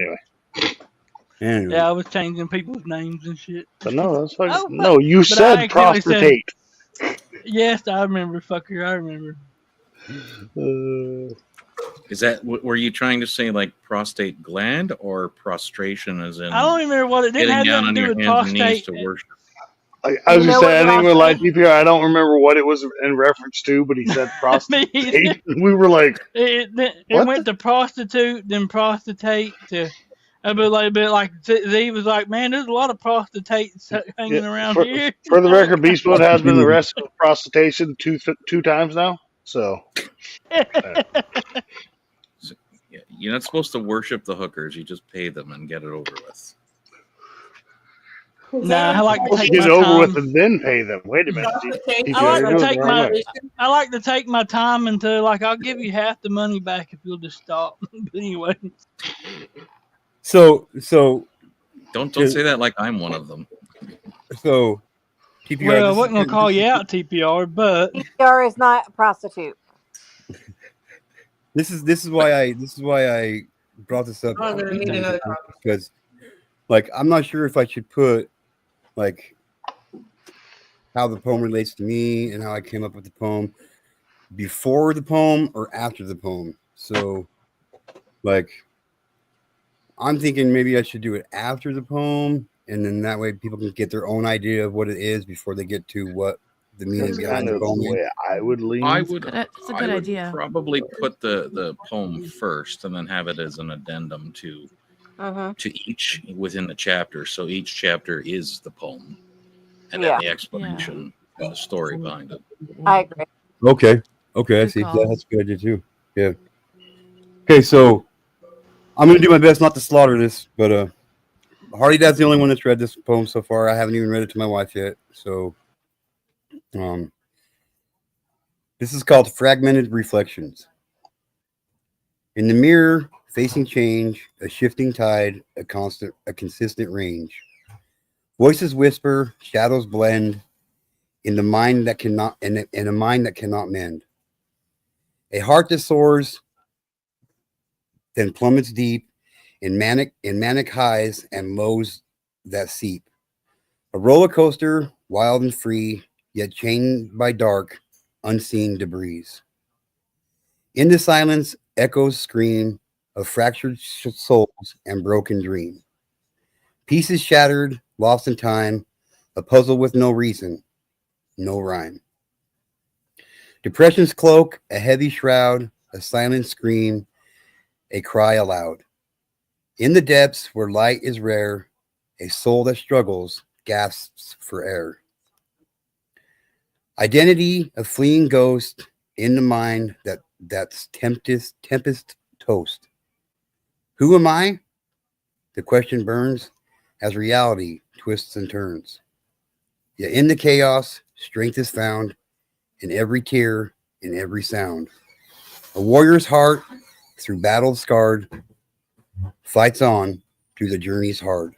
Anyway, Yeah, I was changing people's names and shit. but no, that's fucking Oh, no. You but I said accidentally prostitute. Yes, I remember, fucker. I remember. Is that were you trying to say like prostate gland or prostration, as in I don't remember what it didn't getting have down nothing to on do your with hands and knees prostate. to worship? I was You just know saying, what, I think with Josh? live DPR, I don't remember what it was in reference to, but he said prostitute. We were like, It what went to prostitute, then prostitute to a bit like Z was like, man, there's a lot of prostitutes yeah, hanging around for, here. for the record, Beast Mode has been arrested for prostitution two times now. So Yeah, you're not supposed to worship the hookers. You just pay them and get it over with. Nah, I like to supposed to take get my it over with time. and then pay them. Wait a minute, I like you're to doing it take the wrong way. I like to take my time until like I'll give you half the money back if you'll just stop. But anyway. So Don't say that like I'm one of them. So TPR. Well, I wasn't gonna call you out, TPR, but TPR is not a prostitute. This is why I brought this up. Oh, I'm gonna need another because like I'm not sure if I should put like how the poem relates to me and how I came up with the poem before the poem or after the poem. So like I'm thinking maybe I should do it after the poem, and then that way people can get their own idea of what it is before they get to what the meaning That's behind kind the of poem the way is. I would lean. I would. That's a I good would idea. probably put the poem first, and then have it as an addendum to each within the chapter. So each chapter is the poem, and then the explanation and the story behind it. I agree. Okay, I see. Yeah, that's a good idea too. Yeah. Okay, so I'm gonna do my best not to slaughter this, but Hardy Dad's the only one that's read this poem so far. I haven't even read it to my wife yet. So this is called Fragmented Reflections. In the mirror, facing change, a shifting tide, a consistent range. Voices whisper, shadows blend in the mind that cannot in a mind that cannot mend. A heart that soars, then plummets deep in manic highs and lows that seep. A roller coaster, wild and free, yet chained by dark, unseen debris. In the silence, echoes scream of fractured souls and broken dream. Pieces shattered, lost in time, a puzzle with no reason, no rhyme. Depression's cloak, a heavy shroud, a silent scream, a cry aloud. In the depths where light is rare, a soul that struggles gasps for air. Identity, a fleeing ghost in the mind that's tempest toast. Who am I? The question burns as reality twists and turns. Yet in the chaos, strength is found in every tear, in every sound. A warrior's heart, through battle scarred, fights on through the journey's hard.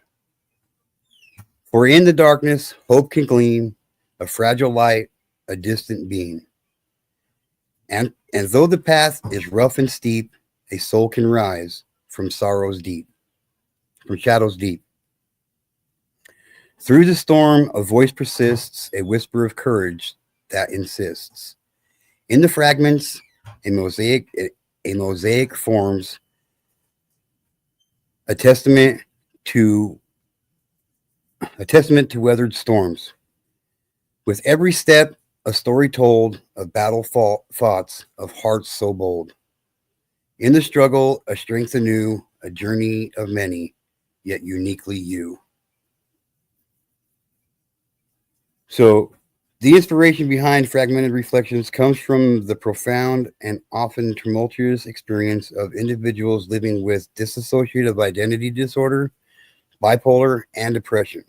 For in the darkness, hope can gleam, a fragile light, a distant beam. And though the path is rough and steep, a soul can rise from sorrows deep, from shadows deep. Through the storm, a voice persists, a whisper of courage that insists. In the fragments, a mosaic forms a testament to weathered storms. With every step, a story told of battle foughts, of hearts so bold. In the struggle, a strength anew, a journey of many, yet uniquely you. So the inspiration behind Fragmented Reflections comes from the profound and often tumultuous experience of individuals living with dissociative identity disorder, bipolar, and depression.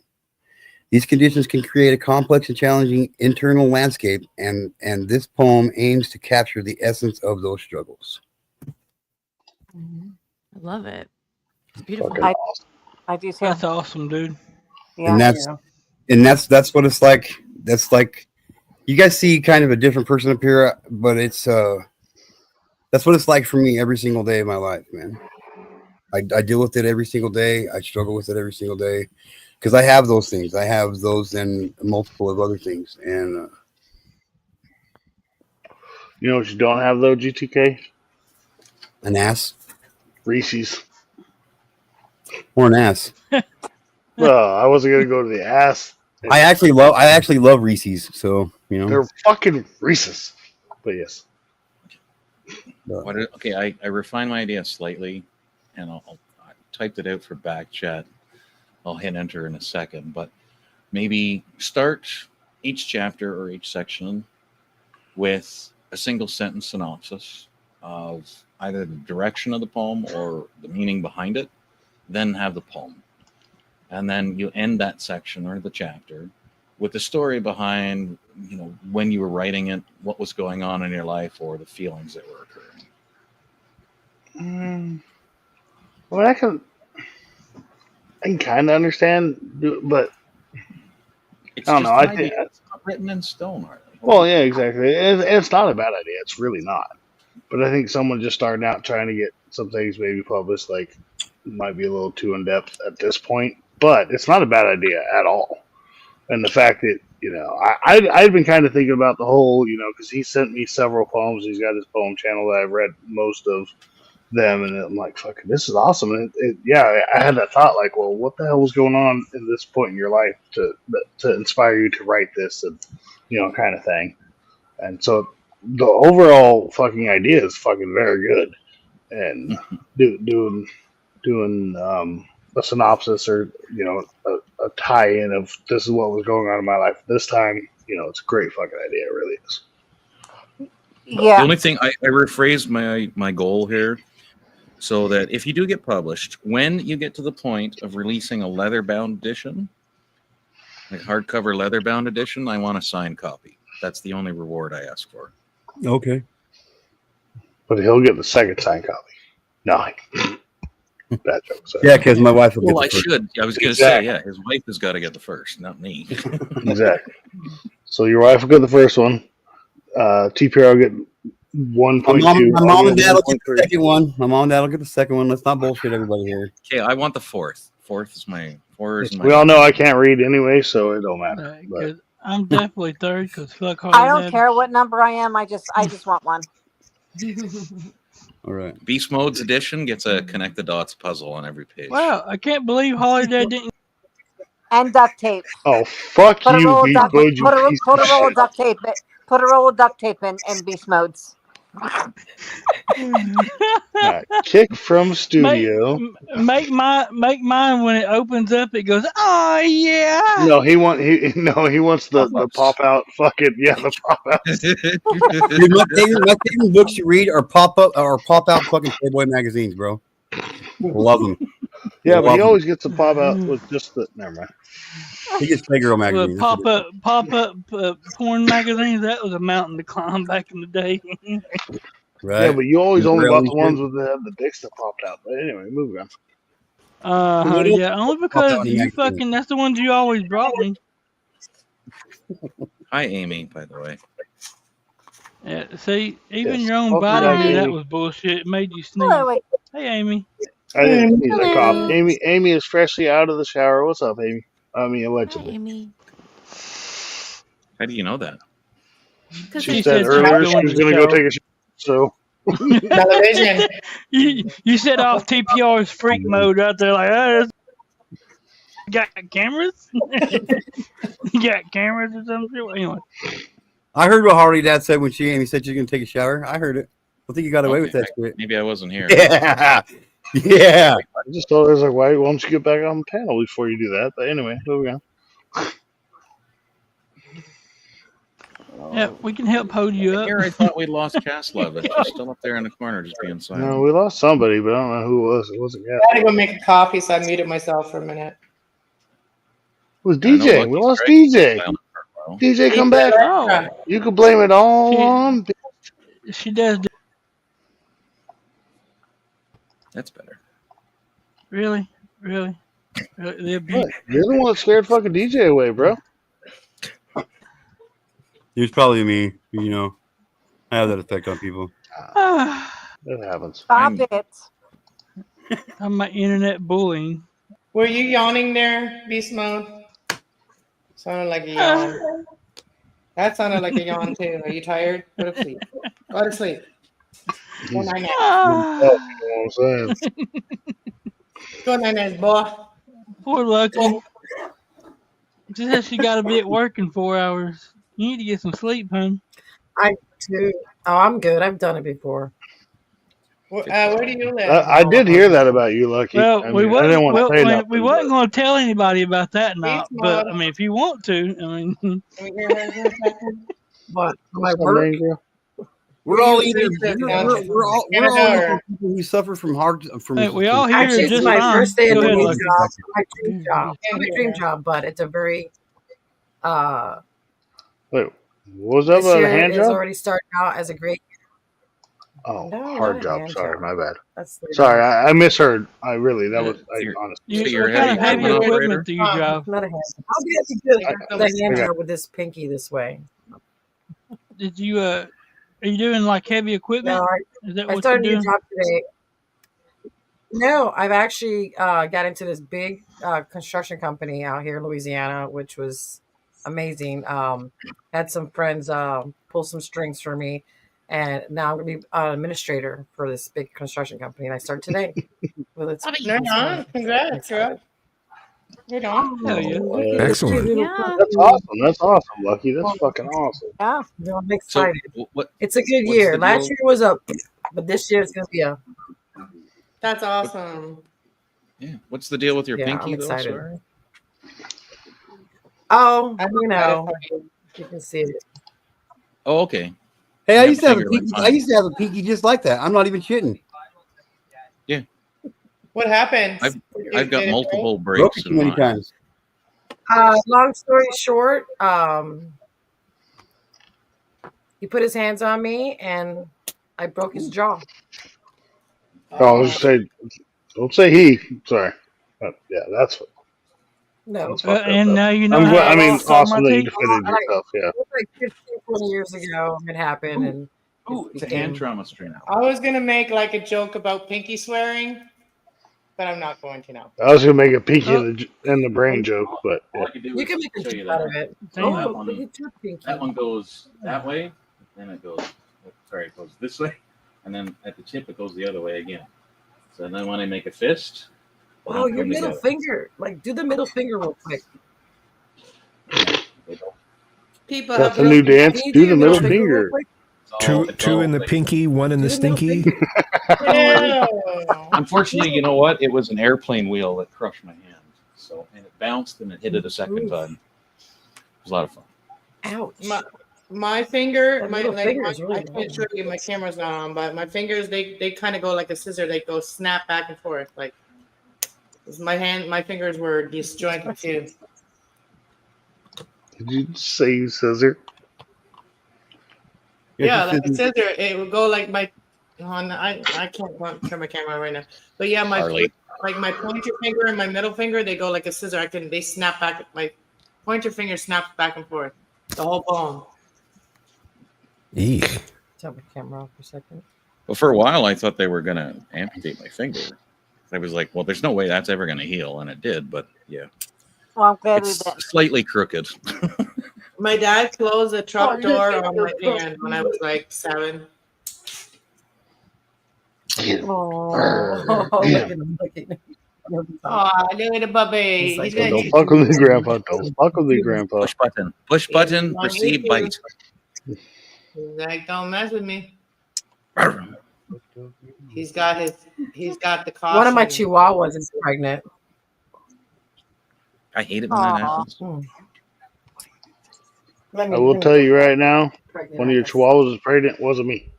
These conditions can create a complex and challenging internal landscape, and this poem aims to capture the essence of those struggles. I love it. It's beautiful. I do too. That's awesome, dude. And that's what it's like. That's like, you guys see kind of a different person up here, but it's that's what it's like for me every single day of my life, man. I deal with it every single day. I struggle with it every single day because I have those things. I have those and multiple of other things. And You know what you don't have though, GTK? an ass Reese's. or an ass. Well, I wasn't gonna go to the ass. I actually love Reese's. So They're fucking Reese's. But yes. Okay, I refined my idea slightly, and I typed it out for back chat. I'll hit enter in a second, but maybe start each chapter or each section with a single sentence synopsis of either the direction of the poem or the meaning behind it, then have the poem. And then you end that section or the chapter with the story behind, when you were writing it, what was going on in your life, or the feelings that were occurring. Well, I can kind of understand, but It's I don't just know. an I think idea. It's not written in stone, are they? Well, yeah, exactly. It's not a bad idea. It's really not. But I think someone just starting out trying to get some things maybe published, like, might be a little too in depth at this point. But it's not a bad idea at all. And the fact that I'd been kind of thinking about the whole, because he sent me several poems. He's got his poem channel that I've read most of them, and I'm like, fucking, this is awesome. And I had that thought, like, well, what the hell was going on in this point in your life to inspire you to write this, and kind of thing. And so the overall fucking idea is fucking very good, and doing a synopsis or a tie-in of this is what was going on in my life this time. It's a great fucking idea. It really is. The only thing I rephrased my goal here, so that if you do get published, when you get to the point of releasing a leather-bound edition, like hardcover leather-bound edition, I want a signed copy. That's the only reward I ask for. Okay. But he'll get the second signed copy. No. Bad joke. Sorry. Yeah, because my wife will get Well, the I first. should. I was going to say, yeah, his wife has got to get the first, not me. Exactly. So your wife will get the first one. TPR will get 1.2. My mom and dad will get the second one. My mom and dad will get the second one. Let's not bullshit everybody here. Okay, I want the fourth. Fourth is my. We all know I can't read anyway, so it don't matter. But I'm definitely third because fuck I don't Dad. care what number I am. I just want one. All right. Beast Mode's edition gets a connect the dots puzzle on every page. Wow, I can't believe Holly Dad didn't. And duct tape. Oh, fuck Put a you, roll of Beast duct, Mode, you put a, piece put of a roll of shit. duct tape. Put a roll of duct tape in beast modes. Kick from studio. Make mine when it opens up. It goes, oh yeah. No, he wants the pop out fucking the pop out. Dude, my favorite books to read are pop out fucking Playboy magazines, bro. Love them. Yeah, but Love he 'em. always gets the pop out with just the. Never mind. He gets Playgirl magazine. Pop up porn magazines. That was a mountain to climb back in the day. Right. Yeah, but you always The only bought railing the ones shit. with the dicks that popped out. But anyway, moving on. Yeah, only Pop because out any you magazine. fucking. That's the ones you always brought me. Hi, Amy, by the way. Yeah, see, even Yes, your own welcome body back, knew that Amy. was bullshit. It made you sneeze. Hello, wait. Hey, Amy. I didn't sneeze. I coughed. Amy is freshly out of the shower. What's up, Amy? I mean, allegedly. Amy. How do you know that? She said earlier she was going to go take a shower. So. Television. You set off TPR's freak mode out there, like, oh, you got cameras? You got cameras or something? Anyway. I heard what Harley Dad said when Amy said she was going to take a shower. I heard it. I think you got away with that shit. Maybe I wasn't here. Yeah. Yeah. I just told her, I was like, why don't you get back on the panel before you do that? But anyway, moving on. Yeah, we can help hold you And up. here I thought we'd lost Cass Love. She's still up there in the corner just being silent. No, we lost somebody, but I don't know who it was. It wasn't yet. I gotta go make a coffee, so I muted myself for a minute. It was I know DJ. We Lucky's lost Greg was DJ. silent for a while. DJ, come back. Oh, You can blame it all on. she does. That's better. Really? They'll be. What? You're the one that scared fucking DJ away, bro. It was probably me. You know, I have that effect on people. That happens. Stop it. I'm my internet bullying. Were you yawning there, Beast Mode? Sounded like a yawn. That sounded like a yawn too. Are you tired? Go to sleep. Go to sleep. Go night night. You know what I'm saying? Go night night, boy. Poor Lucky. Just says she got to be at work in 4 hours. You need to get some sleep, hon. I do. Oh, I'm good. I've done it before. Where do you live? I did hear that about you, Lucky. Well, I we mean, I didn't want to say nothing. we wasn't going to tell anybody about that, not. Beast But mode. I mean, if you want to, I mean. Can we hear her for a second? But my What's up, work. man, girl? We're all you either live we're, down we're, in we're all Canada people who suffer from Hey, we all here Actually, are it's just my fine. first day at Go the ahead, new Lucky. job. My dream job. My dream job, but it's a very Wait, what was that this about a year hand is job? already starting out as a great Oh, no, hard not a job. hand Sorry, job. my bad. That's later Sorry, on. I misheard. I really, that was, So you're, honestly. so you're What kind of heavy equipment operator? equipment do you drive? Not a hand job. I'll get to do I the hand got job with this pinky this way. Did you are you doing like heavy equipment? No, Is that I what you're started a new doing? job today. No, I've actually got into this big construction company out here in Louisiana, which was amazing. Had some friends pull some strings for me, and now I'm gonna be an administrator for this big construction company. And I start today. Well, it's Right on. Congrats, girl. Right on. Hell yeah. look at the cute Excellent. little Yeah. That's puppy. awesome. That's awesome, Lucky. That's fucking awesome. Yeah. No, I'm So excited. what? It's a good What's year. the Last deal? year was a, but this year it's gonna be a. That's awesome. Yeah. What's the deal with your Yeah, pinky I'm though? excited. Sorry. Oh, I'm you excited know, for you. you can see it. Oh, okay. Hey, I You used to have a finger like pinky. I mine. used to have a pinky just like that. I'm not even shitting. Yeah. What happened? I've got Did it multiple Broke breaks it too in many mine. times. Long story short, he put his hands on me and I broke his jaw. Oh, I was just saying, don't say he. Sorry. Yeah, that's No, fucked up. And Though. now you know I'm how glad. I to mean, suck my awesome that you teeth. defended like, yourself. Yeah. it was like 15, 20 years ago it happened, and Oh, it's a hand trauma stream. I was gonna make like a joke about pinky swearing, but I'm not going to now. I was gonna make a pinky Oh, in the brain joke, but All yeah. I could do you is can make a show you joke out that. of it. So damn. that Oh, one, look at your pinky. that one goes that way, then it goes. Sorry, it goes this way, and then at the tip it goes the other way again. So then when I make a fist, they Oh, don't your come middle together. finger. Like, do the middle finger real quick. They don't. People That's have a new real dance. Can you Do do your the middle middle finger real finger. quick? Two in the pinky, one in Do the the middle stinky. finger. Ew. Unfortunately, you know what? It was an airplane wheel that crushed my hand. So and it bounced and it hit it a second Oof. time. It was a lot of fun. Ouch. My finger, That my middle like finger my, is really I can't long. show you. My camera's not on, but my fingers they kind of go like a scissor. They go snap back and forth. Like my fingers were disjointed too. Did you say you scissor? Yeah, like a scissor. It would go like my. I can't turn my camera on right now. But yeah, my Harley. like my pointer finger and my middle finger, they go like a scissor. They snap back. My pointer finger snaps back and forth. The whole bone. Eek. Turn my camera off for a second. Well, for a while, I thought they were going to amputate my finger. I was like, well, there's no way that's ever going to heal. And it did. But yeah, Well, I'm glad it's we did. slightly crooked. My dad closed a truck door on my hand when I was like 7. Oh, look at him. Look at him. Oh, look at the puppy. He's like, He's gonna Don't chew. fuck with me, Grandpa. Don't fuck with me, Grandpa. Push button. Push button. Yeah, Receive me bite. He's like, don't mess with me. He's got the caution. One of my chihuahuas is pregnant. I hate it when that Aw. happens. Hmm. I will tell you right now, one of your chihuahuas is pregnant. Wasn't me.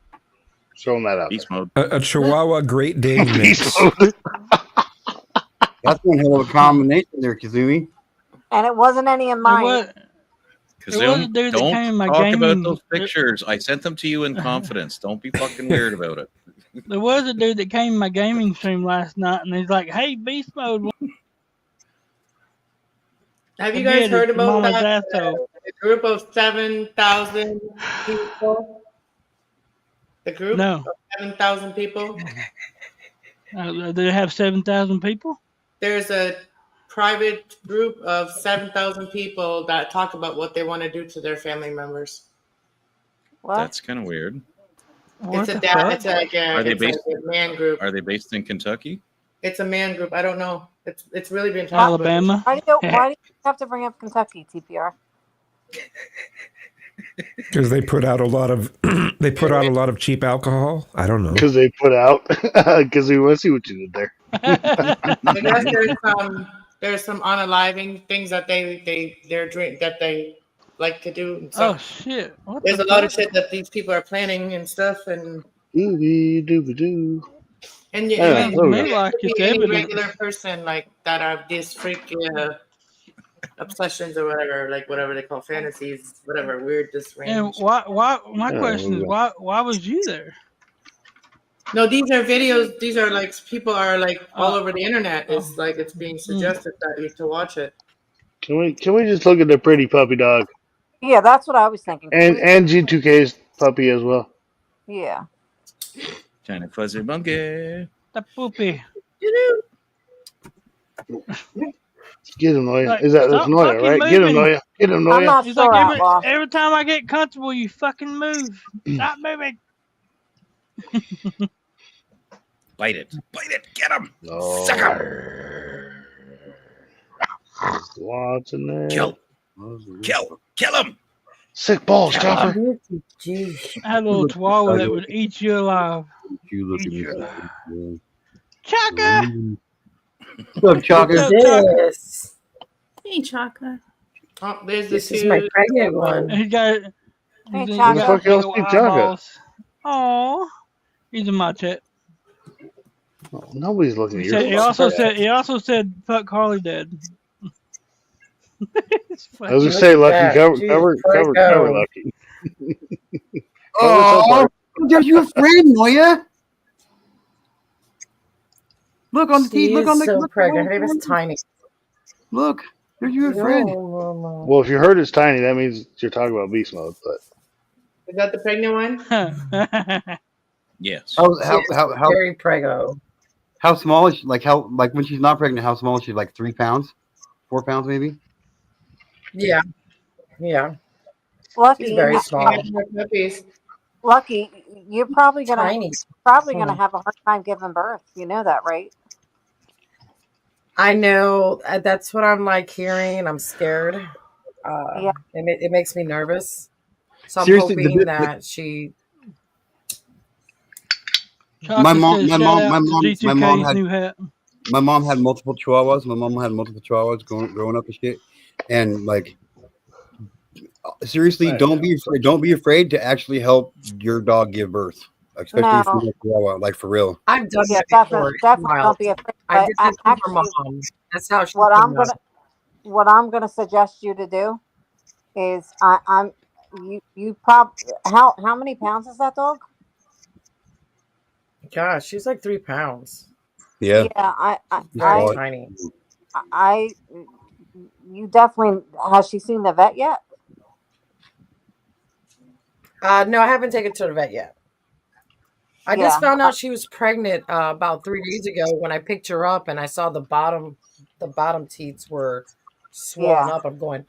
Showing that out. Beast mode. A Chihuahua Great Dane mix. That's one hell of a combination there, Kazumi. And it wasn't any of There mine. was, there was a Kazoom, dude that don't came in my talk about gaming. those pictures. I sent them to you in confidence. Don't be fucking weird about it. There was a dude that came in my gaming stream last night, and he's like, "Hey, Beast Mode." Have I you guys did, heard it's about Mama's that asshole. the group of 7,000 people? The group No. of 7,000 people? Do they have 7,000 people? There's a private group of 7,000 people that talk about what they want to do to their family members. That's kind of weird. What It's a the dad. fuck? It's like Are they it's like based? a man group. Are they based in Kentucky? It's a man group. I don't know. It's really been talked Alabama. Why do you have to bring up Kentucky, TPR? Because they put out a lot of cheap alcohol. I don't know. Because they put out. Because we want to see what you did there. I guess there's some unaliving things that they're drink that they like to do. And Oh stuff. shit! What There's the a lot of fuck? shit that these people are planning and stuff, and Doobie doobie doo. and you, Yeah, and Sounds to you me it like could it's be any evidence. regular person like that are this freak obsessions or whatever, like whatever they call fantasies, whatever weird this And range. why? My Yeah, question is, why was you there? No, these are videos. These are like people are like all over the internet. oh. It's like it's being suggested that you to watch it. Can we just look at the pretty puppy dog Yeah, that's what I was thinking. and G2K's puppy as well? Yeah. Tiny fuzzy monkey. The poopy. Get him, Noya. Like, That's stop Noya, fucking right? Get him, moving. Noya. Get him, I'm Noya. not He's sure, like Outlaw. every time I get comfortable, you fucking move. Stop moving. Bite it. Bite it. Get him. No. Suck him. Watching it. Kill him. Sick balls, I Chopper. had a little chihuahua that would eat you alive. You look at Eat me. you alive. Yeah. Chaka! What's up, Chaka? What's up, Chaka? Hey, Chaka. Oh, there's the This is my two. pregnant one. He got, Hey, he Chaka. got Where the fuck big else old be Chaka? eyeballs. Aw. He's in my chat. Oh, nobody's looking at He, your said, he also said, fuck Harley Dad. I was gonna say, Lucky, cover, Lucky. Oh, are you afraid, Noya? Look on the She teeth. Look is on the. so look pregnant. on Her the- baby's tiny. Look, are you afraid? No. Well, if your herd is tiny, that means you're talking about beast mode. But Is that the pregnant one? Yes. How Very prego. how small is she? Like when she's not pregnant? How small is she? Like 3 pounds, 4 pounds maybe. Yeah. Yeah. Lucky, She's very small. Lucky, you're probably gonna Tiny. have a hard time giving birth. You know that, right? I know. That's what I'm like hearing, and I'm scared. Yeah. It makes me nervous. So I'm Seriously, hoping that she. My mom had new hat. my mom had multiple chihuahuas. My mom had multiple chihuahuas growing up and shit. And like, seriously, don't be afraid to actually help your dog give birth, especially No. if you're a chihuahua, like for real. I've done Yeah, that before. definitely Miles. don't be afraid. I But did that to her actually, mom. That's how she what came I'm up. what I'm gonna suggest you to do is how many pounds is that dog? Gosh, she's like 3 pounds. Yeah. Yeah, Very tiny. you definitely has she seen the vet yet? No, I haven't taken to the vet yet. I just Yeah. found out she was pregnant about 3 days ago when I picked her up and I saw the bottom teats were swollen Yeah. up. I'm going,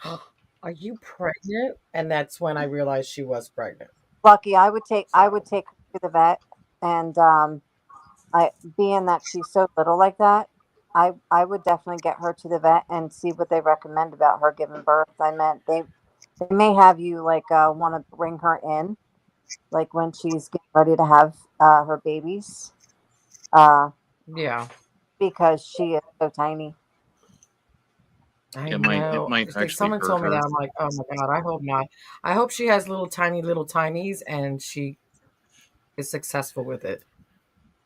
are you pregnant? And that's when I realized she was pregnant. Lucky, I would take her to the vet, and being that she's so little like that, I would definitely get her to the vet and see what they recommend about her giving birth. I meant they may have you like want to bring her in, like when she's getting ready to have her babies. Yeah. Because she is so tiny. I It know. might Like actually someone hurt told me her. that. I'm like, oh my god, I hope not. I hope she has little tinies, and she is successful with it.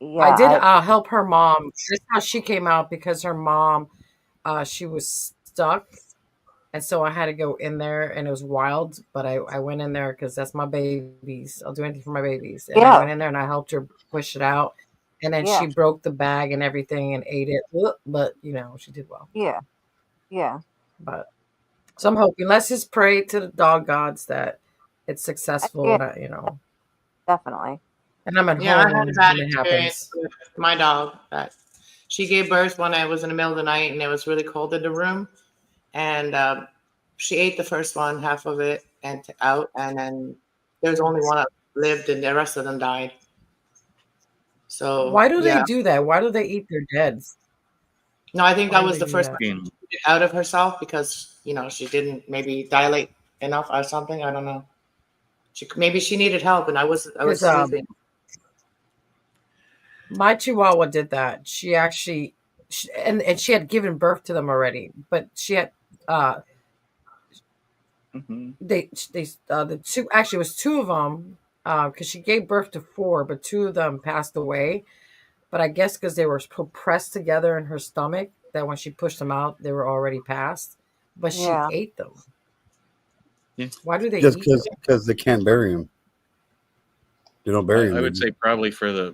I Yeah, did help her mom. That's how she came out because her mom, she was stuck, and so I had to go in there, and it was wild. But I went in there because that's my babies. I'll do anything for my babies, and I yeah, went in there and I helped her push it out, and then yeah, she broke the bag and everything and ate it. Ugh, but she did well. yeah, yeah. But so I'm hoping. Let's just pray to the dog gods that it's successful, Yeah, and definitely. and I'm at Yeah, I home had a when bad it experience happens. with my dog. That she gave birth when I was in the middle of the night and it was really cold in the room, and she ate the first one, half of it, and out, and then there's only one that lived, and the rest of them died. So Why do they yeah, do that? Why do they eat their deads? no, I think Why that do was they the do first that? person to get out of herself because she didn't maybe dilate enough or something. I don't know. Maybe she needed help, and I was Because sleeping. my Chihuahua did that. She actually, and she had given birth to them already, but she had uh Mhm. they the two, actually it was two of them, because she gave birth to four, but two of them passed away. But I guess because they were pressed together in her stomach, that when she pushed them out, they were already passed. But she Yeah. ate them. Yeah. Why do they Just eat them? because they can't bury him. They don't bury him. I would say probably for the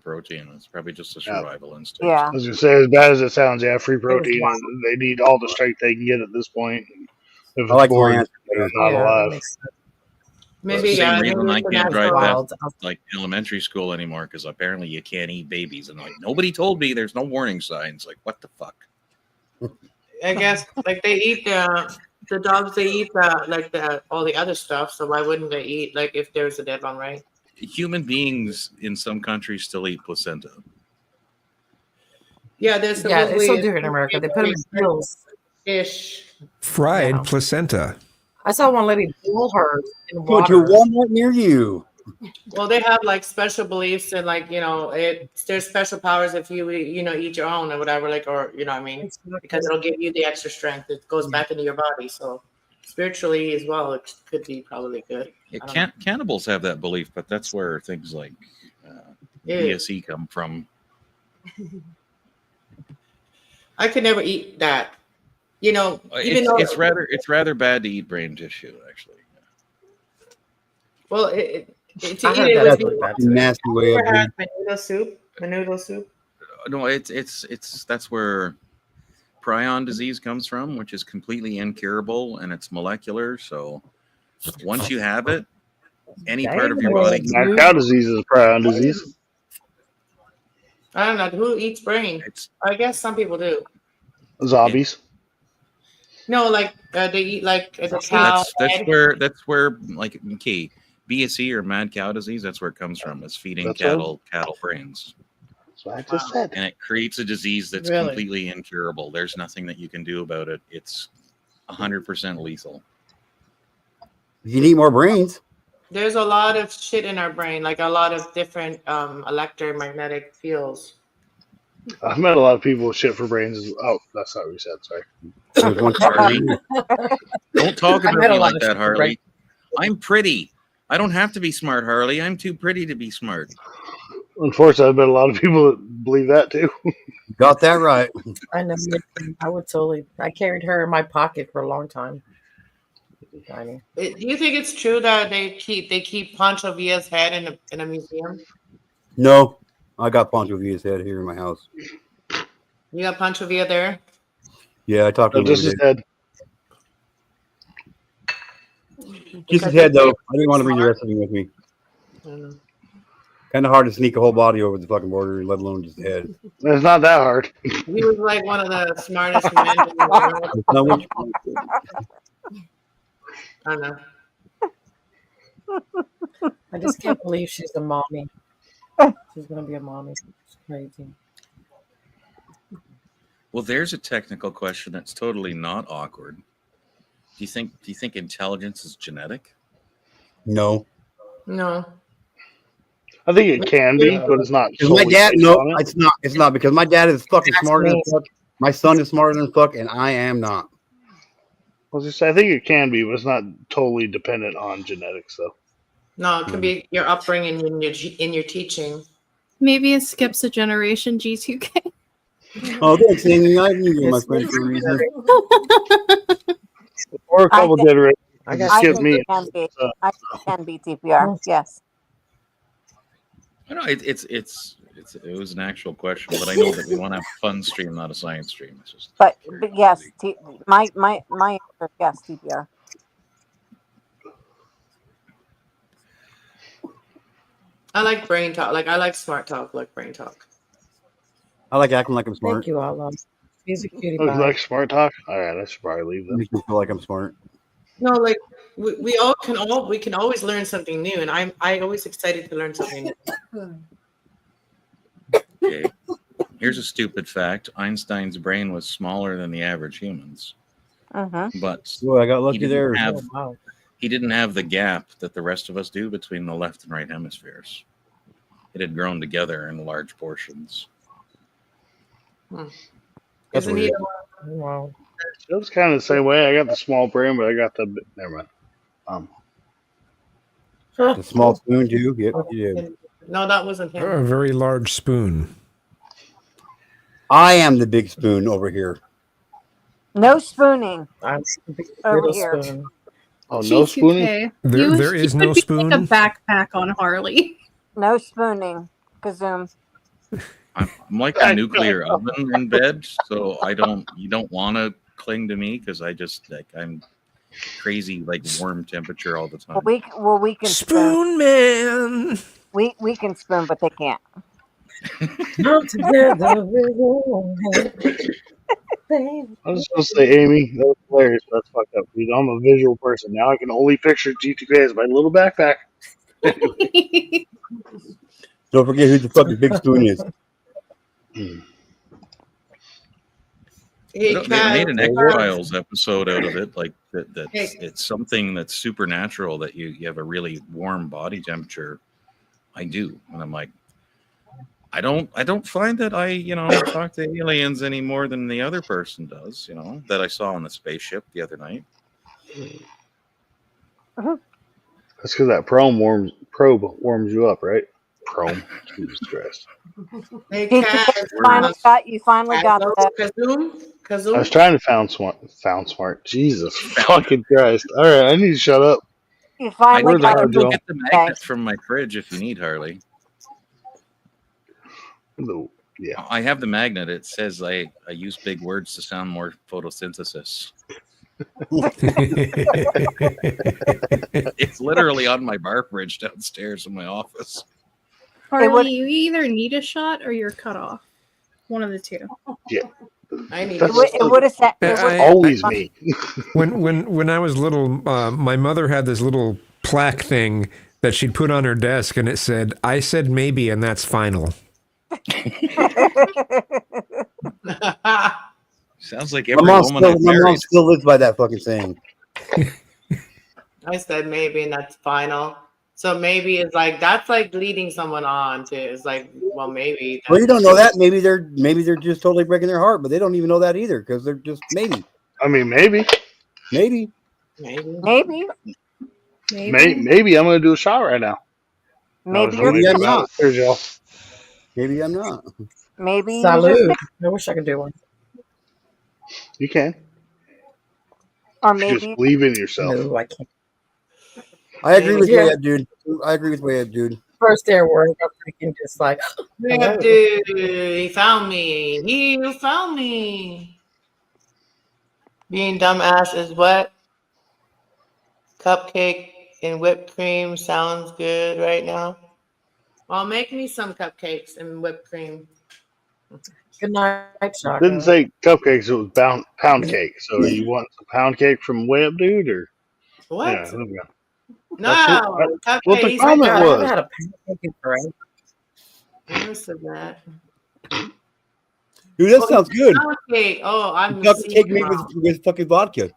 protein. It's probably just a Yeah. survival instinct. Yeah. I was gonna say, as bad as it sounds, yeah, free It was protein. wild. They need all the strength they can get at this point. If I it's like my born, answer they're better. not Yeah, that alive. makes sense. It's Maybe the same maybe reason I it's the can't It was natural. drive past wild. like elementary school anymore because apparently you can't eat babies, and like nobody told me there's no warning signs. Like what the fuck? I guess like they eat the dogs. They eat the all the other stuff. So why wouldn't they eat like if there's a dead one, right? Human beings in some countries still eat placenta. Yeah, there's Yeah, it's so supposedly different in America. They put them in pills. fish. Fried Yeah. placenta. I saw one lady boil hers in Go to a water. Walmart near you. Well, they have like special beliefs and like there's special powers if you eat your own or whatever, like, or what I mean, because it'll give you the extra strength. It goes back into your body. So spiritually as well, it could be probably good. I don't know. Cannibals have that belief, but that's where things like Ew. BSE come from. I could never eat that. Even though It's rather bad to eat brain tissue, actually. well, to eat I heard it that's would really be bad A too. nasty way of ever had doing. menudo soup. No, it's that's where prion disease comes from, which is completely incurable and it's molecular. So once you have it, any part of your body can Mad cow disease is a prion disease. I don't know who eats brain. I guess some people do. Zombies. No, like they eat like the cow. that's where like BSE or mad cow disease. That's where it comes from. It's feeding That's cattle brains, That's what I just said. and it creates a disease that's Really? completely incurable. There's nothing that you can do about it. It's 100% lethal. You need more brains. There's a lot of shit in our brain, like a lot of different electromagnetic fields. I've met a lot of people with shit for brains. Oh, that's not what we said. Sorry. There's one Harley, don't talk I about met a me lot like of that, shit, Harley. right? I'm pretty. I don't have to be smart, Harley. I'm too pretty to be smart. Unfortunately, I've met a lot of people that believe that too. Got that right. I know. I would totally. I carried her in my pocket for a long time. Tiny. Do you think it's true that they keep Pancho Villa's head in a museum? No, I got Pancho Villa's head here in my house. You got Pancho Villa there? Yeah, I talked to him Just every his day. head. Just his head, though. I didn't want to bring the rest of him with me. I don't know. Kind of hard to sneak a whole body over the fucking border, let alone just the head. It's not that hard. He was like one of the smartest men in the world. It's not what you- I don't know. I just can't believe she's a mommy. She's gonna be a mommy. It's crazy. Well, there's a technical question that's totally not awkward. Do you think intelligence is genetic? No. No. I think it can be, but it's not. Because my solely dad, based no, on it. it's not because my dad is fucking That's smarter than me. fuck. My son is smarter than fuck, and I am not. I think it can be, but it's not totally dependent on genetics, though. No, it could be your upbringing and in your teaching. Maybe it skips a generation, G2K. Oh, thanks, Amy. I knew you were my friend for a reason. Or a I couple think generations. I It got just I gives think me. it can be. I think it can be TPR. Yes. I know it was an actual question, but I know that we want to have a fun stream, not a science stream. It's just But yes, my answer, yes, TPR. I like brain talk. Like I like smart talk, like brain talk. I like acting like I'm smart. Thank you, Allah. He's a cutie Oh, you pie. like smart talk? All right, I should probably leave them. Makes me feel like I'm smart. No, like we can always learn something new, and I always excited to learn something new. okay. Here's a stupid fact: Einstein's brain was smaller than the average human's, but Boy, I got lucky there. He didn't have the gap that the rest of us do between the left and right hemispheres. It had grown together in large portions. That's Isn't weird. he? Wow. It was kind of the same way. I got the small brain, but I got the never mind. The small spoon, too. Yep, you did. No, that wasn't him. A very large spoon. I am the big spoon over here. No spooning I'm over little here. spoon. Oh, no spooning? G2K. There is no would be spoon? like a backpack on Harley. No spooning. Kazoom. I'm like a nuclear oven in bed, so you don't want to cling to me because I'm crazy, like warm temperature all the time. We can spoon, man. We can spoon, but they can't. Come together, I was supposed to say, Amy, that was hilarious, but that's fucked up. Dude, I'm a visual person. Now I can only picture G2K as my little backpack. Don't forget who the fucking big spoon is. Hey, They made an X-Files episode out of it, like that. It's something that's supernatural that you have a really warm body temperature. I do, and I'm like, I don't find that I talk to aliens any more than the other person does. That I saw on the spaceship the other night. That's because that probe warms you up, right? Probe. Jesus Christ. Hey, You finally got that. Kazoom. I was trying to found smart. Jesus fucking Christ. All right, I need to shut up. You I finally can got go it. get the magnet from my fridge if you need, Harley. Yeah. I have the magnet. It says I use big words to sound more photosynthesis. It's literally on my bar fridge downstairs in my office. Harley, you either need a shot or you're cut off. One of the two. Yeah. I need It would have said. Always me. When I was little, my mother had this little plaque thing that she'd put on her desk, and it said, "I said maybe, and that's final." Sounds like My every mom woman I've married. still lives by that fucking saying. I said maybe, and that's final. So maybe it's like that's like leading someone on to. It's like, well, maybe. Well, you don't know that. Maybe they're just totally breaking their heart, but they don't even know that either because they're just maybe. I mean, maybe. Maybe. Maybe I'm gonna do a shot right now. Maybe Maybe I'm not. Here, Joe. Maybe I'm not. Maybe you Salud. just, I wish I could do one. You can. or You maybe just believe in yourself. No, I can't. I agree with Yeah. dude. I agree with dude. First day of work, I'm freaking just like, Yeah, dude, he found me. He found me. Being dumbass is what? Cupcake and whipped cream sounds good right now. Well, make me some cupcakes and whipped cream. good night, Shaka. Didn't say cupcakes, it was pound cake. So you want some pound cake from way up, dude, or What? yeah, there we go. No, That's what the cupcakes. comment I haven't was. had a pancake in forever. I never said that. Dude, that sounds good. Pound cake. Oh, I'm Cupcake made now. with fucking vodka.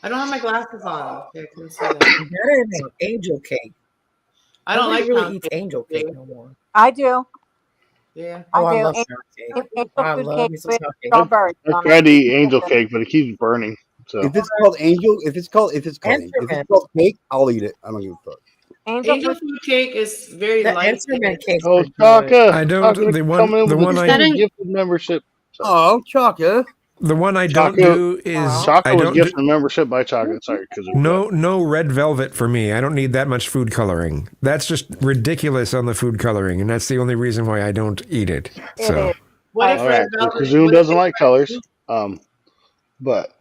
I don't have my glasses on. Okay, I can see that. That is an angel cake. I don't Nobody like really pound eats cake. angel cake no more. I do. Yeah. Oh, I I do. love Angel pound cake. food I cake love me some with pound cake. strawberries I on tried it. to eat angel cake, but it keeps burning. So If it's called angel, if it's called cake, I'll eat it. I don't give a fuck. Angel food cake is very The light. Enterman cake. Oh, Chaka! I don't. Chaka The coming in one. The with one a I. free gifted membership. Oh, Chaka. The one I don't Chaka, do is Chaka I was don't gifted do, a membership by Chaka. Sorry, because no red velvet for me. I don't need that much food coloring. That's just ridiculous on the food coloring, and that's the only reason why I don't eat it. So What if all red right. So velvet? Kazoon doesn't like colors. But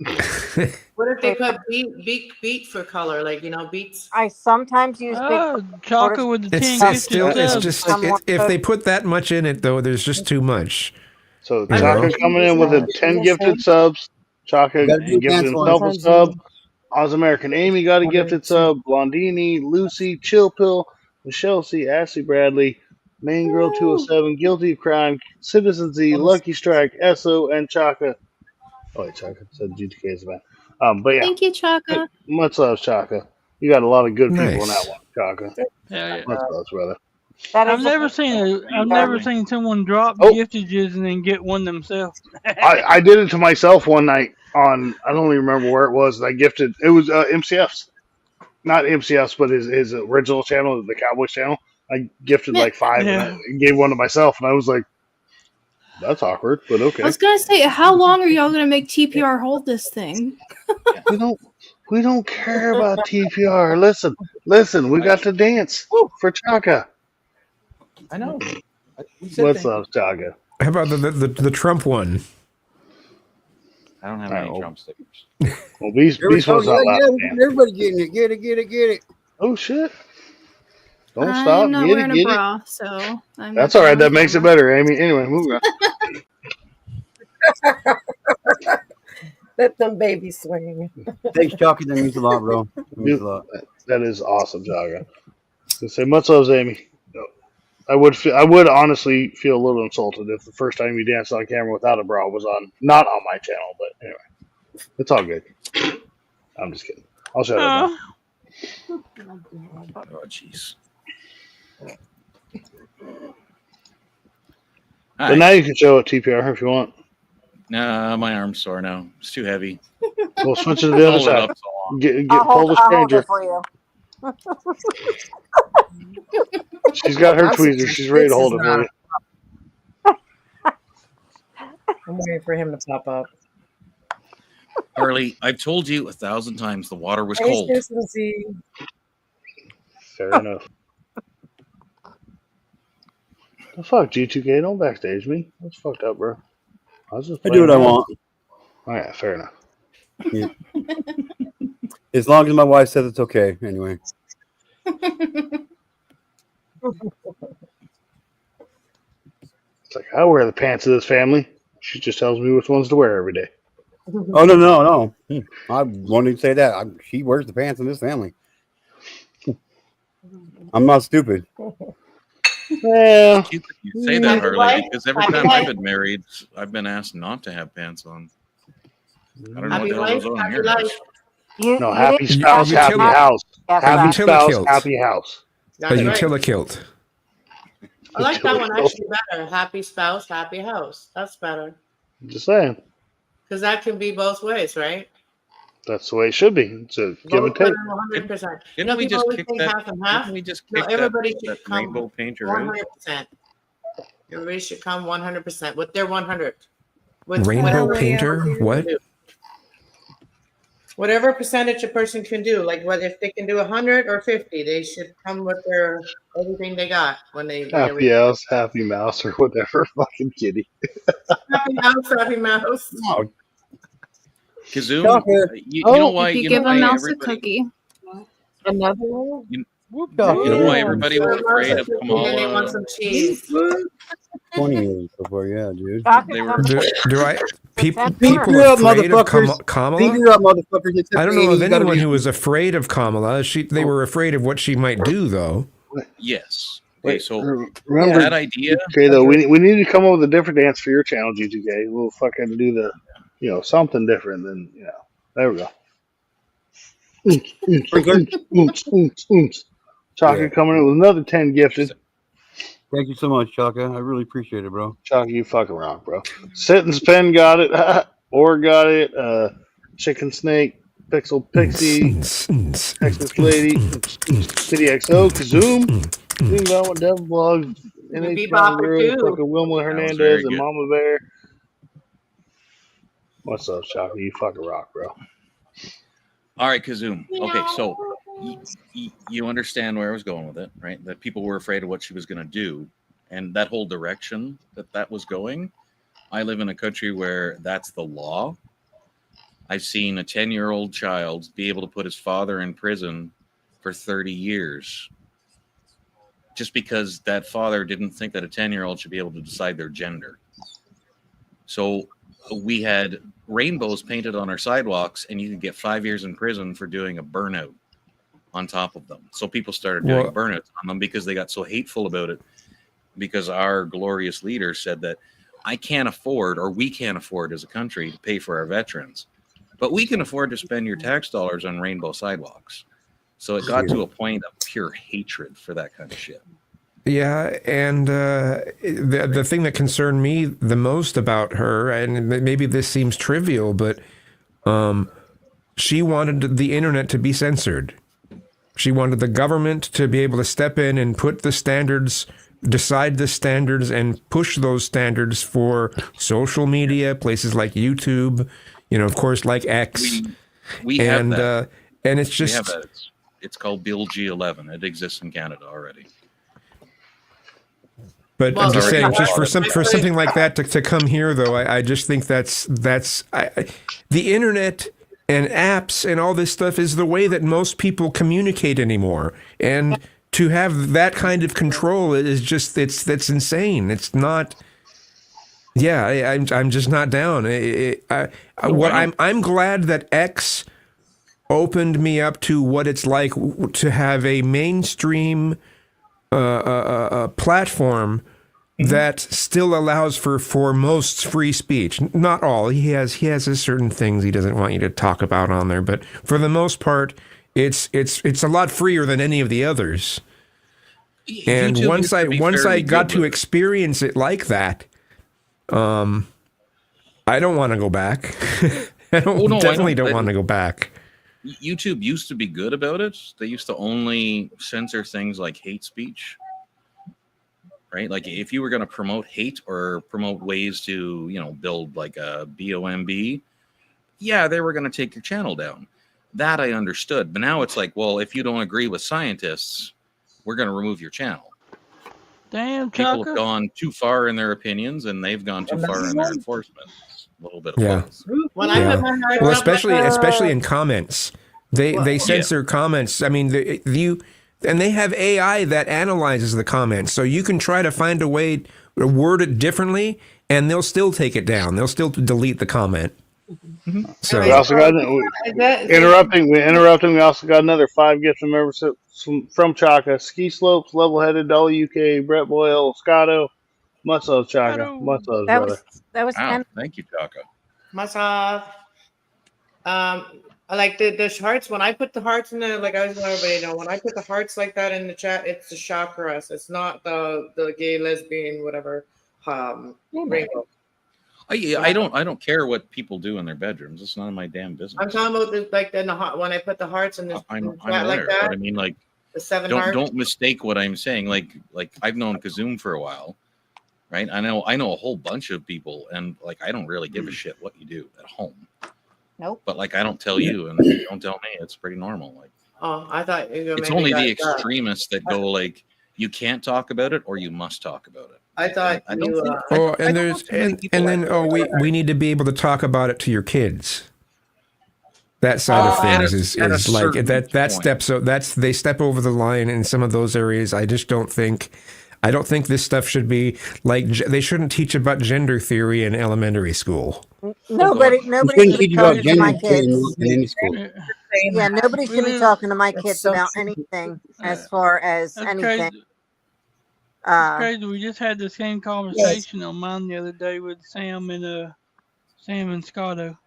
What if they put beet for color, like beets? I sometimes use big chocolate with the it's 10 still gifted it's subs. just Someone if could- they put that much in it though, there's just too much. So You Chaka know? coming in with a 10 gifted subs. Chaka Gotta do gifted dance himself a ones. sub. Oz American Amy got a gifted sub. Blondini, Lucy, Chill Pill, Michelle C, Ashley Bradley, Main Girl 207, Guilty of Crime, Citizen Z, Lucky Strike, Esso, and Chaka. Oh wait, Chaka said GTK is bad. But yeah, Thank you, Chaka. much love, Chaka. You got a lot of good people in that Nice. one, Chaka. Yeah. Much love, brother. That I've is never seen someone drop Oh. giftages and then get one themselves. I did it to myself one night on I don't even remember where it was. I gifted it was MCF's, not MCF's, but his original channel, the Cowboys channel. I gifted like 5 and I gave one to myself, and I was like, "That's awkward," but okay. I was gonna say, how long are y'all gonna make TPR hold this thing? We don't care about TPR. Listen, we got to dance for Chaka. I know. What's up, Chaka? How about the Trump one? I don't have any Trump stickers. Well, Beast There we go. one's not allowed to dance. Everybody getting it. Get it. Oh shit! Don't I'm stop. not Get wearing it, a get it. bra, so I'm That's not all right. gonna That makes it better, Amy. Anyway, moving on. Let them babies swing. Thanks, Chalky. That means a lot, bro. That means a lot. That is awesome, Chaka. To say much love, Amy. I would honestly feel a little insulted if the first time you danced on camera without a bra was not on my channel. But anyway, it's all good. I'm just kidding. I'll shut up now. Oh, jeez. But now you can show it TPR if you want. Nah, my arm's sore now. It's too heavy. We'll switch it to the other Hold it side. up so long. Get I'll pull the hold stranger. it for you. She's got her tweezers. She's ready to hold it for you. I'm waiting for him to pop up. Harley, I've told you 1,000 times the water was Hey, cold. Susan Z. Fair enough. The fuck, G2K, don't backstage me. That's fucked up, bro. I was just I do what I playing around. want. Oh yeah, fair enough. Yeah. As long as my wife says it's okay. Anyway. It's like I wear the pants of this family. She just tells me which ones to wear every day. Oh no. I won't even say that. She wears the pants in this family. I'm not stupid. Yeah. You say that, Harley, because every time I've been married, I've been asked not to have pants on. I don't know what the hell goes on in your house. No, happy spouse, happy house. Happy spouse, happy house. A That's right. utilikilt. I like that one actually better. Happy spouse, happy house. That's better. Just saying. Because that can be both ways, right? That's the way it should be. It's a give and take. 100%. Didn't we people just always kick think that? half and half. Didn't we just No, kick everybody that should come rainbow painter out? 100%. Everybody should come 100% with their 100. With Rainbow whatever painter? they can What? do. Whatever percentage a person can do, like whether if they can do 100 or 50, they should come with their everything they got when they. Happy house, happy mouse, or whatever. Fucking kitty. Happy mouse, happy mouse. Oh, Kazoom, Chocolate. you know why? If you You give know a why mouse a everybody? cookie. Another one? You know why everybody was afraid of And they want Kamala? some cheese. 20 years before, yeah, dude. They were. Do I? People Figure out, afraid of motherfuckers. Kamala? Figure out, motherfuckers. It's I don't know of you gotta anyone be- who was afraid of Kamala. They were afraid of what she might do, though. Yes. Okay, so Remember that idea. Okay, though, we need to come up with a different dance for your channel, G2K. We'll fucking do something different than, There we go. Chalky coming in with another 10 gifted. Thank you so much, Chaka. I really appreciate it, bro. Chalky, you fucking rock, bro. Sit and Spin got it. Or got it. Chicken Snake, Pixel Pixie, Texas Lady, Kitty XO, Kazoom, Green Velvet, Devil Blog, NH Mountain Bebopper Brew, too. fucking Wilma That was Hernandez, very and good. Mama Bear. What's up, Shocker? You fucking rock, bro. All right, Kazoom. Okay, so you understand where I was going with it, right? That people were afraid of what she was going to do, and that whole direction that was going. I live in a country where that's the law. I've seen a 10-year-old child be able to put his father in prison for 30 years just because that father didn't think that a 10-year-old should be able to decide their gender. So we had rainbows painted on our sidewalks, and you could get 5 years in prison for doing a burnout on top of them. So people started doing burnouts on them because they got so hateful about it, because our glorious leader said that I can't afford, or we can't afford as a country, to pay for our veterans, but we can afford to spend your tax dollars on rainbow sidewalks. So it got to a point of pure hatred for that kind of shit. Yeah, and the thing that concerned me the most about her, and maybe this seems trivial, but she wanted the internet to be censored. She wanted the government to be able to step in and put the standards, decide the standards, and push those standards for social media, places like YouTube, of course, like X. We have that. And it's just... We have that. It's called Bill G11. It exists in Canada already. But I'm just saying, just for something like that to come here, though, I just think that's the internet and apps and all this stuff is the way that most people communicate anymore. And to have that kind of control is just that's insane. It's not. Yeah, I'm just not down. I'm glad that X opened me up to what it's like to have a mainstream platform that still allows for most free speech. Not all. He has certain things he doesn't want you to talk about on there, but for the most part, it's a lot freer than any of the others. And YouTube once I got to experience it like that, I don't want to go back. I definitely don't want to go back. YouTube used to be good about it. They used to only censor things like hate speech, right? Like if you were going to promote hate or promote ways to, build like a BOMB, yeah, they were going to take your channel down. That I understood. But now it's like, well, if you don't agree with scientists, we're going to remove your channel. Damn, people have gone too far in their opinions, and they've gone too far in their enforcement. A little bit of both. When I put my heart well, up, especially in comments, they censor comments. I mean, and they have AI that analyzes the comments, so you can try to find a way to word it differently, and they'll still take it down. They'll still delete the comment. So we also got interrupting. We also got another 5 gifts from Chaka. Ski slopes, level-headed, UK, Brett Boyle, Scotto. Much love, Chaka. Much love, brother. That was wow, thank you, Chaka. Myself. I like the hearts. When I put the hearts in there, like I was letting everybody know, when I put the hearts like that in the chat, it's the chakras. It's not the gay, lesbian, whatever. Rainbow. I don't care what people do in their bedrooms. It's none of my damn business. I'm talking about when I put the hearts in the I'm chat like aware, that. but I mean, like, the 7 hearts. Don't mistake what I'm saying. Like I've known Kazoom for a while, right? I know a whole bunch of people, and like I don't really give a shit what you do at home. Nope. But like I don't tell you, and you don't tell me. It's pretty normal. Like, I thought it's only the extremists that go like, you can't talk about it, or you must talk about it. I thought I don't think, we need to be able to talk about it to your kids. That side of things is like that step. So they step over the line in some of those areas. I just don't think. I don't think this stuff should be like they shouldn't teach about gender theory in elementary school. Nobody should be talking to my kids. In any school. Yeah, nobody should be talking to my kids about anything as far as anything. Crazy. We just had the same conversation on mine the other day with Sam and Scotto.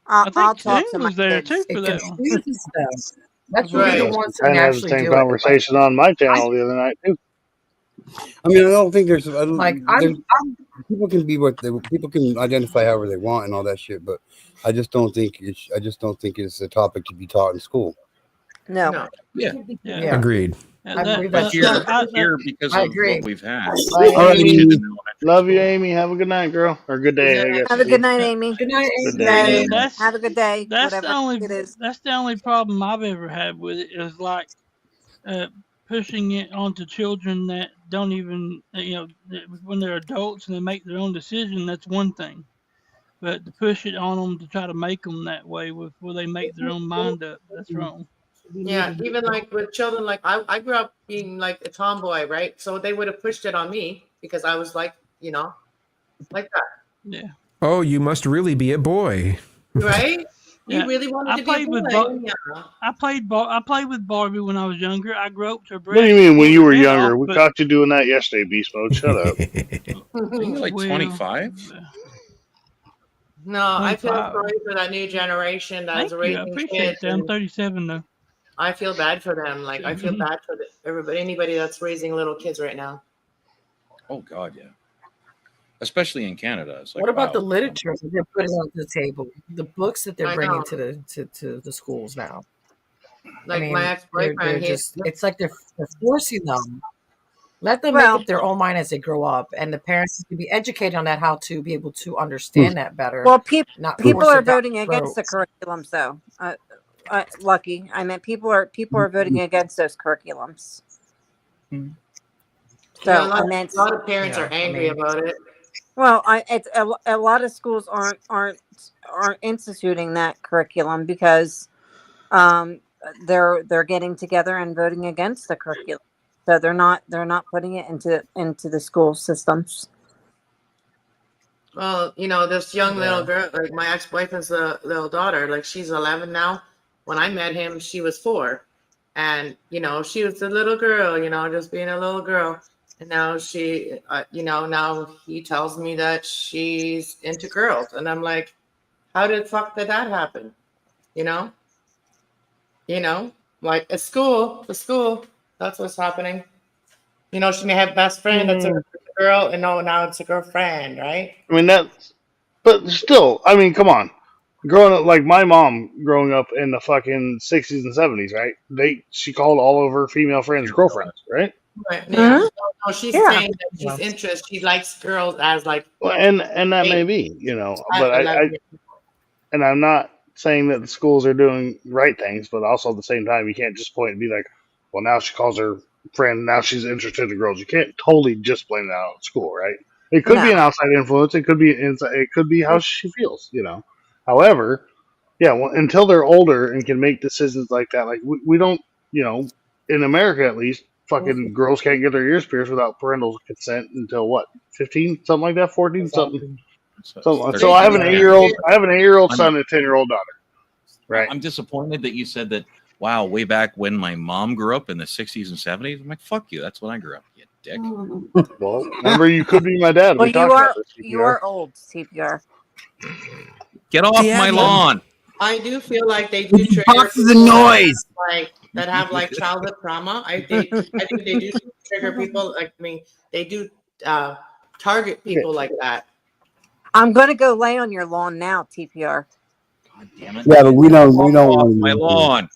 I think I'll Sam talk to was my there kids. too for that one. That's right. The ones that I had the actually same do it. conversation on my channel the other night too. I mean, I don't think there's Like people can be people can identify however they want and all that shit, but I just don't think it's a topic to be taught in school. No. Yeah. Agreed. I believe But that's here because I of agree. what we've had. All right, Amy. Love you, Amy. Have a good night, girl, or good day. I guess. Have a good night, Amy. Good night, Good Amy. day. Amy. Have a good day. That's Whatever the only. it is. That's the only problem I've ever had with it is like pushing it onto children that don't even when they're adults and they make their own decision. That's one thing, but to push it on them to try to make them that way where they make their own mind up, that's wrong. Yeah, even like with children, like I grew up being like a tomboy, right? So they would have pushed it on me because I was like, like that. Yeah. Oh, you must really be a boy. Right? Yeah. You really wanted to be played a with boy. I played with Barbie when I was younger. I grew up to What do you mean when you were younger? We but- caught you doing that yesterday, Beast Mode. Shut up. Are you like Well, 25? No, I feel 25. sorry for that new generation that is Thank you. I raising appreciate kids. that. I'm And 37 though. I feel bad for them. Like I feel bad for anybody that's raising little kids right now. Oh God, yeah. Especially in Canada. It's like, What about wow. the literature that they're putting on the table? The books that they're I bringing know. to the schools now. Like I mean, my they're ex-boyfriend, it's like they're forcing them. Let them Well- make up their own mind as they grow up, and the parents can be educated on that, how to be able to understand that better. Well, not people force are it down voting their against the throats. curriculums, though. Lucky. I meant people are voting against those curriculums. So Yeah, I meant a lot of parents Yeah, are angry about it. well, it's a lot of schools aren't instituting that curriculum because they're getting together and voting against the curriculum. So they're not putting it into the school systems. Well, this young little girl, like my ex-boyfriend's little daughter, like she's 11 now. When I met him, she was 4. And, she was a little girl, just being a little girl. And now now he tells me that she's into girls. And I'm like, how the fuck did that happen? Like at school, that's what's happening. She may have best friend that's a girl, and now it's a girlfriend, right? I mean but still, I mean, come on. Growing up, like my mom, growing up in the fucking 60s and 70s, right? She called all of her female friends girlfriends, right? Right. Yeah. Mhm. No, she's Yeah. saying that she's interested. She likes girls as like. Well, and that may be, but and I'm not saying that the schools are doing right things, but also at the same time, you can't just point and be like, well, now she calls her friend, now she's interested in girls. You can't totally just blame that on school, right? It could be an outside influence. It could be inside. It could be how she feels, However, yeah, well, until they're older and can make decisions like that, like we don't, in America at least, fucking girls can't get their ears pierced without parental consent until what, 15, something like that, 14, something. So I have an 8-year-old son and a 10-year-old daughter. Right. I'm disappointed that you said that. Wow, way back when my mom grew up in the 60s and 70s. I'm like, fuck you. That's when I grew up. You dick. Well, remember, you could be my dad. Well, We talked about this. you are old, CPR. Get off my lawn. I do feel like they do trigger boxes of people noise. that have like childhood trauma. I think they do trigger people. Like they do target people like that. I'm gonna go lay on your lawn now, TPR. Damn it. Yeah, but we don't Off my lawn.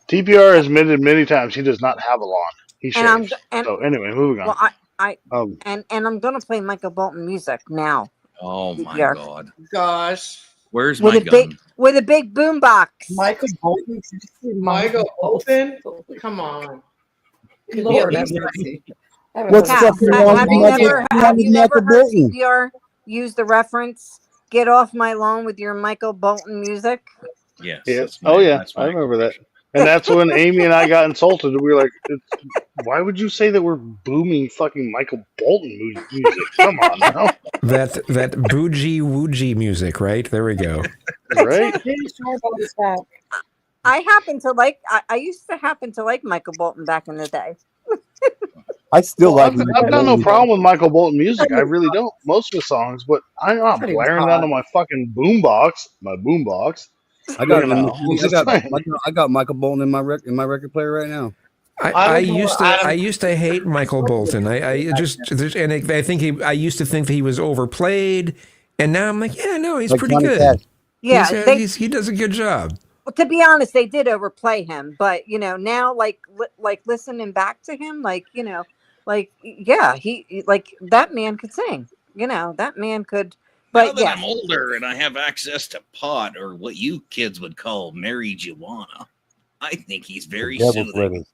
TPR has admitted many times he does not have a lawn. He shaves. And So anyway, moving on. Well, and I'm gonna play Michael Bolton music now. Oh my TPR. God. Gosh. Where's With my a gun? with a big boom box. Michael Bolton. Michael Bolton? Come on. Lord have mercy. What's Kat, fucking wrong with have you Michael never heard Bolton? TPR use the reference "Get off my lawn" with your Michael Bolton music? Yes. Yeah. that's my- Oh yeah, that's I my- remember that. And that's when Amy and I got insulted. We were like, "Why would you say that we're booming fucking Michael Bolton music? Come on now." That bougie woogee music, right? There we go. Right? I happen to like. I used to happen to like Michael Bolton back in the day. I still like. I've got no problem with Michael Bolton music. I really don't. Most of the songs, but I'm not Pretty blaring that on my fucking boombox. My boombox. I got You know, I'm just saying. I got Michael Bolton in my record player right now. I used to hate Michael Bolton. I used to think that he was overplayed, and now I'm like, yeah, no, he's Like pretty Johnny good. Cash. Yeah, He does a good job. well, to be honest, they did overplay him, but now like listening back to him, yeah, he like that man could sing. That man could. Now But that yeah, I'm older and I have access to pot, or what you kids would call marijuana, I think he's very Devil's soothing.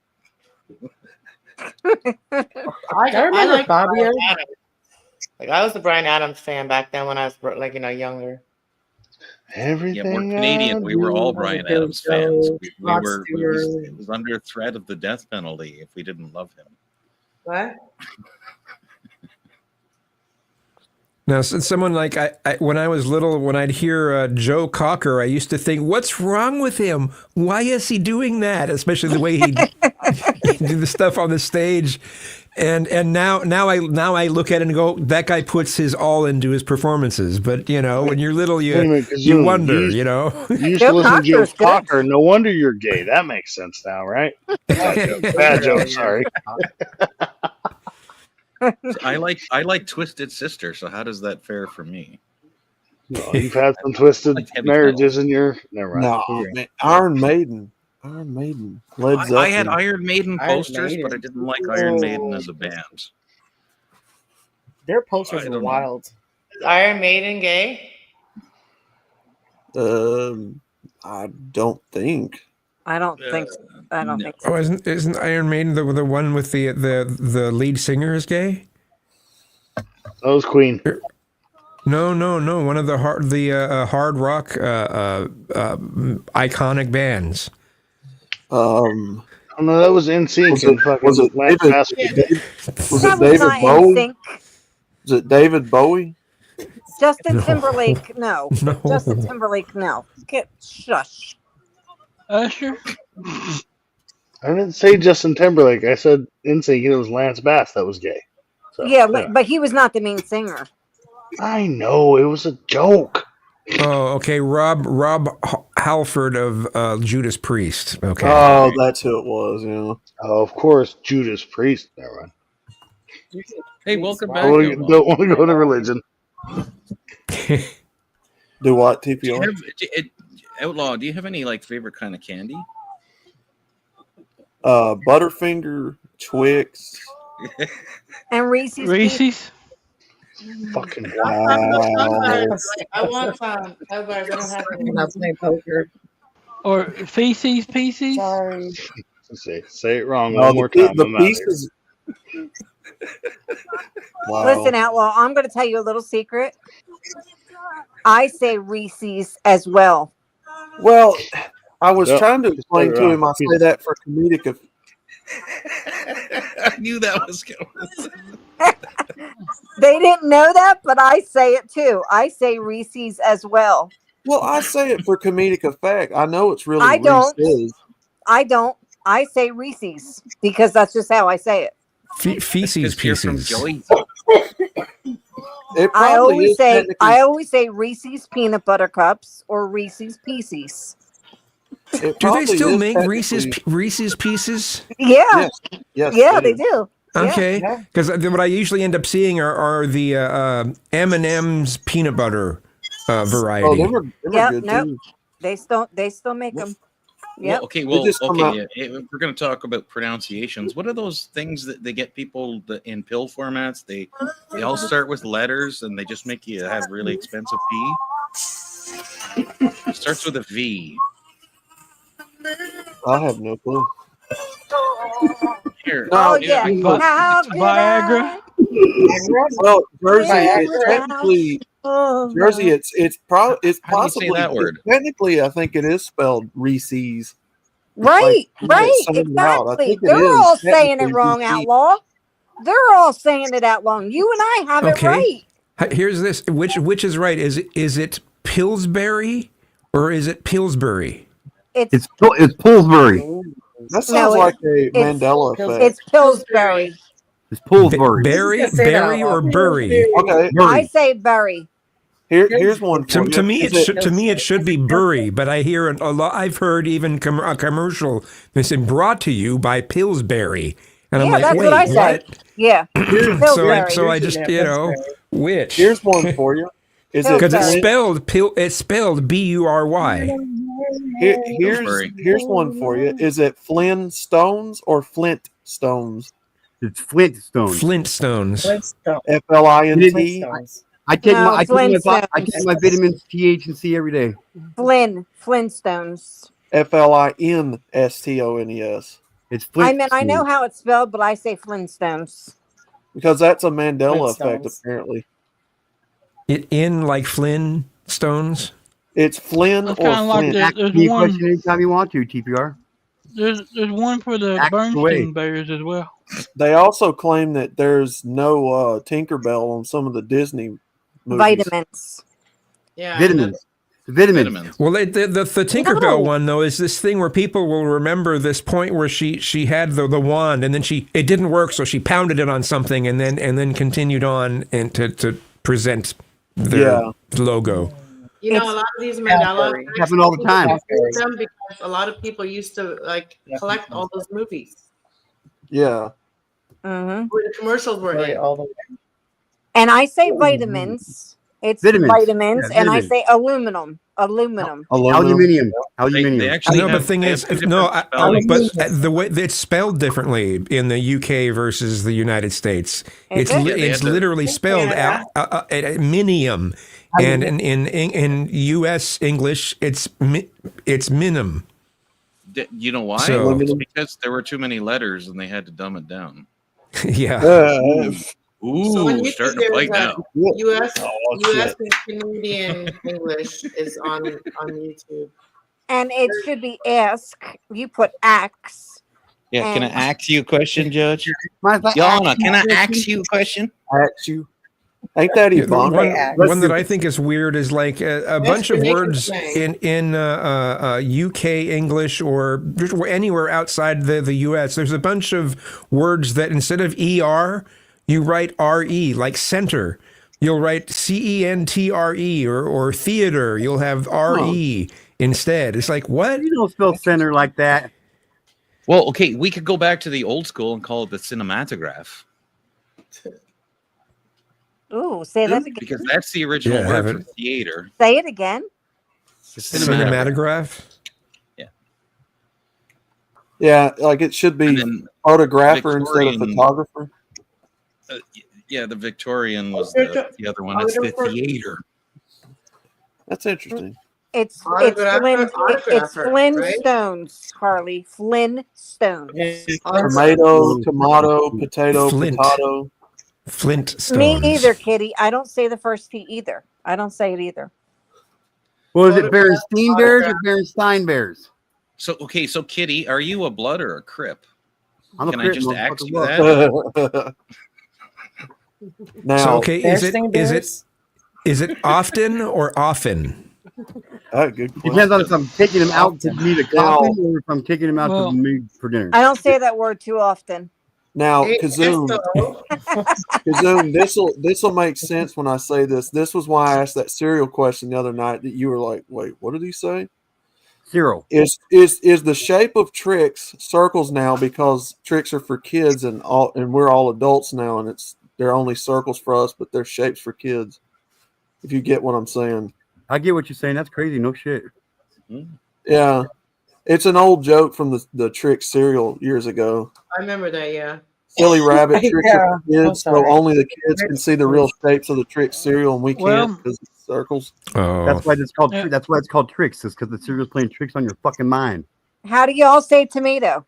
I remember like Fabio. Bryan Adams. Like I was the Bryan Adams fan back then when I was younger. Everything. Yeah, we're Canadian. We were all Bryan Adams fans. We Rod were. Stewart. It was under threat of the death penalty if we didn't love him. What? Now, since someone like when I was little, when I'd hear Joe Cocker, I used to think, "What's wrong with him? Why is he doing that?" Especially the way he do the stuff on the stage. And now I look at it and go, that guy puts his all into his performances. But when you're little, you wonder, You used to listen to Joe Cocker. No wonder you're gay. That makes sense now, right? Bad joke. Sorry. I like Twisted Sister. So how does that fare for me? Well, you've had some twisted marriages in your. Never mind. No, man. Iron Maiden, Led Zeppelin. I had Iron Maiden Iron posters, Maiden. but I didn't like Iron Maiden as a band. Their posters I were don't know. wild. Is Iron Maiden gay? I don't think. I don't think so. I don't think so. Oh, isn't Iron Maiden the one with the lead singer is gay? That was Queen. No. One of the hard rock iconic bands. Oh no, that was NSYNC. Was it David not Bowie? NSYNC. Was it David Bowie? Justin No. Timberlake, no. No. Justin Timberlake, no. Shush. Usher. I didn't say Justin Timberlake. I said NSYNC. It was Lance Bass that was gay. So, Yeah, but he was not the main singer. I know, it was a joke. Oh, okay. Rob Halford of Judas Priest. Okay. Oh, that's who it was. Yeah. Oh, of course, Judas Priest. Never mind. Hey, welcome back. I don't want to go to religion. Do what, Do you TPR? have, Outlaw, do you have any favorite kind of candy? Butterfinger, Twix. And Reese's. Reese's. Fucking wow. I want some. Otherwise, I don't have any. When I was playing poker. Or feces pieces. Sorry. Say it wrong Oh, one more time. The I'm out here. pieces. Wow. Listen, Outlaw, I'm going to tell you a little secret. I say Reese's as well. Well, I was Yep. trying to Just explain put it to on. him. I say that for comedic effect. I knew that was going. They didn't know that, but I say it too. I say Reese's as well. Well, I say it for comedic effect. I know it's really I don't. Reese's. I don't. I say Reese's because that's just how I say it. Feces You're from pieces. Joey. It I probably always is say technically- Reese's peanut butter cups or Reese's Pieces. it Do they probably still is make technically- Reese's Pieces? Yeah, Yes, yeah, they do. Okay, Yeah. because what I usually end up seeing are the M&M's peanut butter variety. Oh, them are Yep, good nope. too. They still make them. Yep. Well, just come out- if we're going to talk about pronunciations, what are those things that they get people in pill formats? They all start with letters and they just make you have really expensive P. It starts with a V. I have no clue. Here. Oh dude, yeah. I- How could Viagra. Well, Jersey, Viagra. it's technically Oh, Jersey. It's How do you say possibly that word? Technically, I think it is spelled Reese's. right, Like, right, someone out. I exactly. think it They're is all saying it technically wrong, Reese's. Outlaw. They're all saying it out wrong. You and I have it Okay. right. Here's this. Which is right? Is it Pillsbury or is it Pillsbury? It's Pillsbury. That sounds No, like a it's- Mandela effect. it's Pillsbury. It's Pillsbury. Berry, You can say that berry, out or loud. bury? Okay, I say berry. Here's one for you. To me, it should be Bury, but I hear a lot. I've heard even a commercial that's been brought to you by Pillsbury, and I'm Yeah, like, that's wait, what I say. what? Yeah. So I just which? Here's one for you. Is it Because it's Flint? spelled Bury. Here's one for you. Is it Flint Stones or Flint Stones? It's Flintstones. Flintstones. FLINT. I take No, my Flintstones. vitamins T, H, and C every day. Flintstones. FLINSTONES. It's I mean, I know how it's spelled, but I say Flintstones. Because that's a Mandela effect, Flintstones. apparently. It in like Flynn Stones. It's Flynn That's or kinda like Flint. the- there's Any one- question anytime you want to, TPR. There's one for the Act away. Bernstein Bears as well. They also claim that there's no Tinkerbell on some of the Disney movies. Vitamins. Yeah. Vitamins. Well, the Tinkerbell one though is this thing where people will remember this point where she had the wand and then it didn't work, so she pounded it on something and then continued on and to present their logo. You know, a lot of these Mandela happen all the time. them because a lot of people used to like collect all those movies Yeah. Mm-hmm. where the commercials were in. And I say vitamins. It's Vitamins. vitamins, Yeah, and I vitamins. say aluminum. Aluminum. Aluminium. They actually No, have- the thing they is, have two different but spellings. the way it's spelled differently in the UK versus the United States. Is It's it? li- Yeah, they it's had to- literally spelled minium, and in US English it's minim. You know why? So- It's because there were too many letters and they had to dumb it down. Yeah. Ooh, So when you starting think to fight there's now. US Oh, US and Canadian English is on YouTube. And it should be ask. You put axe. Yeah, can I And- ask you a question, Judge? Mind if I Yana, ask can I you a ask you a question? Ask you. Ain't that Yeah, the Ivana? one that I think is weird is like a bunch of words in UK English or just anywhere outside the US. There's a bunch of words that instead of ER, you write RE, like center. You'll write CENTRE or theater. You'll have RE instead. It's like, what? You don't spell center like that. Well, okay, we could go back to the old school and call it the cinematograph. Ooh, say that again. Because that's the original Yeah, word have for it. theater. Say it again. Cinematograph. Yeah, like it should be photographer instead of Victorian- photographer. Yeah, the Victorian was the other one. It's the theater. That's interesting. It's Autographer, it's right? Flintstones, Harley. Flintstones. Tomato, potato, Flint. potato. Flintstones. Me either, Kitty. I don't say the first T either. I don't say it either. Well, is it Berenstein Bears or Berenstein Bears? So okay, so Kitty, are you a blood or a crip? I'm a Can I crip, just motherfucker, ask you look. that? Now, So okay, is it often or often? good Depends on if I'm taking them out to meet a coffin or if I'm taking them out Well- to meet for dinner. I don't say that word too often. Now, Hey, Kazoom, this'll make sense when I say this. This was why I asked that cereal question the other night. That you were like, "Wait, what did he say?" Zero. Is the shape of tricks circles now because tricks are for kids and we're all adults now and they're only circles for us, but they're shapes for kids. If you get what I'm saying. I get what you're saying. That's crazy. No shit. Yeah. It's an old joke from the trick cereal years ago. I remember that, yeah. Silly rabbit tricks are for I'm kids, so sorry. only the kids can see the real shapes of the trick cereal and we Well- can't because it's circles. Oh, That's why it's called. That's why it's called tricks. Is because the cereal's playing tricks on your fucking mind. How do y'all say tomato?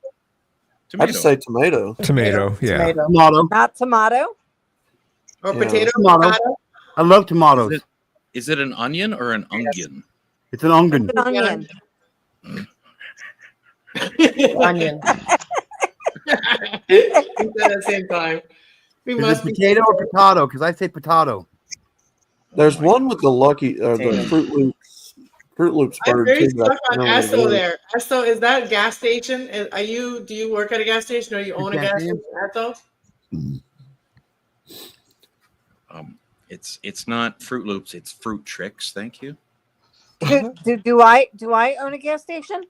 I just say tomato. Tomato. Yeah. Tomato. Not tomato. Or Yeah. potato. Tomato. Potato. I love tomatoes. Is it an onion or an onion? It's an onion. An onion. Onion. We said at the same time. We Is must it be potato or potato? Because I say potato. There's one with the the Fruit Loops I'm bird very too. stuck on Really Esso good. there. Esso, is that gas station? Do you work at a gas station or you own a gas Gas station, Esso? It's not Fruit Loops. It's Fruit Tricks. Thank you. Do I own a gas station?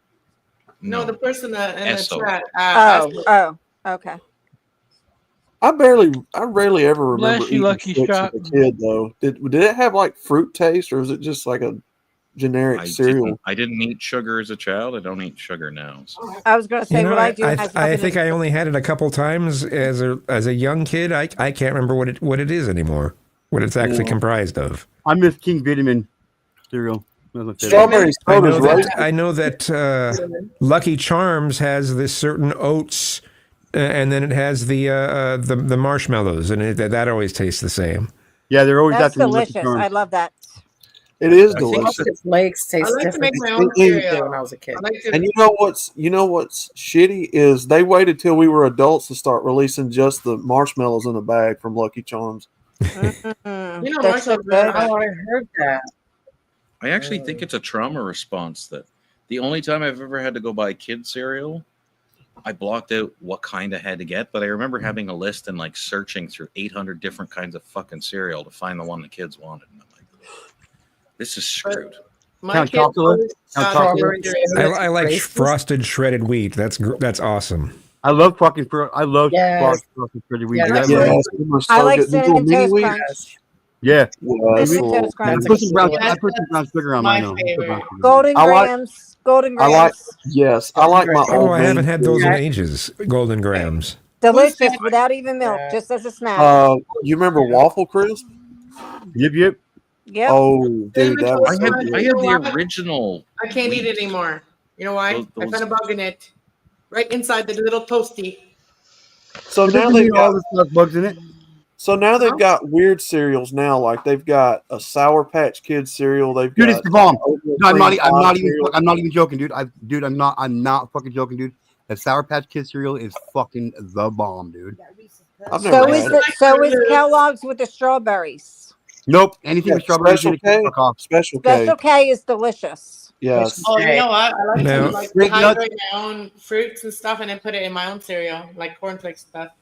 No, the person in the SO. chat. Oh, okay. I rarely ever remember Bless you, eating Lucky Trix Shot. as a kid though. Did it have like fruit taste, or was it just like a generic cereal? I didn't eat sugar as a child. I don't eat sugar now. So. I was going to say what I do has I nothing think to I only had it a couple times as a young kid. I can't remember what it is anymore. What it's actually comprised of. I miss King Vitamin cereal. Strawberry soda's I know that Lucky Charms has this certain oats, and then it has the marshmallows, and that always tastes the same. Yeah, they're always That's delicious. I love that. It is I think delicious. Frosted Flakes I taste like to different make my than own they did cereal. when I was a kid. I like to, And you know what's shitty is they waited till we were adults to start releasing just the marshmallows in a bag from Lucky Charms. Mm-hmm. you know, That's so marshmallows. good. Oh, I heard that. I actually think it's a trauma response that the only time I've ever had to go buy kid cereal, I blocked out what kind I had to get, but I remember having a list and like searching through 800 different kinds of fucking cereal to find the one the kids wanted. And I'm like, this is screwed. My kids always got Strawberry I like frosted shredded wheat. That's awesome. I love fucking. I love Yes. frosted shredded wheat. Yeah, dude. that's I like Cinnamon Toast Crunch. Yeah. Cinnamon Toast Crunch. I put some brown sugar on my mine. Though. favorite. Golden I like- grams. Golden I like grams. I like my Oh, old I man haven't had those in cereal. ages. Golden grams. Delicious without even milk, just as a snack. You remember Waffle Crisp? Yep. Yep. Oh, dude, that was I so had good. the original. I can't eat it anymore. You know why? I Those- found a bug in it. Right inside the little toasty. So now Doesn't they've mean all got this stuff bugs in it. so now they've got weird cereals now. Like they've got a Sour Patch Kids cereal. They've Dude, got it's the bomb. Oatmeal No, I'm Cream not Pie cereal. even joking, dude. I'm not fucking joking, dude. That Sour Patch Kids cereal is fucking the bomb, dude. I've never had it. So is Kellogg's with the strawberries. Nope. Anything with strawberries, Special get it, K. fuck off. Special K. Special K is delicious. Yes. Oh, you know what? I like Now- to like Grape nuts. dehydrate my own fruits and stuff, and then put it in my own cereal, like cornflakes stuff.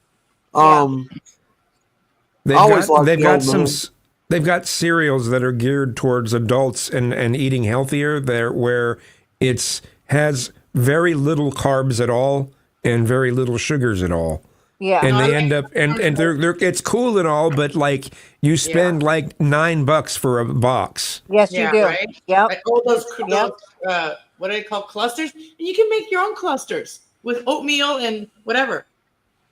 They've I always got, liked they've the got old some. man. They've got cereals that are geared towards adults and eating healthier. There where it's has very little carbs at all and very little sugars at all. Yeah. And they end up and they're it's cool and all, but like you spend like $9 for a box. Yes, you do. Right? Yep. Like all those what are they called? Clusters? And you can make your own clusters with oatmeal and whatever.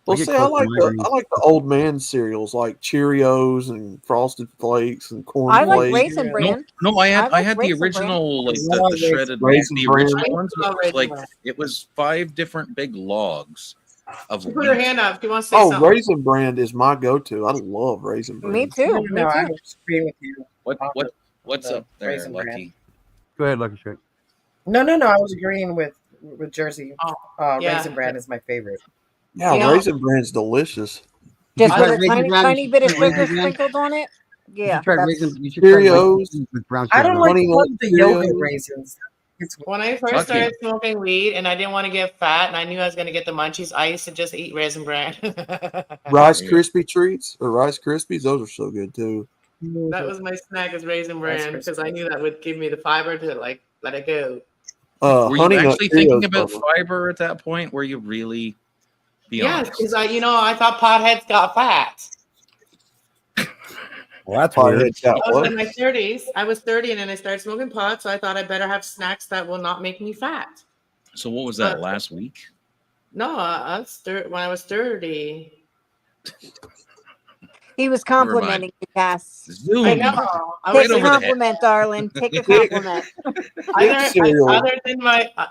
Well, get see, I close like to my the old man cereals like Cheerios and Frosted Flakes and Corn I like Flakes. Raisin No, Bran. no, I had like the Raisin Bran. original, like I love the shredded, Raisin the Bran. original ones. I love It was Raisin like Bran. it was 5 different big logs of You put her wheat. hand up if you want to say Oh, something. Raisin Bran is my go-to. I love Raisin Bran. Me too. Me No, I too. disagree with you. What's The up there, Raisin Bran. Lucky? Go ahead, Lucky Strike. No. I was agreeing with Jersey. yeah. Raisin Bran is my favorite. Yeah, Yeah. Raisin Bran's delicious. Just I with like a Raisin tiny, Bran. tiny bit of You should try sugar Raisin Bran. sprinkled on it. Yeah. You that's- should try Cheerios. raisins with brown I sugar don't on like it. Honey the Nut ones with the yogurt Cheerios. raisins. It's When I first Lucky. started smoking weed and I didn't want to get fat and I knew I was going to get the munchies, I used to just eat Raisin Bran. Rice Krispie treats or Rice Krispies, those are so good too. That was my snack, is Raisin Bran, because I knew that would give me the fiber to like let it go. Were you Honey Nut actually thinking Cheerios, about Bubba. fiber at that point? Were you really? Be Yes, honest. because I thought potheads got fat. Well, that's Pothead weird. got I was what? in my 30s. I was 30 and then I started smoking pot, so I thought I better have snacks that will not make me fat. So what was that last week? No, when I was 30. He was Never mind. complimenting you, Cass. Zoom. I know. I Take was a over the head. compliment, darling. Take a compliment.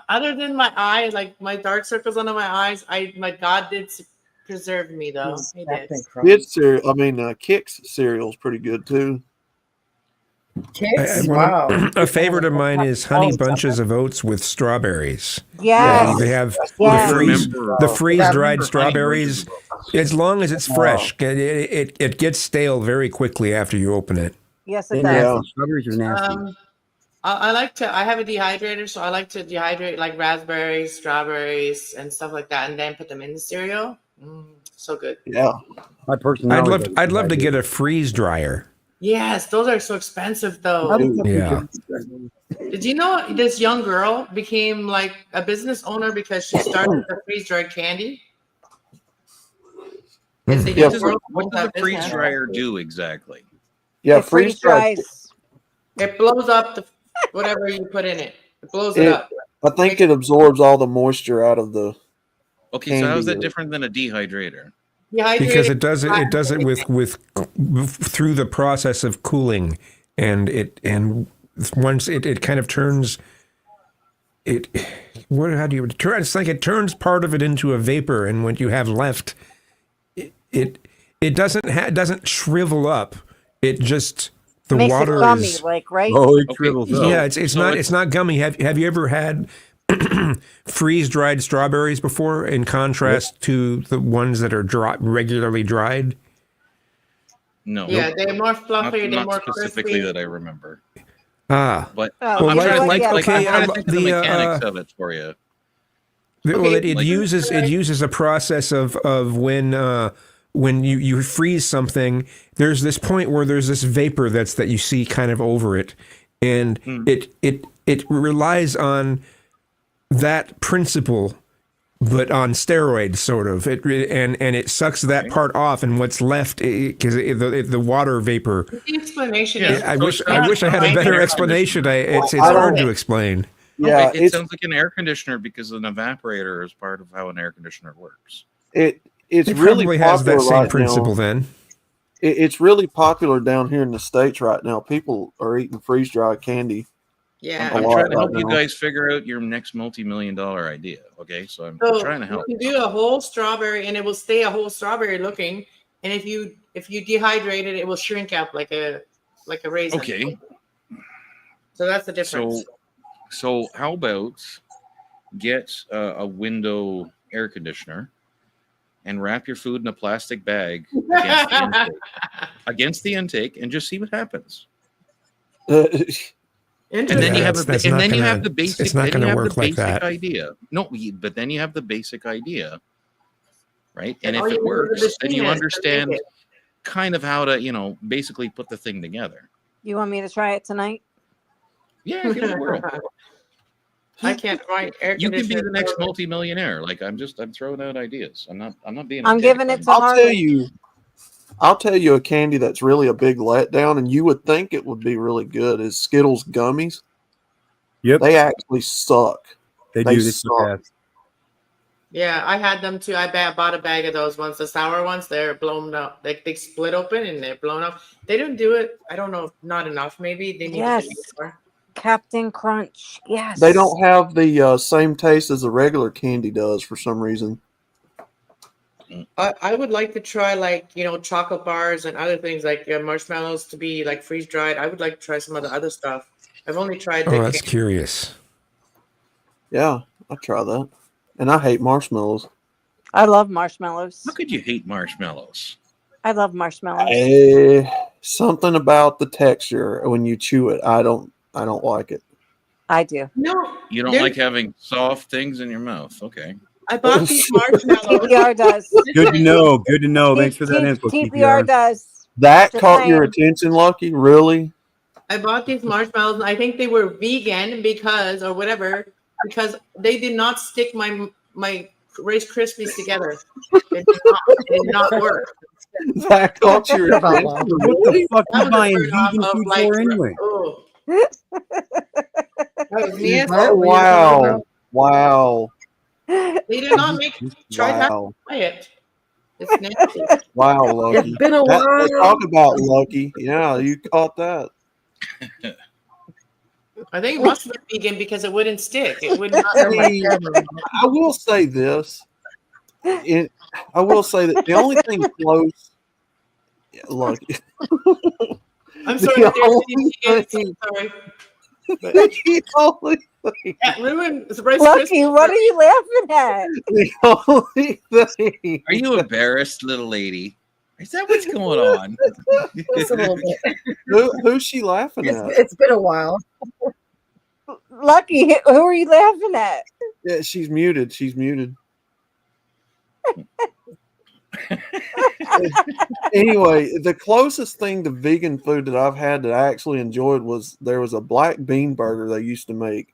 Other than my eye, like my dark circles under my eyes, my God did preserve me though. He did. Kids cereal. I mean, Kix cereal is pretty good too. A favorite of mine is honey bunches of oats with strawberries. Yes. They have Yes. the freeze dried strawberries. As long as it's fresh, it gets stale very quickly after you open it. Yes, it They're does. nasty. Strawberries are nasty. I have a dehydrator, so I like to dehydrate like raspberries, strawberries, and stuff like that, and then put them in the cereal. So good. Yeah. My personality. I'd love to get a freeze dryer. Yes, those are so expensive though. Yeah. Did you know this young girl became like a business owner because she started the freeze dried candy? It's a What young does, girl what owns does that a freeze business. dryer do exactly? Yeah, It freeze dries. It blows up the whatever you put in it. It blows it It, up. I think it absorbs all the moisture out of the Okay, so how is candy. that different than a dehydrator? Because it does it with through the process of cooling, and once it kind of turns it. How do you turn? It's like it turns part of it into a vapor, and what you have left, it doesn't shrivel up. It just the Makes water it gummy, is like, right? Oh, it Okay, shrivels up. yeah. It's not gummy. Have you ever had freeze dried strawberries before? In contrast to the ones that are regularly dried. No. Yeah, they're more Not, fluffy. They're not more specifically crispy. that I remember. Ah, But Oh, I'm you know trying to what? think, Yeah, like, I'm okay. trying to think of the The mechanics of it for you. well, it Like- uses a process of when you freeze something. There's this point where there's this vapor that you see kind of over it, and it relies on that principle, but on steroids, sort of. And it sucks that part off, and what's left because the water vapor. The explanation Yeah, is. I wish I had a better explanation. It's hard to explain. Yeah, it sounds like an air conditioner because an evaporator is part of how an air conditioner works. It's It really probably has popular that same right principle now. then. It's really popular down here in the States right now. People are eating freeze dried candy. Yeah. I'm a lot trying to right help you now. guys figure out your next multi-million-dollar idea. Okay, so I'm So trying to help. you can do a whole strawberry, and it will stay a whole strawberry looking. And if you dehydrate it, it will shrink up like a raisin. Okay. So that's the difference. So how about get a window air conditioner and wrap your food in a plastic bag against the intake and just see what happens. And then you have the basic. It's not Then you going to have the work like basic that. idea. No, but then you have the basic idea, right? And all if you it need is a works, then machine you to make understand it. kind of how to, basically put the thing together. You want me to try it tonight? Yeah, give it a whirl. I can't write air You could be conditioner. the next multimillionaire. Like I'm throwing out ideas. I'm not being. I'm giving it to I'll tell you a candy that's really a big letdown, and you would think it would be really good. Is Skittles gummies? Yep, they actually suck. They do. They suck. Yeah, I had them too. I bought a bag of those ones, the sour ones. They're blown up. They split open and they're blown up. They didn't do it. I don't know, not enough. Maybe they need Yes. to do more. Captain Crunch. Yes. They don't have the same taste as the regular candy does for some reason. I would like to try chocolate bars and other things like marshmallows to be like freeze dried. I would like to try some of the other stuff. I've only tried the Oh, that's curious. Yeah, I try that, and I hate marshmallows. I love marshmallows. How could you hate marshmallows? I love marshmallows. Something about the texture when you chew it, I don't like it. I do. No, You don't like having soft things in your mouth. Okay. I bought these marshmallows. TPR does. Good to know. Good to know. Thanks for that info, TPR does. That Just caught your saying. attention, Lucky? Really? I bought these marshmallows. And I think they were vegan because they did not stick my Rice Krispies together. It did not work. That caught your attention. What the fuck That you was buying a turn-off vegan of, food like, for anyway? Oh. That was me. Wow. They did not try Wow. it. It's nasty. Wow, Lucky. It's been a Talk about Lucky. Yeah, you caught that. I think it must be vegan because it wouldn't stick. It would not. I will say this. I will say that the only thing close. Yeah, Lucky. I'm sorry. The There's only sorry. The only thing. That ruined the Rice Lucky, Krispies. what are you laughing at? The only thing. Are you embarrassed, little lady? Is that what's going on? Just a little bit. Who's she laughing at? It's been a while. Lucky, who are you laughing at? Yeah, she's muted. She's muted. Anyway, the closest thing to vegan food that I've had that I actually enjoyed was there was a black bean burger they used to make.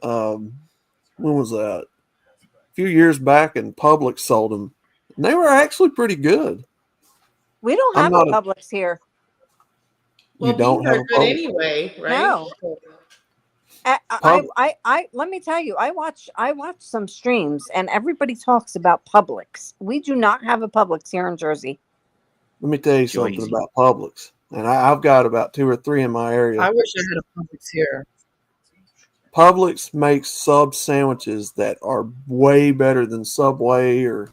When was that? A few years back, and Publix sold them. And they were actually pretty good. We don't I'm have a not a. Publix here. You Well, don't beans have are a good Publix? anyway, right? No. Let me tell you, I watch some streams and everybody talks about Publix. We do not have a Publix here in Jersey. Let me tell you something about Publix. And I've got about 2 or 3 in my area. I wish I had a Publix here. Publix makes sub sandwiches that are way better than Subway or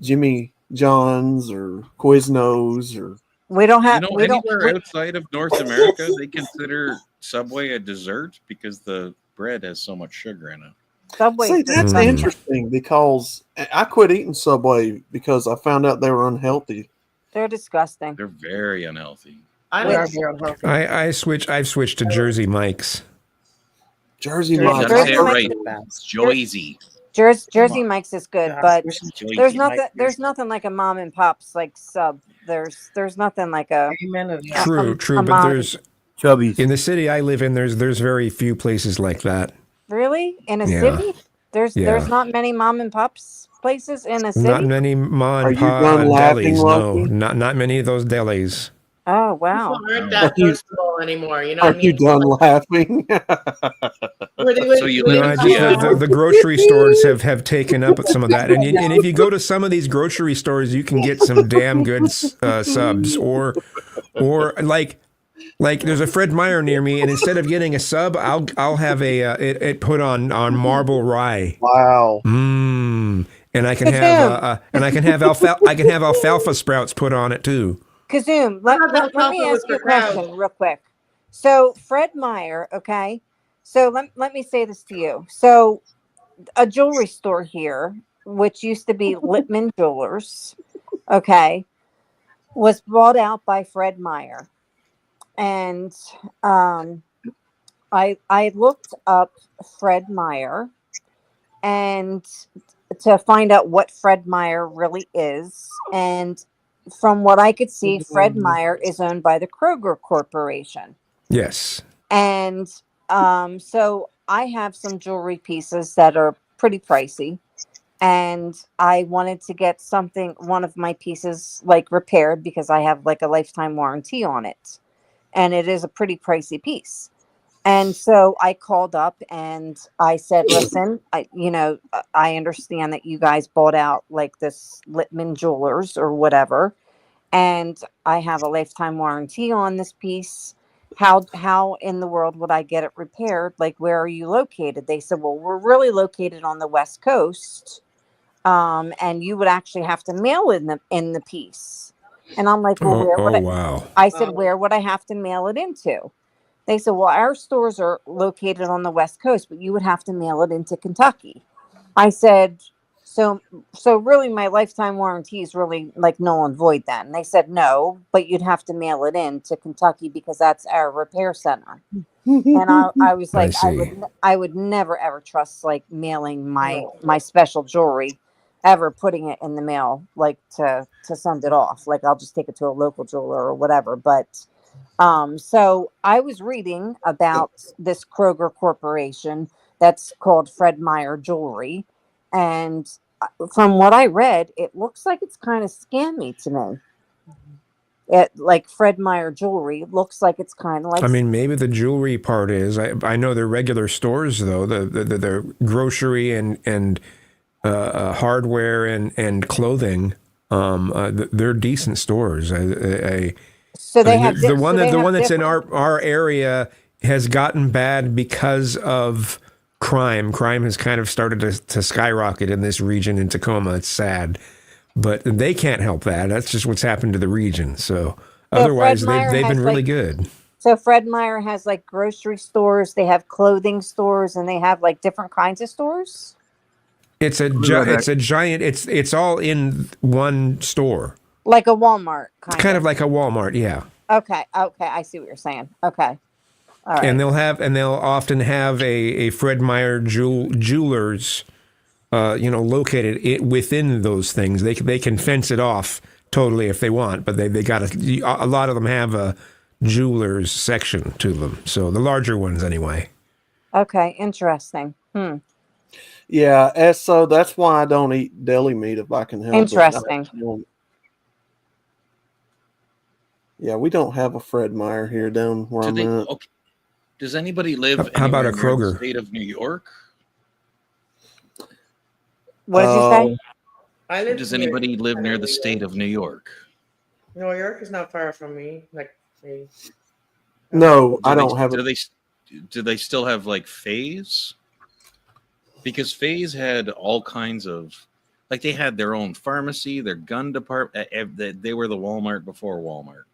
Jimmy John's or Quiznos or. We don't have. Anywhere outside of North America, they consider Subway a dessert because the bread has so much sugar in it. Subway. See, that's interesting because I quit eating Subway because I found out they were unhealthy. They're disgusting. They're very unhealthy. I I've switched to Jersey Mike's. Jersey You Mike's. gotta say it right. Joyzy. Jersey Mike's is good, but Joyzy. there's nothing like a mom and pop's like sub. There's nothing like a True, a but mom- there's Chubby's. In the city I live in, there's very few places like that. really in a Yeah. city. There's Yeah. not many mom and pop's places in a city. Not many ma Are and you pa done laughing, delis. No, Lucky? not many of those delis. Oh wow! People aren't that personable anymore. You know what I Are you mean? done laughing? So you No, live I just, the grocery stores have taken up some of that, and if you go to some of these grocery stores, you can get some damn good subs, or like there's a Fred Meyer near me, and instead of getting a sub, I'll have it put on marble rye. Wow. And I can have alfalfa sprouts put on it too. Kazoom, let me ask you a question real quick. So Fred Meyer, okay. So let me say this to you. So a jewelry store here, which used to be Lippman Jewelers, okay, was bought out by Fred Meyer. And I looked up Fred Meyer and to find out what Fred Meyer really is. And from what I could see, Fred Meyer is owned by the Kroger Corporation. Yes. And so I have some jewelry pieces that are pretty pricey. And I wanted to get one of my pieces like repaired because I have like a lifetime warranty on it. And it is a pretty pricey piece. And so I called up and I said, listen, I understand that you guys bought out like this Lippman Jewelers or whatever. And I have a lifetime warranty on this piece. How in the world would I get it repaired? Like, where are you located? They said, well, we're really located on the West Coast. And you would actually have to mail in the piece. And I'm like, well, wow. I said, where would I have to mail it into? They said, well, our stores are located on the West Coast, but you would have to mail it into Kentucky. I said, so really my lifetime warranty is really like null and void then. And they said, no, but you'd have to mail it in to Kentucky because that's our repair center. And I was like, I would never ever trust like mailing my special jewelry, ever putting it in the mail, like to send it off. Like I'll just take it to a local jeweler or whatever. But so I was reading about this Kroger Corporation that's called Fred Meyer Jewelry. And from what I read, it looks like it's kind of scammy to me. It like Fred Meyer Jewelry looks like it's kind of like. I mean, maybe the jewelry part is. I know the regular stores though, the grocery and hardware and clothing. They're decent stores. So they have the one that's in our area has gotten bad because of crime. Crime has kind of started to skyrocket in this region in Tacoma. It's sad, but they can't help that. That's just what's happened to the region. So otherwise, they've been really good. So Fred Meyer has like grocery stores. They have clothing stores, and they have like different kinds of stores. It's a giant. It's all in one store. Like a Walmart, kind of like a Walmart, yeah. Okay, I see what you're saying. Okay, all right. And they'll often have a Fred Meyer Jewelers located within those things. They can fence it off totally if they want, but they got a lot of them have a jeweler's section to them. So the larger ones anyway. Okay, interesting. Yeah, so that's why I don't eat deli meat if I can help Interesting. it. Yeah, we don't have a Fred Meyer here down where I'm at. Okay. Does anybody live How about anywhere a near Kroger? the state of New York? What did you say? I live Does near anybody live near the state of New York? New York is not far from me. Like, maybe. No, I don't have Do they still have like Faze? Because Faze had all kinds of, like, they had their own pharmacy, their gun department. They were the Walmart before Walmart.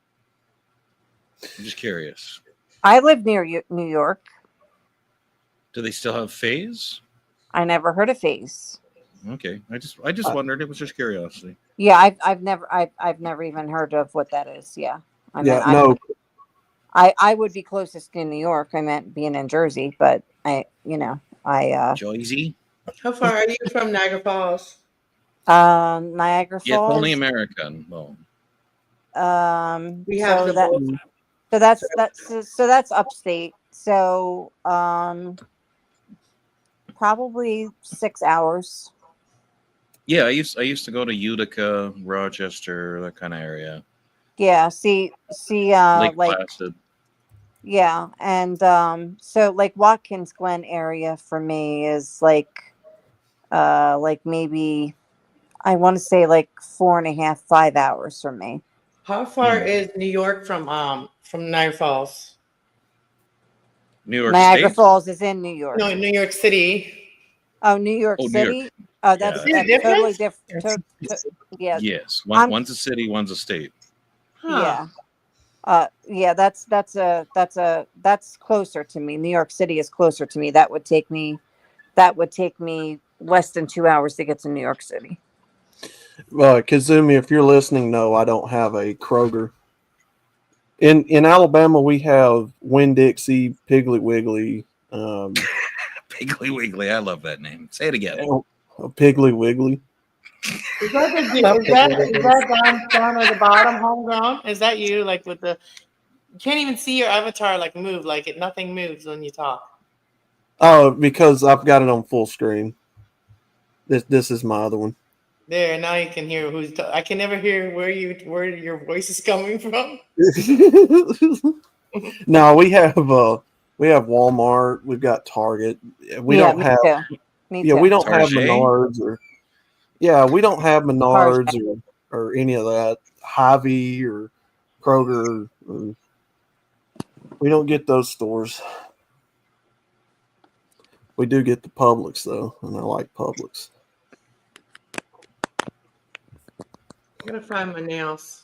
I'm just curious. I live near New York. Do they still have Faze? I never heard of Phase. Okay, I just wondered. It was just curiosity. Yeah, I've never even heard of what that is. Yeah, I mean, no. I would be closest in New York. I meant being in Jersey, but Jersey. How far are you from Niagara Falls? Niagara Falls. Yeah, it's only American. Well, We have so that's upstate. So probably 6 hours. yeah, I used to go to Utica, Rochester, that kind of area. Yeah. See, Lake like. Placid. Yeah, and so like Watkins Glen area for me is like maybe I want to say like 4.5, 5 hours from me. How far is New York from Niagara Falls? New York Niagara State? Falls is in New York. No, New York City. Oh, New York Oh, New City. York. Oh, that's totally different. Yeah. Yes, I'm- one's a city, one's a state. Yeah. Yeah, that's closer to me. New York City is closer to me. That would take me less than 2 hours to get to New York City. Kazumi, if you're listening, no, I don't have a Kroger. In Alabama, we have Winn-Dixie, Piggly Wiggly. Piggly Wiggly, I love that name. Say it again. Piggly Wiggly. Is that down at the bottom, home ground? Is that you? Like with the, you can't even see your avatar like move. Like nothing moves when you talk. Oh, because I've got it on full screen. This is my other one. There, now you can hear who's. I can never hear where your voice is coming from. No, we have Walmart. We've got Target. We don't have. Me Yeah, too. we don't have Target? Menards or. Yeah, we don't have Menards or any of that. Hy-Vee or Kroger. We don't get those stores. We do get the Publix though, and I like Publix. I'm gonna find my nails.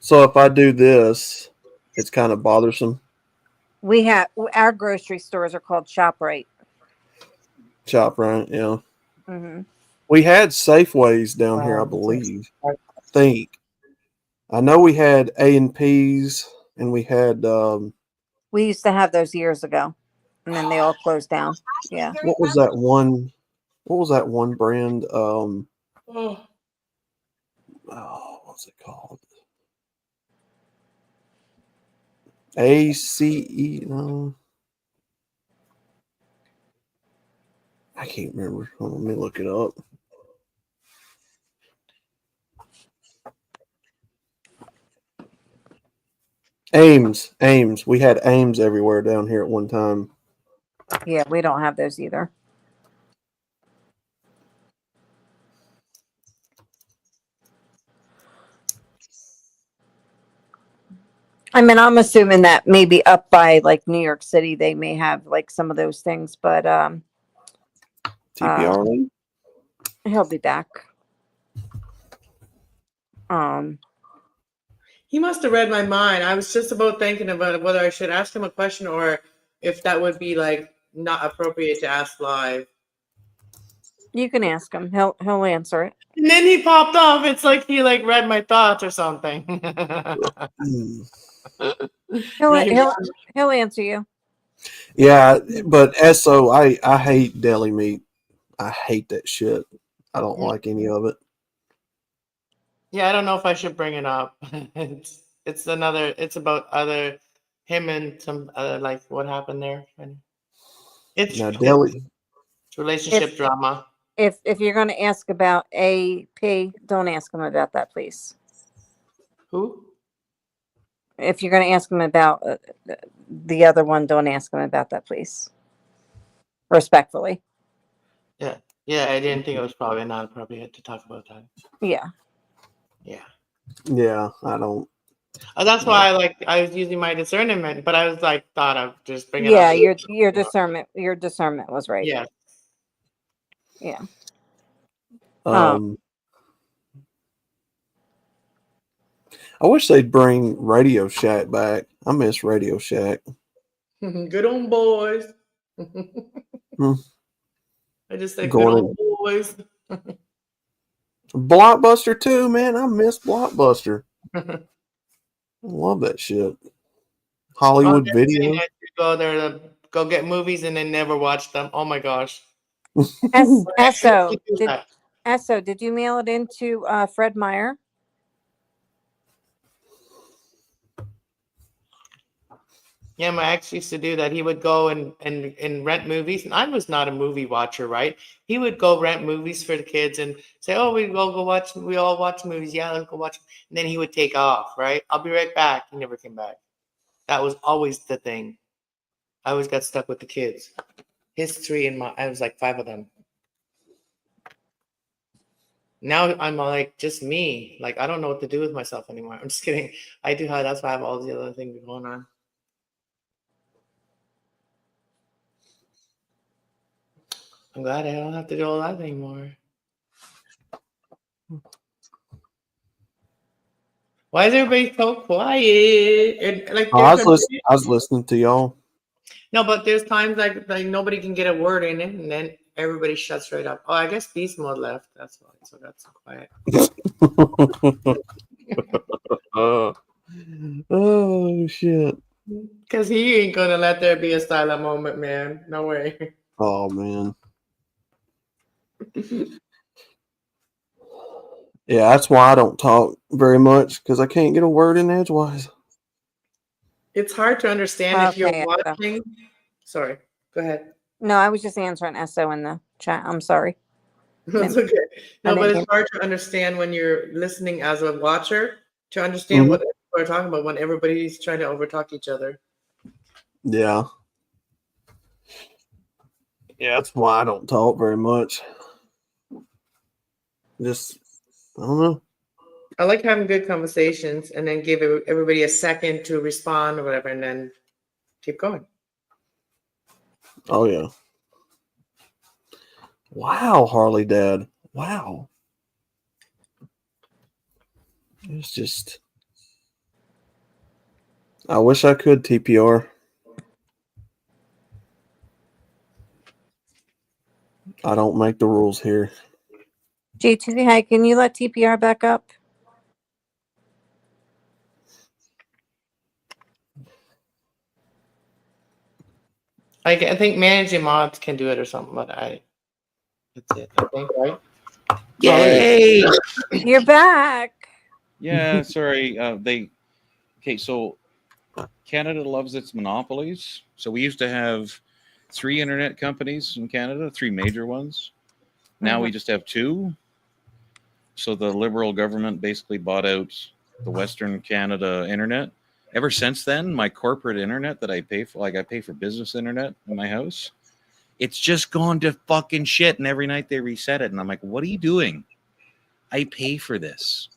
So if I do this, it's kind of bothersome. We have our grocery stores are called ShopRite. ShopRite, yeah. Mm-hmm. We had Safeways down here, I believe. I think. I know we had A&Ps, and we had. We used to have those years ago, and then they all closed down. Yeah. What was that one? What was that one brand? What's it called? ACE? No, I can't remember. Hold on, let me look it up. Ames. We had Ames everywhere down here at one time. Yeah, we don't have those either. I mean, I'm assuming that maybe up by like New York City, they may have like some of those things, but TPR. He'll be back. He must have read my mind. I was just about thinking about whether I should ask him a question or if that would be like not appropriate to ask live. You can ask him. He'll answer it. And then he popped off. It's like he like read my thoughts or something. He'll answer you. Yeah, but SO, I hate deli meat. I hate that shit. I don't like any of it. Yeah, I don't know if I should bring it up. It's another. It's about him and some other like what happened there. And Now, it's Delhi. relationship drama. If you're going to ask about AP, don't ask him about that, please. Who? If you're going to ask him about the other one, don't ask him about that, please. Respectfully. Yeah, yeah. I didn't think it was probably not appropriate to talk about that. Yeah. Yeah. Yeah, I don't. That's why I was using my discernment, but I was like thought of just bring it Yeah, up. your discernment was right. Yeah. Yeah. I wish they'd bring Radio Shack back. I miss Radio Shack. Good on boys. Hmm. I just said good Going on boys. Blockbuster too, man. I miss Blockbuster. I love that shit. Hollywood Oh, Video. to go there to go get movies and then never watch them. Oh my gosh. Esso, did you mail it into Fred Meyer? Yeah, my ex used to do that. He would go and rent movies, and I was not a movie watcher, right? He would go rent movies for the kids and say, "Oh, we all go watch. We all watch movies. Yeah, let's go watch." And then he would take off, right? I'll be right back. He never came back. That was always the thing. I always got stuck with the kids. His three and I was like 5 of them. Now I'm like just me. Like I don't know what to do with myself anymore. I'm just kidding. I do have. That's why I have all the other things going on. I'm glad I don't have to do all that anymore. Why is everybody so quiet? And like I there's was listening to y'all. no, but there's times like nobody can get a word in it, and then everybody shuts right up. Oh, I guess Beast Mode left. That's why. So that's so quiet. Oh shit. Because he ain't gonna let there be a silent moment, man. No way. Oh man. Yeah, that's why I don't talk very much because I can't get a word in edgewise. It's hard to understand if you're Okay, watching. Sorry, go ahead. No, I was just answering Esso in the chat. I'm sorry. That's okay. No, I but didn't it's hear- hard to understand when you're listening as a watcher to understand Mhm. what people are talking about when everybody's trying to overtalk each other. Yeah. Yeah, that's why I don't talk very much. Just, I don't know. I like having good conversations and then give everybody a second to respond or whatever, and then keep going. Oh, yeah. Wow, Harley Dad. Wow. It's just, I wish I could TPR. I don't make the rules here. G2, hey, can you let TPR back up? I think managing mods can do it or something, but that's it. I think, right? Yay! You're back. Yeah, sorry. Okay, so Canada loves its monopolies. So we used to have 3 internet companies in Canada, 3 major ones. Now we just have 2. So the Liberal government basically bought out the Western Canada internet. Ever since then, my corporate internet that I pay for, like I pay for business internet in my house, it's just gone to fucking shit. And every night they reset it. And I'm like, what are you doing? I pay for this.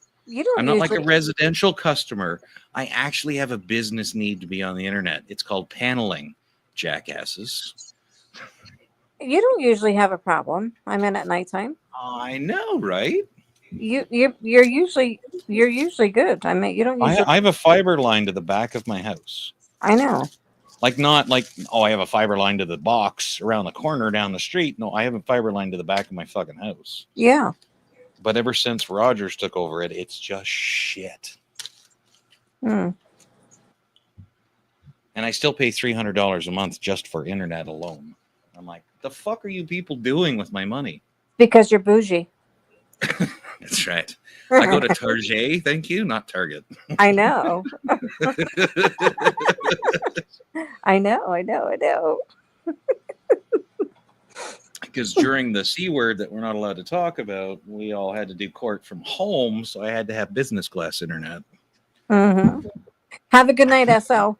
I'm not like a residential customer. I actually have a business need to be on the internet. It's called paneling, jackasses. You don't usually have a problem. I'm in at nighttime. I know, right? You're usually good. I mean, you don't usually. I have a fiber line to the back of my house. I know. Like not like, oh, I have a fiber line to the box around the corner down the street. No, I have a fiber line to the back of my fucking house. Yeah. But ever since Rogers took over it, it's just shit. Hmm. And I still pay $300 a month just for internet alone. I'm like, the fuck are you people doing with my money? Because you're bougie. That's right. I go to Target, thank you, not Target. I know. I know. Because during the C word that we're not allowed to talk about, we all had to do court from home, so I had to have business class internet. Mm-hmm. Have a good night, SO.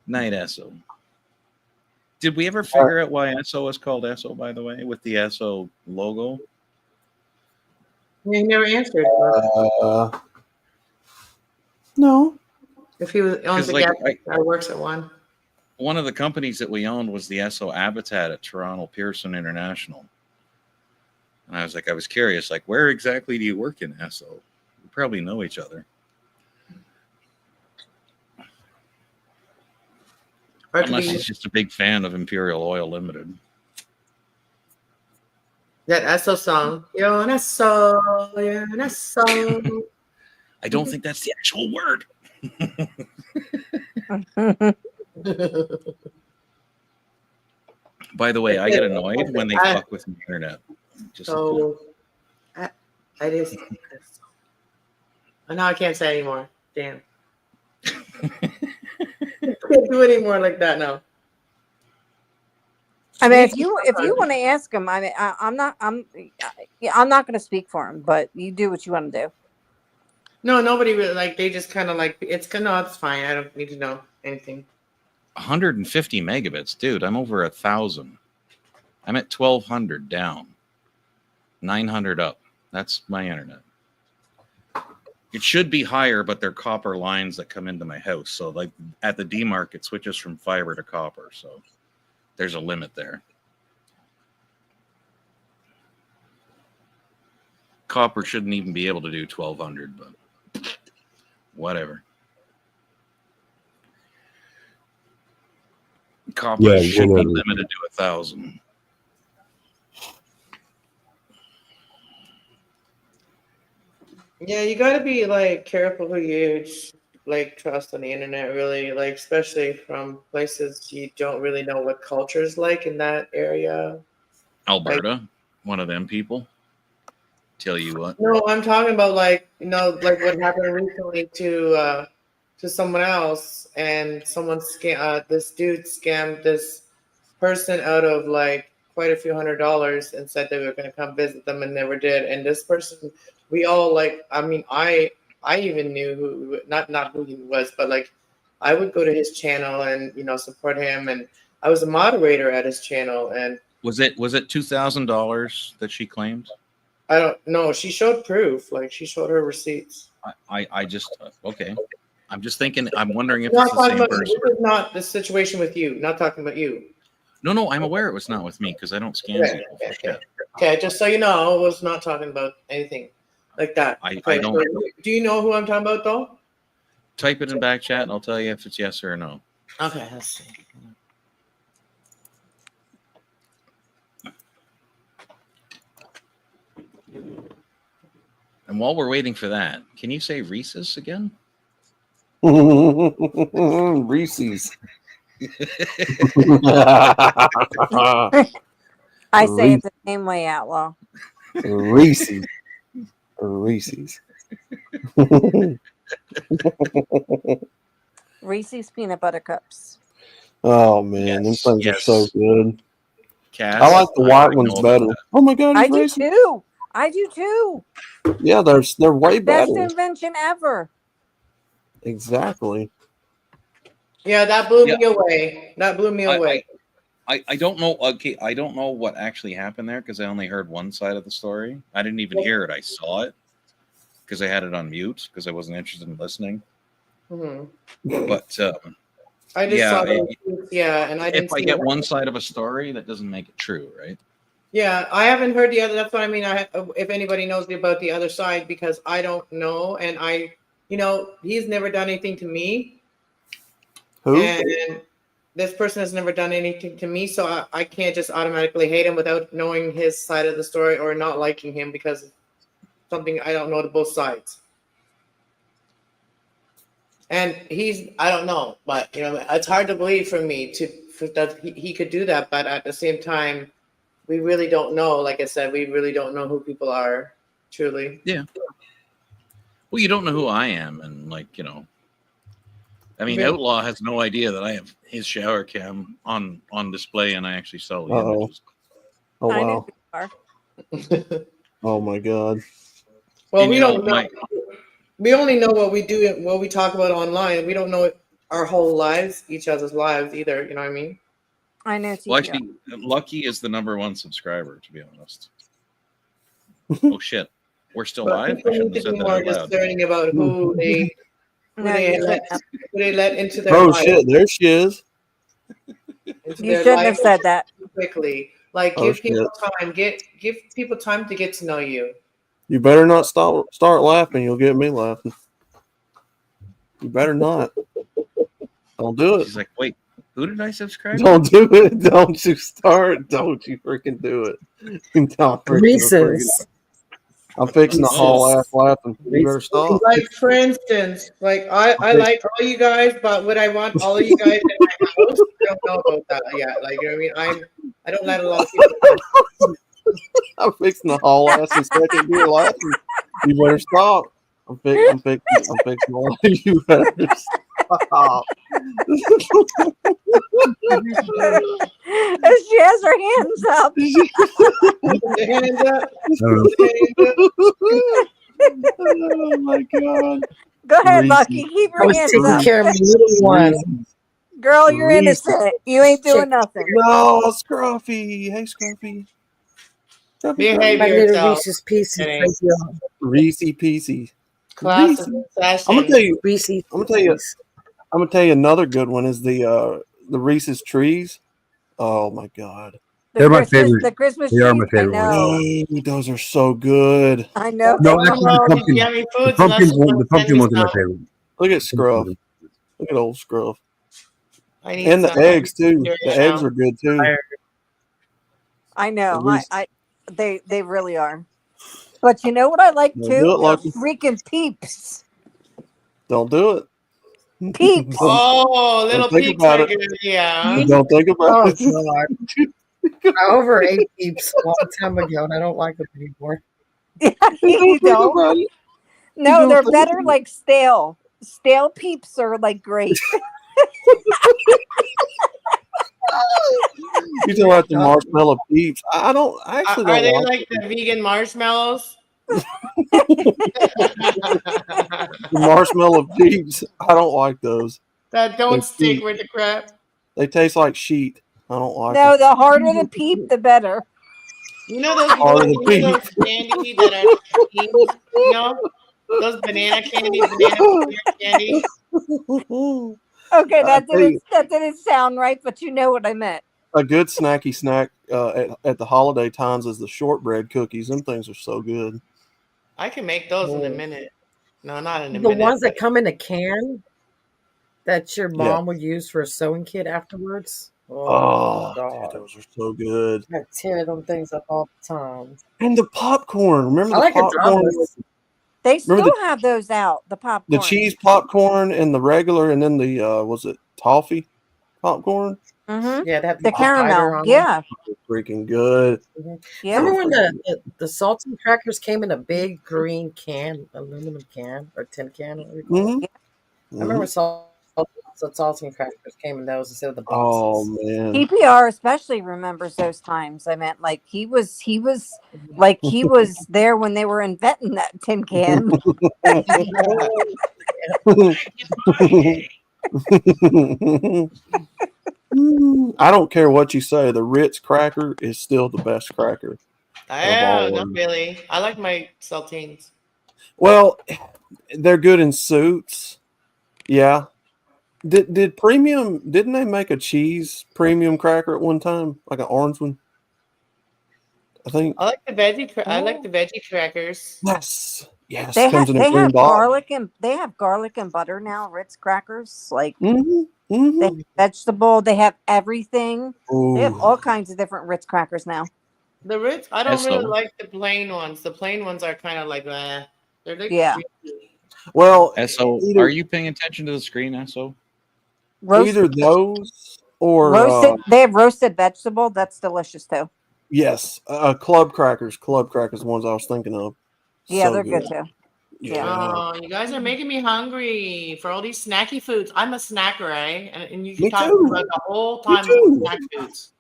Night SO. Did we ever figure out why SO is called SO, by the way, with the SO logo? You never answered. No. If he was owns 'Cause, a like, gas station or works at one. One of the companies that we owned was the SO Habitat at Toronto Pearson International. And I was curious, like, where exactly do you work in SO? We probably know each other. Unless he's just a big fan of Imperial Oil Limited. That SO song. Yo, an SO, yeah, an SO. I don't think that's the actual word. By the way, I get annoyed when they fuck with the internet. Just So, I just. Now I can't say anymore. Damn. Can't do anymore like that now. I mean, if you want to ask him, I mean, I'm not going to speak for him, but you do what you want to do. No, nobody really like. They just kind of like it's no, it's fine. I don't need to know anything. 150 megabits, dude. I'm over 1,000. I'm at 1,200 down, 900 up. That's my internet. It should be higher, but they're copper lines that come into my house. So, like at the DMARC, it switches from fiber to copper. So there's a limit there. Copper shouldn't even be able to do 1,200, but whatever. Copper should be limited to 1,000. Yeah, you got to be like careful who you like trust on the internet. Really, like especially from places you don't really know what culture is like in that area. Alberta, one of them people. Tell you what. No, I'm talking about like like what happened recently to someone else, and someone this dude scammed this person out of like quite a few $100s and said they were going to come visit them and never did. And this person, we all like. I mean, I even knew who not who he was, but like I would go to his channel and support him, and I was a moderator at his channel. And was it $2,000 that she claimed? I don't know. She showed proof. Like she showed her receipts. I just okay. I'm just thinking. I'm wondering if Not it's the talking same about, person. this is not the situation with you. Not talking about you. No, I'm aware it was not with me because I don't scam people for shit. Okay, just so you know, I was not talking about anything like that. I Okay, don't. so do you know who I'm talking about, though? Type it in back chat and I'll tell you if it's yes or no. Okay, let's see. And while we're waiting for that, can you say Reese's again? Reese's. I say it the same way, Outlaw. Reese's. Reese's. Reese's peanut butter cups. Oh man, those things are so good. Cass, I like the white ones better. Oh my god, I do too. I do too. Yeah, they're way Best better. invention ever. Exactly. Yeah, that blew me away. That blew me away. I don't know. Okay, I don't know what actually happened there because I only heard one side of the story. I didn't even hear it. I saw it because I had it on mute because I wasn't interested in listening. Mm-hmm. But I just saw and I didn't. If I get one side of a story, that doesn't make it true, right? Yeah, I haven't heard the other. That's what I mean. If anybody knows about the other side, because I don't know, and he's never done anything to me. Who? And this person has never done anything to me, so I can't just automatically hate him without knowing his side of the story or not liking him because of something I don't know to both sides. And I don't know, but it's hard to believe for me that he could do that, but at the same time, we really don't know. Like I said, we really don't know who people are truly. Yeah. Well, you don't know who I am, and I mean, Outlaw has no idea that I have his shower cam on display, and I actually sell the images. Oh I know wow. who you are. Oh my god. Well, And, we don't know. my- We only know what we do, what we talk about online. We don't know our whole lives, each other's lives either. You know what I mean? I know Well, TPR. actually, Lucky is the #1 subscriber, to be honest. Oh shit, we're still But live. I people shouldn't need have to said be that more out loud. discerning about who they let into their Oh life. shit, there she is. Into You their shouldn't life have said that. quickly. Like Oh, give people shit. time. Give people time to get to know you. You better not start laughing. You'll get me laughing. You better not. Don't do it. She's like, wait, who did I subscribe? Don't do it. Don't you start. Don't you freaking do it. Don't freaking Reese's. I'm fixing to haul ass laughing. You better stop. Like for instance, like I like all you guys, but would I want all of you guys in my house? I don't know about that yet. Like you know what I mean? I don't let a lot of people. I'm fixing to haul ass in second gear laughing. You better stop. I'm fixing to laugh. You better stop. She has her hands up. Hands up. Oh my god. Go ahead, Reese's. Lucky. Keep I your was hands taking up. care of my little one. Girl, you're innocent. You ain't doing nothing. No, Scruffy. Hey, Scruffy. Behave My little yourself. Reese's Pieces. Kidding. Thank you. Reese Peasy. Class is Reese. in session. I'm gonna tell you. Reese's I'm gonna tell you another good one is the Reese's trees. Oh my god. They're my favorite. The Christmas They are my trees. I favorite ones. know. Hey, those are so good. I know. No, they actually, are. the pumpkin ones are my favorite. Look at Scruff. Look at old Scruff. I need And the some eggs too. here The now. eggs are good too. I know. Reese. They really are. But you know what I like Don't too? do it, Lucky. Freaking peeps. Don't do it. Peeps. Oh, little think peeps about are it. good. Yeah. Don't think about Oh, it. God. I overate peeps a long time ago, and I don't like them anymore. You think don't? about it. No, don't they're think better about it. like stale. Stale peeps are like great. You talking about the marshmallow peeps? I actually Are don't they like like the vegan marshmallows? the marshmallow peeps. I don't like those. That don't They're stick cheap. with the crap. They taste like sheet. I don't like No, them. the harder the peep, the better. You know those Harder little, to you know those candy that are beans, you know? Those banana candy, banana candy. Okay, I tell you, that didn't sound right, but you know what I meant. a good snacky snack at the holiday times is the shortbread cookies. Them things are so good. I can make those in a minute. No, not in a The minute. ones that come in a can that your Yeah. mom would use for a sewing kit afterwards. Oh, God. dude, those are so good. I tear them things up all the time. And the popcorn. Remember I the like popcorn? Adamas. They still Remember have those out, the popcorn. the cheese popcorn and the regular, and then the was it toffee popcorn? Mm-hmm. Yeah, they have The caramel. on Yeah. Freaking good. them. Yeah. Remember when the saltine crackers came in a big green can, aluminum can or tin can? What do you call it? Mm-hmm. I remember saltine crackers came in those instead of the Oh boxes. man. PPR especially remembers those times. I meant like he was like he was there when they were inventing that tin can. I don't care what you say. The Ritz cracker is still the best cracker. Oh, not really. I like my saltines. Well, they're good in suits. Yeah. Did premium? Didn't they make a cheese premium cracker at one time, like an orange one? I think. I like the veggie. I like the veggie crackers. Yes. Yes. They Comes have in a green box. they have garlic and butter now, Ritz crackers. Like Mm-hmm. they have vegetable, they have everything. They have Ooh. all kinds of different Ritz crackers now. The Ritz, I don't really Esso. like the plain ones. The plain ones are kind of like that. They're like Yeah. Well, So, either- are you paying attention to the screen, So? Roast either those or roasted. They have roasted vegetable. That's delicious too. yes, club crackers. Club crackers, the ones I was thinking of. Yeah, So they're good too. Yeah. Oh, you guys are making me hungry for all these snacky foods. I'm a snacker, eh? And you Me talk too. about the whole Me time about too. snack foods.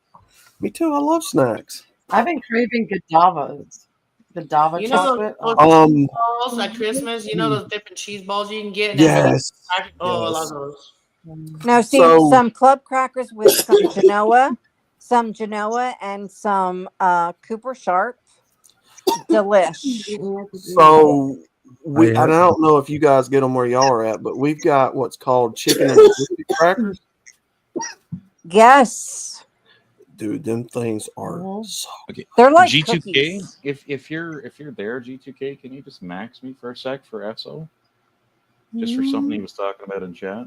Me too. I love snacks. I've been craving Godavas. Godava You know chocolate. those Oh. cheese balls at Christmas? You know those different cheese balls you can get and then make Yes. oh, I love Yes. those. No, see So some club crackers with some Genoa, and some Cooper Sharp. Delish. So I and I don't know if you guys get them where y'all are at, but we've got what's called chicken and biscuit crackers. Yes. Dude, them things are so Okay. They're like G2K. cookies. If you're there, G2K, can you just max me for a sec for SO? Just for something he was talking about in chat.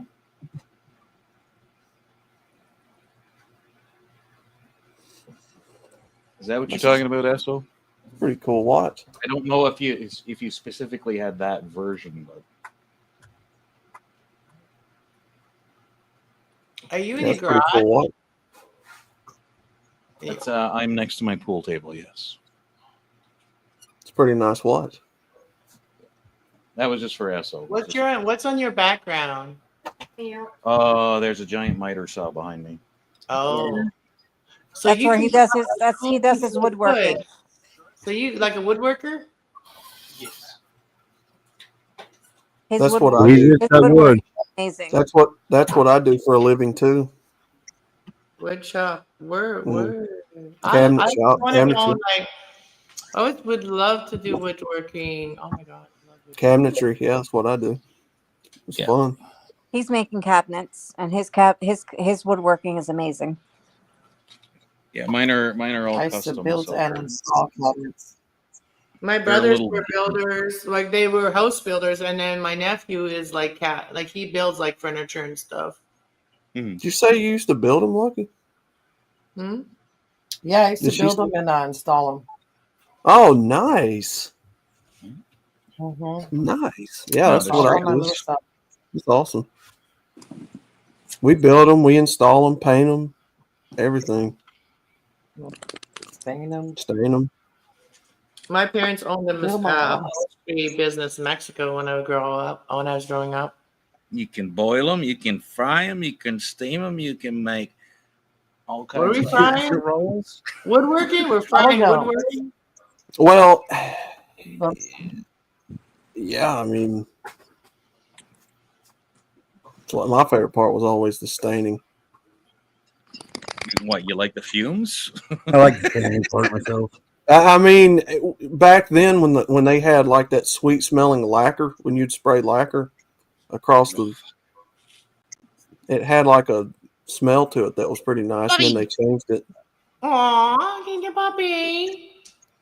Is that what you're talking about, SO? pretty cool watch. I don't know if you specifically had that version, but Are you in That's your pretty garage? cool watch. it's I'm next to my pool table. Yes, It's a pretty nice watch. that was just for SO. What's on your background? Oh, there's a giant miter saw behind me. Oh. So That's you where can he does his wood. woodworking. So you like a woodworker? His That's wood, what I We do. just that wood. amazing. That's what I do for a living too. Wood shop. Where Mm. I Cabinet shop, want to know cabinetry. like I always would love to do woodworking. Oh my god. I love woodworking. Cabinetry, yeah, that's what I do. It's fun. He's making cabinets, and his woodworking is amazing. Yeah, mine are all I used to custom. build So and install cabinets. My They're a brothers little were builders, like they were house builders, and then my nephew is like he builds like furniture and stuff. Did you say you used to build them, Lucky? Hmm? Yeah, I used Did to she build say- them and install them. Oh, nice. Mm-hmm. Nice. Yeah, No, that's they're what I All my do. little stuff. It's awesome. We build them, we install them, paint them, everything. Stain them. Stain them. My parents owned a Build my house. upholstery business in Mexico when I was growing up. You can boil them, you can fry them, you can steam them, you can make all What are kinds we of frying? rolls. Woodworking? We're frying woodworking? Well, yeah, I mean, my favorite part was always the staining. What, you like the fumes? I like the staining part myself. I mean, back then when they had like that sweet smelling lacquer, when you'd spray lacquer across it had like a smell to it that was pretty nice, and then they changed it. Aw, ginger puppy.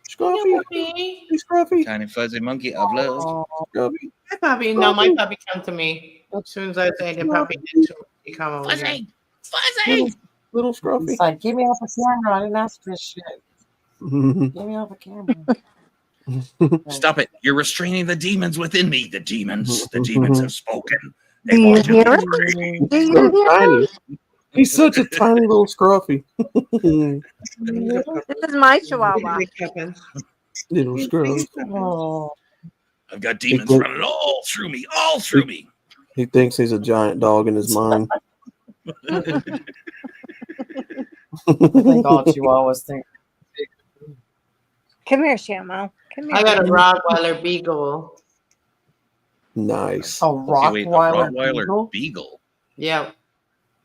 Scruffy. Ginger puppy. Hey, Scruffy. Tiny fuzzy monkey of love. Scruffy. My puppy. No, my puppy come to me. As soon as I say the puppy did to he come over here. Little Scruffy. He's like, get me off the camera. I didn't ask for this shit. Get me off the camera. Stop it. You're restraining the demons within me. The demons have spoken. They Do you want to hear be it? free. Do you So hear tiny. him? He's such a tiny little Scruffy. This is my chihuahua. Little Scruffy. Oh. I've got demons running all through me, all through me. He thinks he's a giant dog in his mind. I think all chihuahuas think. Come here, Shamo. Come here. I got a Rottweiler Beagle. Nice. A Okay, wait, a Rottweiler Rottweiler beagle? Beagle. Yeah.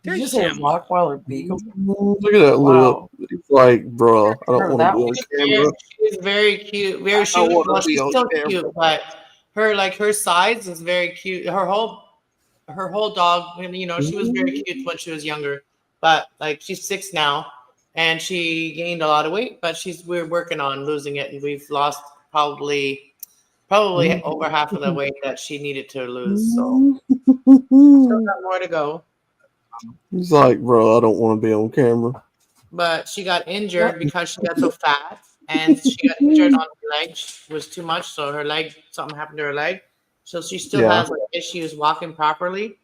Did you say a Rottweiler beagle? Look at that Wow. lip. It's like, bruh, I don't Heard want that to be on camera. She's very cute. Very I cute. wanna Well, be she's on still camera. cute, but her size is very cute. Her whole dog, you know, she was very cute when she was younger. But like she's 6 now, and she gained a lot of weight. But we're working on losing it, and we've lost probably over half of the weight that she needed to lose. So still got more to go. He's like, bro, I don't want to be on camera. But she got injured because she got so fat, and she got injured on her leg. It was too much, so her leg, something happened to her leg. So she still Yeah. has like issues walking properly.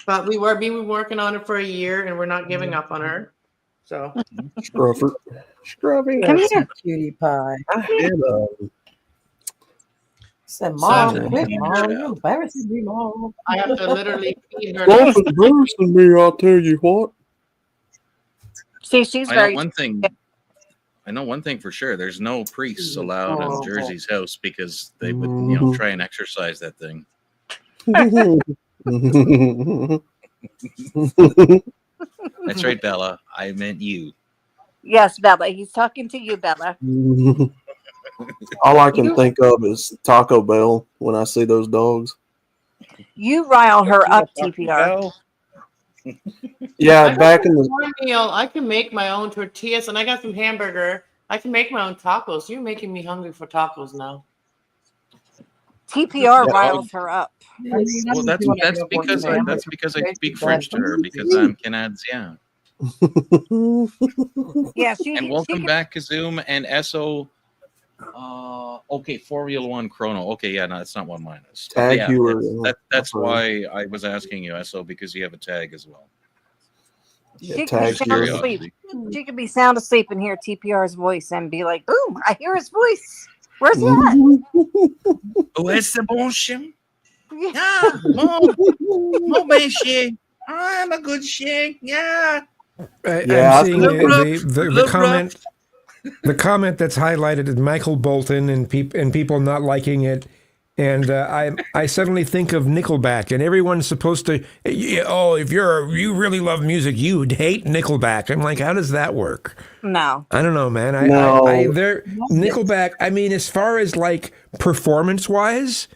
but we were working on it for a year, and we're not giving up on her. So Scruffer. Scruffy. Come That's here. a cutie pie. Said, So- Mom, quit, Mom. You're embarrassing me, Mom. I have to literally feed her. Wolf is embarrassing me, I'll tell you what. See, she's I know very. one thing. I know one thing for sure. There's no priests allowed Oh. in Jersey's house because they would, try and exercise that thing. That's right, Bella. I meant you. Yes, Bella. He's talking to you, Bella. All I can think of is Taco Bell when I see those dogs. You rile her up, TPR. Yeah, back in the one meal, I can make my own tortillas, and I got some hamburger. I can make my own tacos. You're making me hungry for tacos now. TPR riles her up. Well, that's because I speak French to her because I'm Canadien. Yeah, she. And welcome she back, Kazoom and SO. Okay, Formula One Chrono. Okay, yeah, no, that's not what mine is. But Tag yeah, you that's why I was asking you, SO, because you have a tag as well. She tag could be sound asleep. She could be sound asleep and hear TPR's voice and be like, "Boom! I hear his voice. Where's he at?" Oh, c'est bon chien. Ah, mon ben chien. I'm a good chien. Yeah. I'm seeing the comment. The comment that's highlighted is Michael Bolton and people not liking it, and I suddenly think of Nickelback, and everyone's supposed to. Oh, if you really love music, you'd hate Nickelback. I'm like, how does that work? No, I don't know, man. Nickelback. I mean, as far as like performance wise.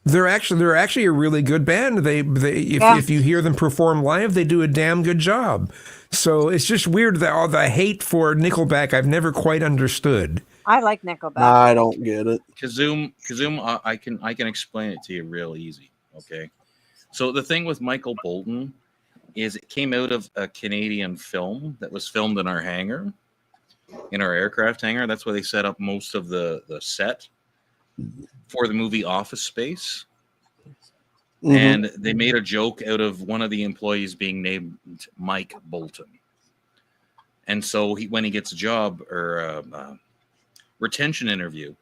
They're actually a really good band. If you hear them perform live, they do a damn good job. So it's just weird that all the hate for Nickelback I've never quite understood. I like Nickelback. I don't get it. Kazoom, I can explain it to you real easy. Okay, so the thing with Michael Bolton is it came out of a Canadian film that was filmed in our hangar, in our aircraft hangar. That's where they set up most of the set for the movie Office Space. Mm-hmm. And they made a joke out of one of the employees being named Mike Bolton. And so when he gets a job or retention interview,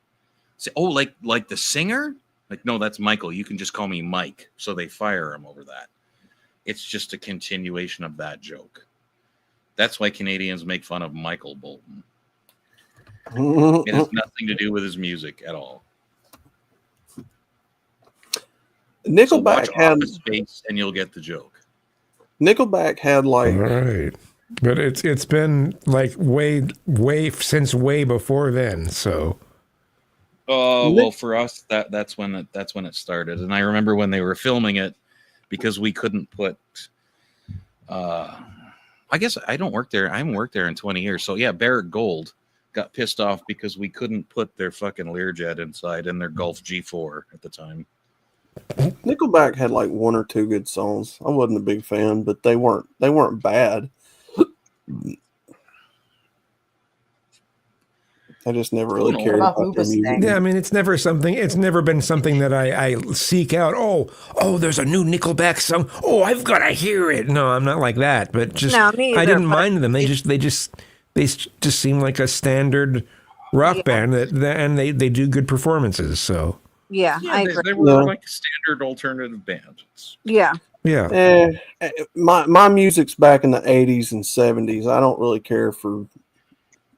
say, "Oh, like the singer?" Like, "No, that's Michael. You can just call me Mike." So they fire him over that. It's just a continuation of that joke. That's why Canadians make fun of Michael Bolton. It has nothing to do with his music at all. Nickelback so had Office Space, and you'll get the joke. Nickelback had like right, but it's been like way since way before then. So, well, for us that's when it started, and I remember when they were filming it because we couldn't put. I guess I don't work there. I haven't worked there in 20 years. So yeah, Barrett Gold got pissed off because we couldn't put their fucking Learjet inside in their Golf G4 at the time. Nickelback had like one or two good songs. I wasn't a big fan, but they weren't bad. I just never really cared about their music. Yeah, I mean, it's never been something that I seek out. Oh, there's a new Nickelback song. Oh, I've got to hear it. No, I'm not like that. But just No, me I either, didn't but mind them. They just seem like a standard rock band and they do good performances. So yeah, I agree. They were like a standard alternative band. Yeah. Yeah. My music's back in the 80s and 70s. I don't really care for,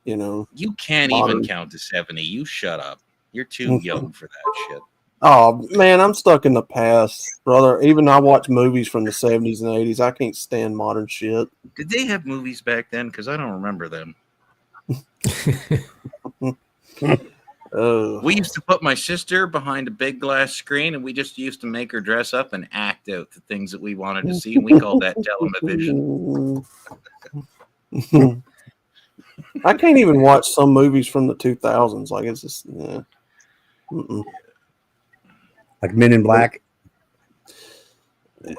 You can't modern. even count to 70. You shut up. You're too young for that shit. Oh man, I'm stuck in the past, brother. Even I watch movies from the 70s and 80s. I can't stand modern shit. Did they have movies back then? Because I don't remember them. We used to put my sister behind a big glass screen, and we just used to make her dress up and act out the things that we wanted to see, and we called that television. I can't even watch some movies from the 2000s. Like it's just, yeah. Like Men in Black.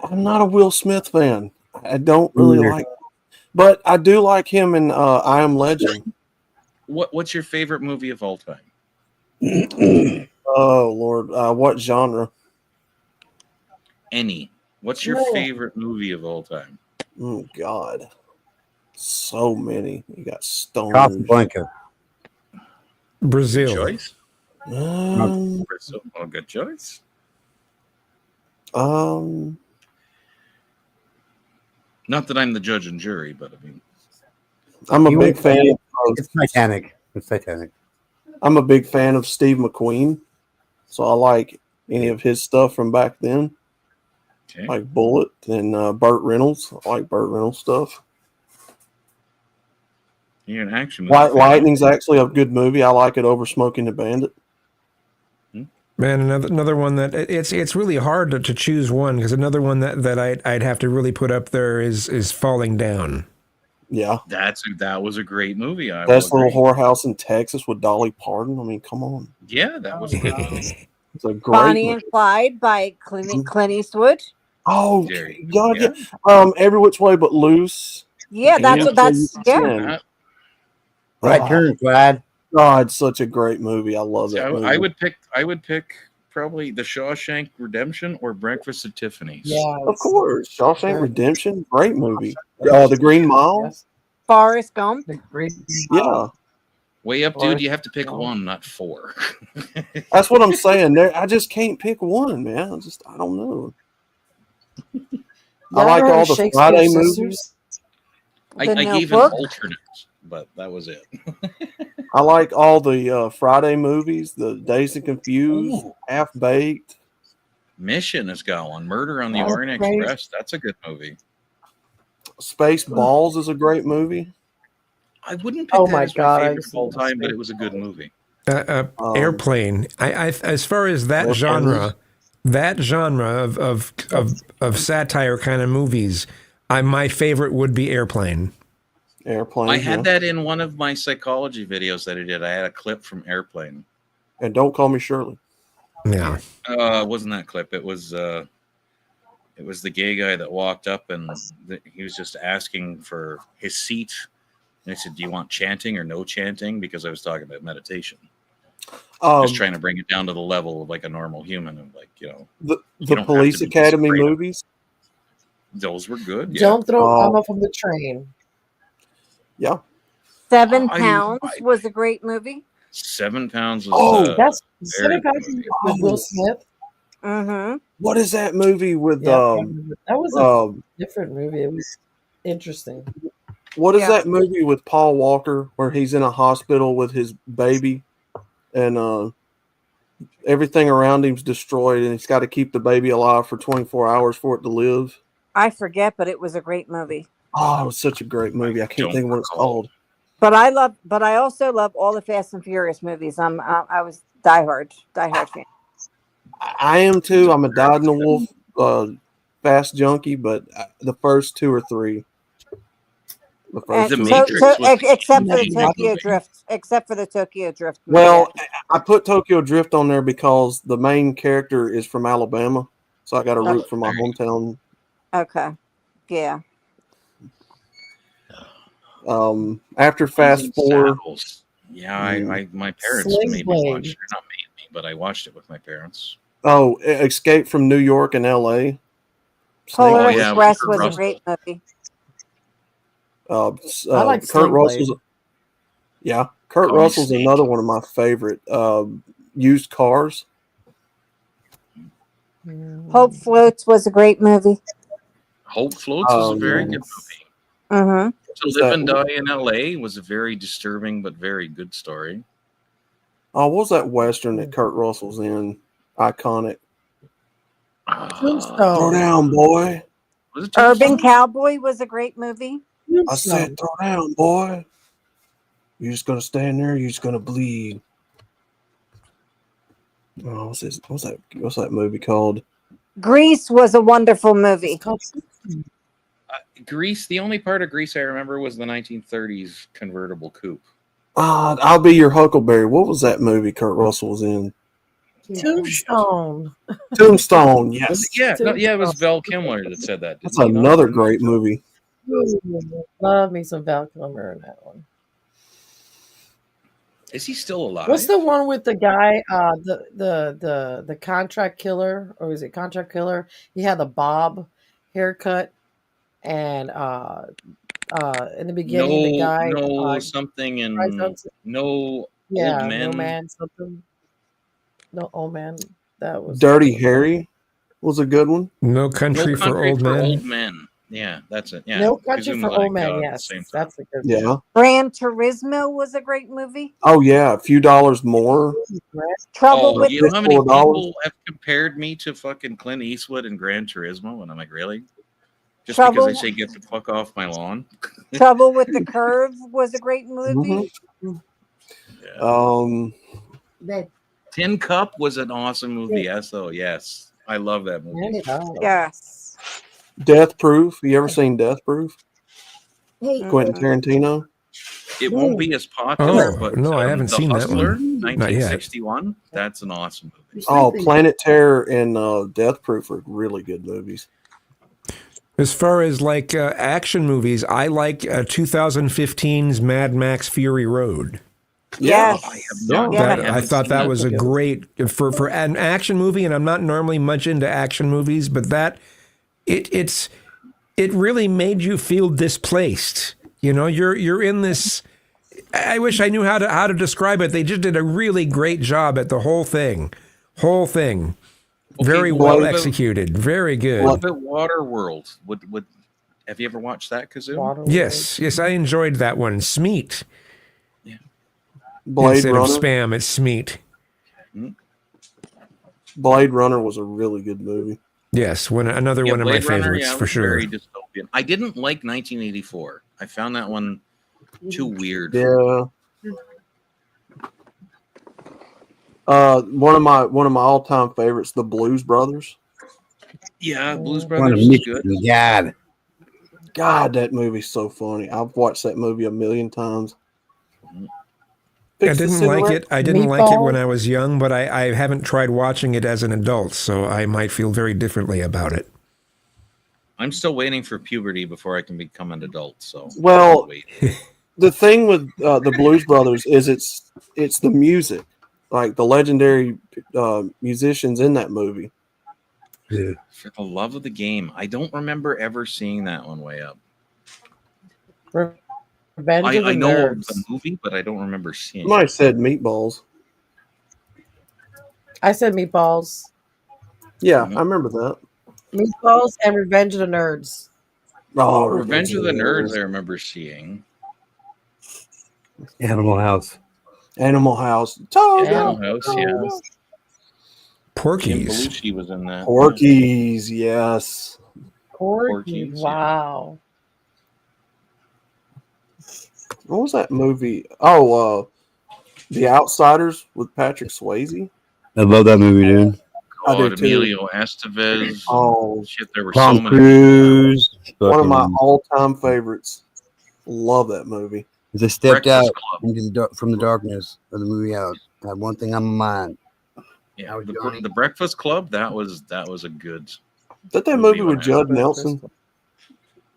I'm not a Will Smith fan. I don't really like, but I do like him in I Am Legend. What's your favorite movie of all time? Oh Lord, what genre? Any. What's your No. favorite movie of all time? Oh God, so many. You got Stoners. Casablanca. Good Brazil. choice. Um, Brazil. Oh, good choice. um, Not that I'm the judge and jury, but I mean, I'm a You big went- fan. Of, It's Titanic. It's Titanic. I'm a big fan of Steve McQueen, so I like any of his stuff from back then. okay. Like Bullet and Burt Reynolds. I like Burt Reynolds stuff. You're an action movie White fan. Lightning's actually a good movie. I like it over Smoking the Bandit. Man, another one that it's really hard to choose one, because another one that I'd have to really put up there is Falling Down. Yeah. That was a great movie. I Best will Little agree. Whorehouse in Texas with Dolly Parton. I mean, come on. Yeah, that was a good movie. It's a great Bonnie movie. and Clyde by Clint Eastwood. Oh, Very God, good. yeah. Every Which Way But Loose. Yeah, Any that's Way You yeah. Can. Right turn, Glad. God, it's such a great movie. I love See, that movie. I would pick probably The Shawshank Redemption or Breakfast at Tiffany's. Yeah. Of course. Shawshank Redemption, great movie. The Green Mile. Forrest Gump. The great. Yeah. Way up, dude. You have to pick one, not four. That's what I'm saying. I just can't pick one, man. I don't know. I like all the Friday movies. I The gave an Notebook. alternate, but that was it. I like all the Friday movies, the Dazed and Confused, Half Baked. Mission has got one. Murder on the That's Orient great. Express. That's a good movie. Space Balls is a great movie. I wouldn't pick Oh that my as my God, favorite I've of all seen time, but it was a good movie. Airplane. I as far as that Airplanes. genre of satire kind of movies, my favorite would be Airplane. Airplane. I had that in one of my psychology videos that I did. I had a clip from Airplane. And Don't Call Me Shirley. Yeah. It wasn't that clip. It was the gay guy that walked up and he was just asking for his seat. And I said, "Do you want chanting or no chanting?" Because I was talking about meditation. Just trying to bring it down to the level of like a normal human, and like you The don't have Police to be Academy afraid of- movies. Those were good. Yeah. Don't throw Oh. Emma from the train. Yeah. 7 I- Pounds was a great movie. 7 Pounds was Oh, That's very 7 Pounds good. with Will Smith. Mm-hmm. What is that movie with Yeah, that was a different movie. It was interesting. what is Yeah. that movie with Paul Walker where he's in a hospital with his baby and everything around him's destroyed and he's got to keep the baby alive for 24 hours for it to live? I forget, but it was a great movie. Oh, it was such a great movie. I can't don't think of what it's recall. called. But I also love all the Fast and Furious movies. I was diehard fan. I am too. I'm a Dyed in the Wolf fast junkie, but the first 2 or 3. The first The 2 or Matrix 3. was except for the huge Tokyo movie. Drift. Except for the Tokyo Drift. movie. Well, I put Tokyo Drift on there because the main character is from Alabama, so I got to root for my hometown. Okay. Yeah. After Fast Four, Saddles. Yeah, I my parents Sling made me Blade. watch it. Not made me, but I watched it with my parents. Escape from New York and L.A. Polar Oh, yeah, Express with was a Russell. great movie. I like Kurt Sling Russell's. Blade. Yeah, Kurt Call Me Russell's Steve. another one of my favorite. Used Cars. Hope Floats was a great movie. Hope Floats was a very good movie. Mm-hmm. To Live and Die in L.A. was a very disturbing but very good story. Oh, what was that Western that Kurt Russell's in? Iconic. Throw down, boy. Was it Urban Tombstone? Cowboy was a great movie. I said, throw down, boy. You're just gonna stand there. You're just gonna bleed. Oh, what's that movie called? Grease was a wonderful movie. Grease. The only part of Grease I remember was the 1930s convertible coupe. I'll Be Your Huckleberry. What was that movie Kurt Russell was in? Tombstone. Tombstone. Yes, Yeah, it was Val Kilmer that said that. that's didn't he? another great movie. Love me some Val Kilmer in that one. Is he still alive? What's the one with the guy, the contract killer, or is it contract killer? He had the bob haircut, and in the beginning, the guy something tries and to- no old yeah, men. no man something. No, oh man, that was Dirty Harry was a good one. No Country, No Country for Old Men. Men. Yeah, that's it. Yeah, No Country Kazuma for and I Old Men. got it at the Yes, same time. that's a good Yeah. Gran Turismo was a great movie. Oh yeah, a few dollars more. Trouble with You know how many $4. people have compared me to fucking Clint Eastwood and Gran Turismo? And I'm like, really? Just Trouble- because they say get the fuck off my lawn? Trouble with the Curve was a great movie. Tin Cup was an awesome movie. Yes, I love that movie. Yes. Death Proof. You ever seen Death Proof? Hey, Quentin Tarantino. It won't be as popular, Oh, but no, I haven't The seen that Hustler, one. Not yet. 1961. That's an awesome movie. Oh, Planet Terror and Death Proof are really good movies. As far as like action movies, I like 2015's Mad Max Fury Road. Yes. I have not. I thought that was a great for an action movie, and I'm not normally much into action movies, but that it really made you feel displaced. You know, you're in this. I wish I knew how to describe it. They just did a really great job at the whole thing. Very well executed. Very good. What about Waterworld? Would have you ever watched that, Kazoo? Yes, I enjoyed that one. Smeat. Blade Instead Runner. of spam, it's Smeat. Blade Runner was a really good movie. Yes, another one of my Blade Runner, favorites yeah, for was sure. Very dystopian. I didn't like 1984. I found that one too weird. Yeah. One of my all-time favorites, The Blues Brothers. Yeah, Blues One of Brothers is me. good. God, that movie's so funny. I've watched that movie a million times. I didn't like it. I didn't like it when I was young, but I haven't tried watching it as an adult, so I might feel very differently about it. I'm still waiting for puberty before I can become an adult. So Well, the thing with the Blues Brothers is it's the music, like the legendary musicians in that movie. Yeah. For the love of the game, I don't remember ever seeing that one way up. Revenge of the I know of Nerds. the movie, but I don't remember seeing Somebody it. said Meatballs. I said Meatballs. Yeah, I remember that. Meatballs and Revenge of the Nerds. Oh, Revenge of the Nerds, I remember seeing. Animal House. Animal House. Animal House, yeah. Porky's. Jim Belushi was in that. Porky's, yes. Porky. Wow. What was that movie? Oh, The Outsiders with Patrick Swayze. I love that movie, dude. I do God, too. Emilio Estevez. Oh, shit, there were Tom so many. Cruise. One of my Fucking- all-time favorites. Love that movie. As I stepped Breakfast out Club. into from the darkness of the movie house, I had one thing on my mind. Yeah, the Breakfast Club. That was a good. That movie movie when with I Judd was- Nelson.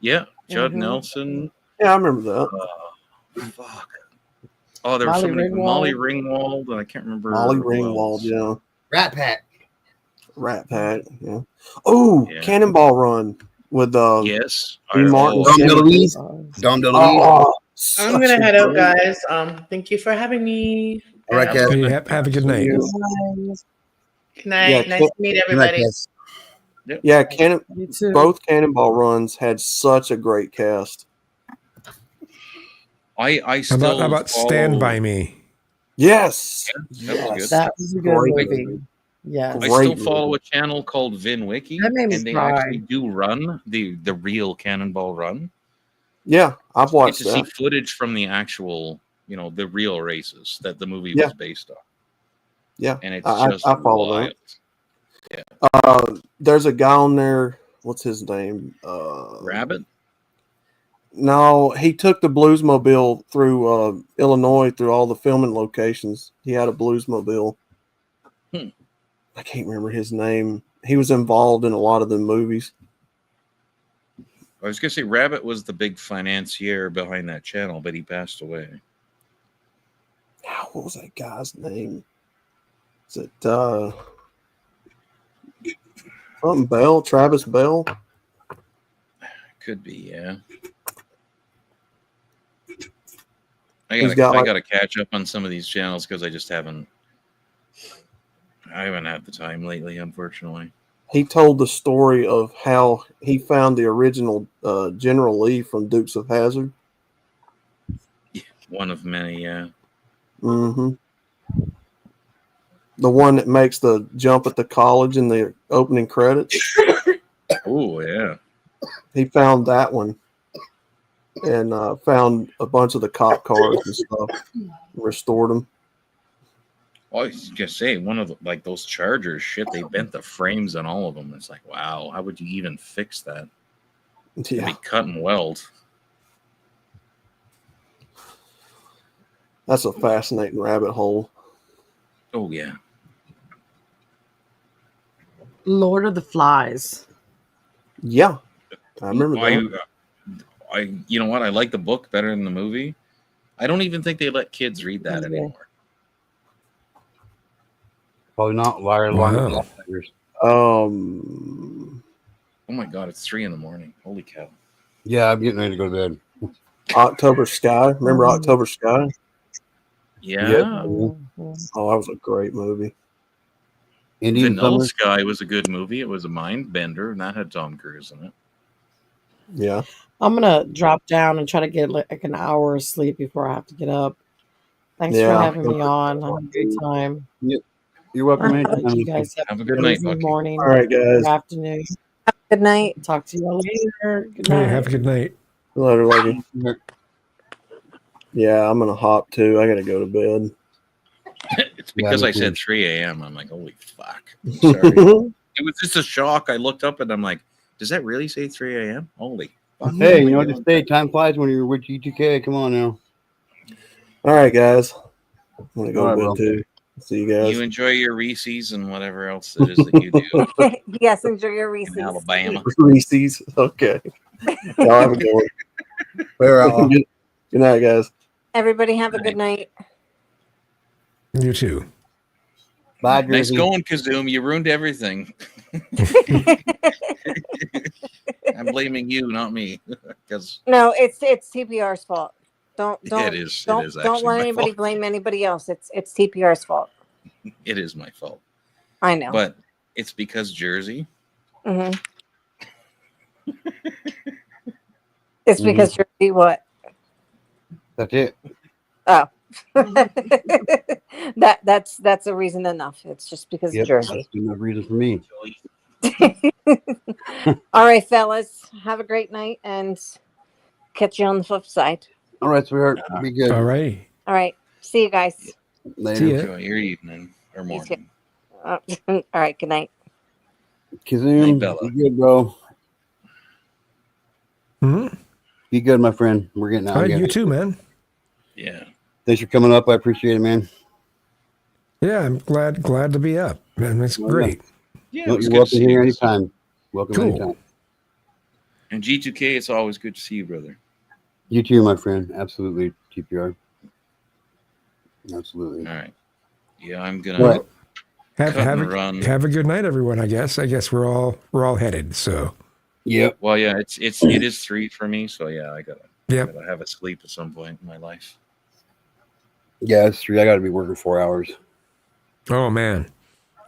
Yeah, Judd Mhm. Nelson. Yeah, I remember that. Fuck. Oh, there was Molly so many. Ringwald. Molly Ringwald, and I can't remember. Molly who Ringwald, else. yeah. Rat Pack. Rat Pack, yeah. Oh, Yeah. Cannonball Run with Yes. E. Martin. Dom and DeLuise. Dom DeLuise. Oh, I'm such gonna a head out, great- guys. Thank you for having me. All right, guys. Hey, have a good night. Good night. Yeah, Nice to meet Good night, everybody. guys. Yeah, You too. both Cannonball Runs had such a great cast. I How still about Stand follow- By Me? Yes, That was yes. good. That was a good Great movie. Yeah. I Great still follow movie. a channel called VinWiki, That made me and they cry. actually do run the real Cannonball Run. Yeah, I've You get watched to see that. footage from the actual, the real races that the movie Yeah. was based on, Yeah, and it's I just follow wild. that. There's a guy on there. What's his name? Rabbit. No, he took the Bluesmobile through Illinois through all the filming locations. He had a Bluesmobile. Hmm. I can't remember his name. He was involved in a lot of the movies. I was gonna say Rabbit was the big financier behind that channel, but he passed away. What was that guy's name? Is it something Bell? Travis Bell? Could be, yeah. He's I got like- gotta catch up on some of these channels because I haven't had the time lately, unfortunately. He told the story of how he found the original General Lee from Dukes of Hazzard. One of many, yeah. Mm-hmm. The one that makes the jump at the college in the opening credits. Oh, yeah. He found that one and found a bunch of the cop cars and stuff, restored them. Well, I was gonna say one of those Chargers, shit, they bent the frames on all of them. It's like, wow, how would you even fix that? Yeah. It'd be cut and weld. That's a fascinating rabbit hole. Oh yeah. Lord of the Flies. Yeah, I remember that. You know what? I like the book better than the movie. I don't even think they let kids read that anymore. Probably not. Liar, Wow. Oh my god, it's 3 a.m. Holy cow. Yeah, I'm getting ready to go to bed. October Sky. Remember October Sky? Yeah. Oh, that was a great movie. Vanilla Sky was a good movie. It was a mind bender, and that had Tom Cruise in it. Yeah. I'm gonna drop down and try to get like an hour of sleep before I have to get up. Thanks for having me on. I had a good time. Yep. You're welcome. All right, anytime. you guys have a good night, amazing Bucky. morning. All right, guys. Good afternoon. Good night. Talk to you all later. Good Hey, night. have a good night. Later, lady. Yeah, I'm gonna hop too. I gotta go to bed. It's because me I said too. 3 a.m. I'm like, holy fuck. Sorry. It was just a shock. I looked up and I'm like, does that really say 3 a.m.? Holy fuck. Hey, you know what to say? Time flies when you're with G2K. Come on now. All right, guys. I'm gonna go All to right, bed bro. too. See you guys. You enjoy your Reese's and whatever else it is that you do Yes, enjoy your Reese's. in Alabama. Reese's. Okay. Y'all have a good one. Good night, guys. Everybody have a good night. You too. Bye, Nice Jersey. going, Kazoom. You ruined everything. I'm blaming you, not me. Because No, it's TPR's fault. Don't It is don't actually let my anybody fault. blame anybody else. It's TPR's fault. It is my fault. I know. But it's because Jersey. hmm It's because Jersey what? That's it. Oh. that's a reason enough. It's just because of Yep. Jersey. That's enough reason for me. All right, fellas. Have a great night and catch you on the flip side. All right, sweetheart. Be good. All right. All right. See you guys. Later. See ya. Enjoy your evening or You too. morning. All right. Good night. Kazoom, Night, Bella. be good, bro. Hmm? Be good, my friend. We're getting out. All We right, gotta- you too, man. Yeah. Thanks for coming up. I appreciate it, man. Yeah, I'm glad to be up. Man, that's Well, great. Yeah, No, it was you're good to welcome see here you. anytime. Welcome Cool. anytime. And G2K, it's always good to see you, brother. You too, my friend. Absolutely, TPR. Absolutely. All right. Yeah, I'm All gonna right. Have cut and run. have a good night, everyone. I guess we're all headed. So Yep. Well, yeah, it is 3 for me, so yeah, I gotta have a sleep at some point in my life. Yeah, it's 3. I got to be working 4 hours. oh man.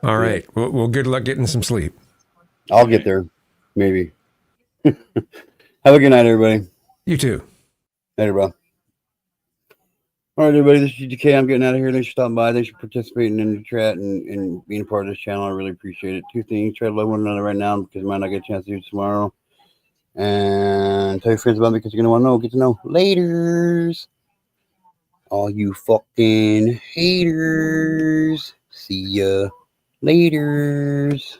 All right. Well, good luck getting some sleep. I'll get there. Maybe. Have a good night, everybody. You too. Later, bro. All right, everybody. This is GTK. I'm getting out of here. Thanks for stopping by. Thanks for participating in the chat and being a part of this channel. I really appreciate it. 2 things. Try to love one another right now because I might not get a chance to do it tomorrow. And tell your friends about me because you're going to want to know. Get to know. Laters. All you fucking haters. See ya. Laters.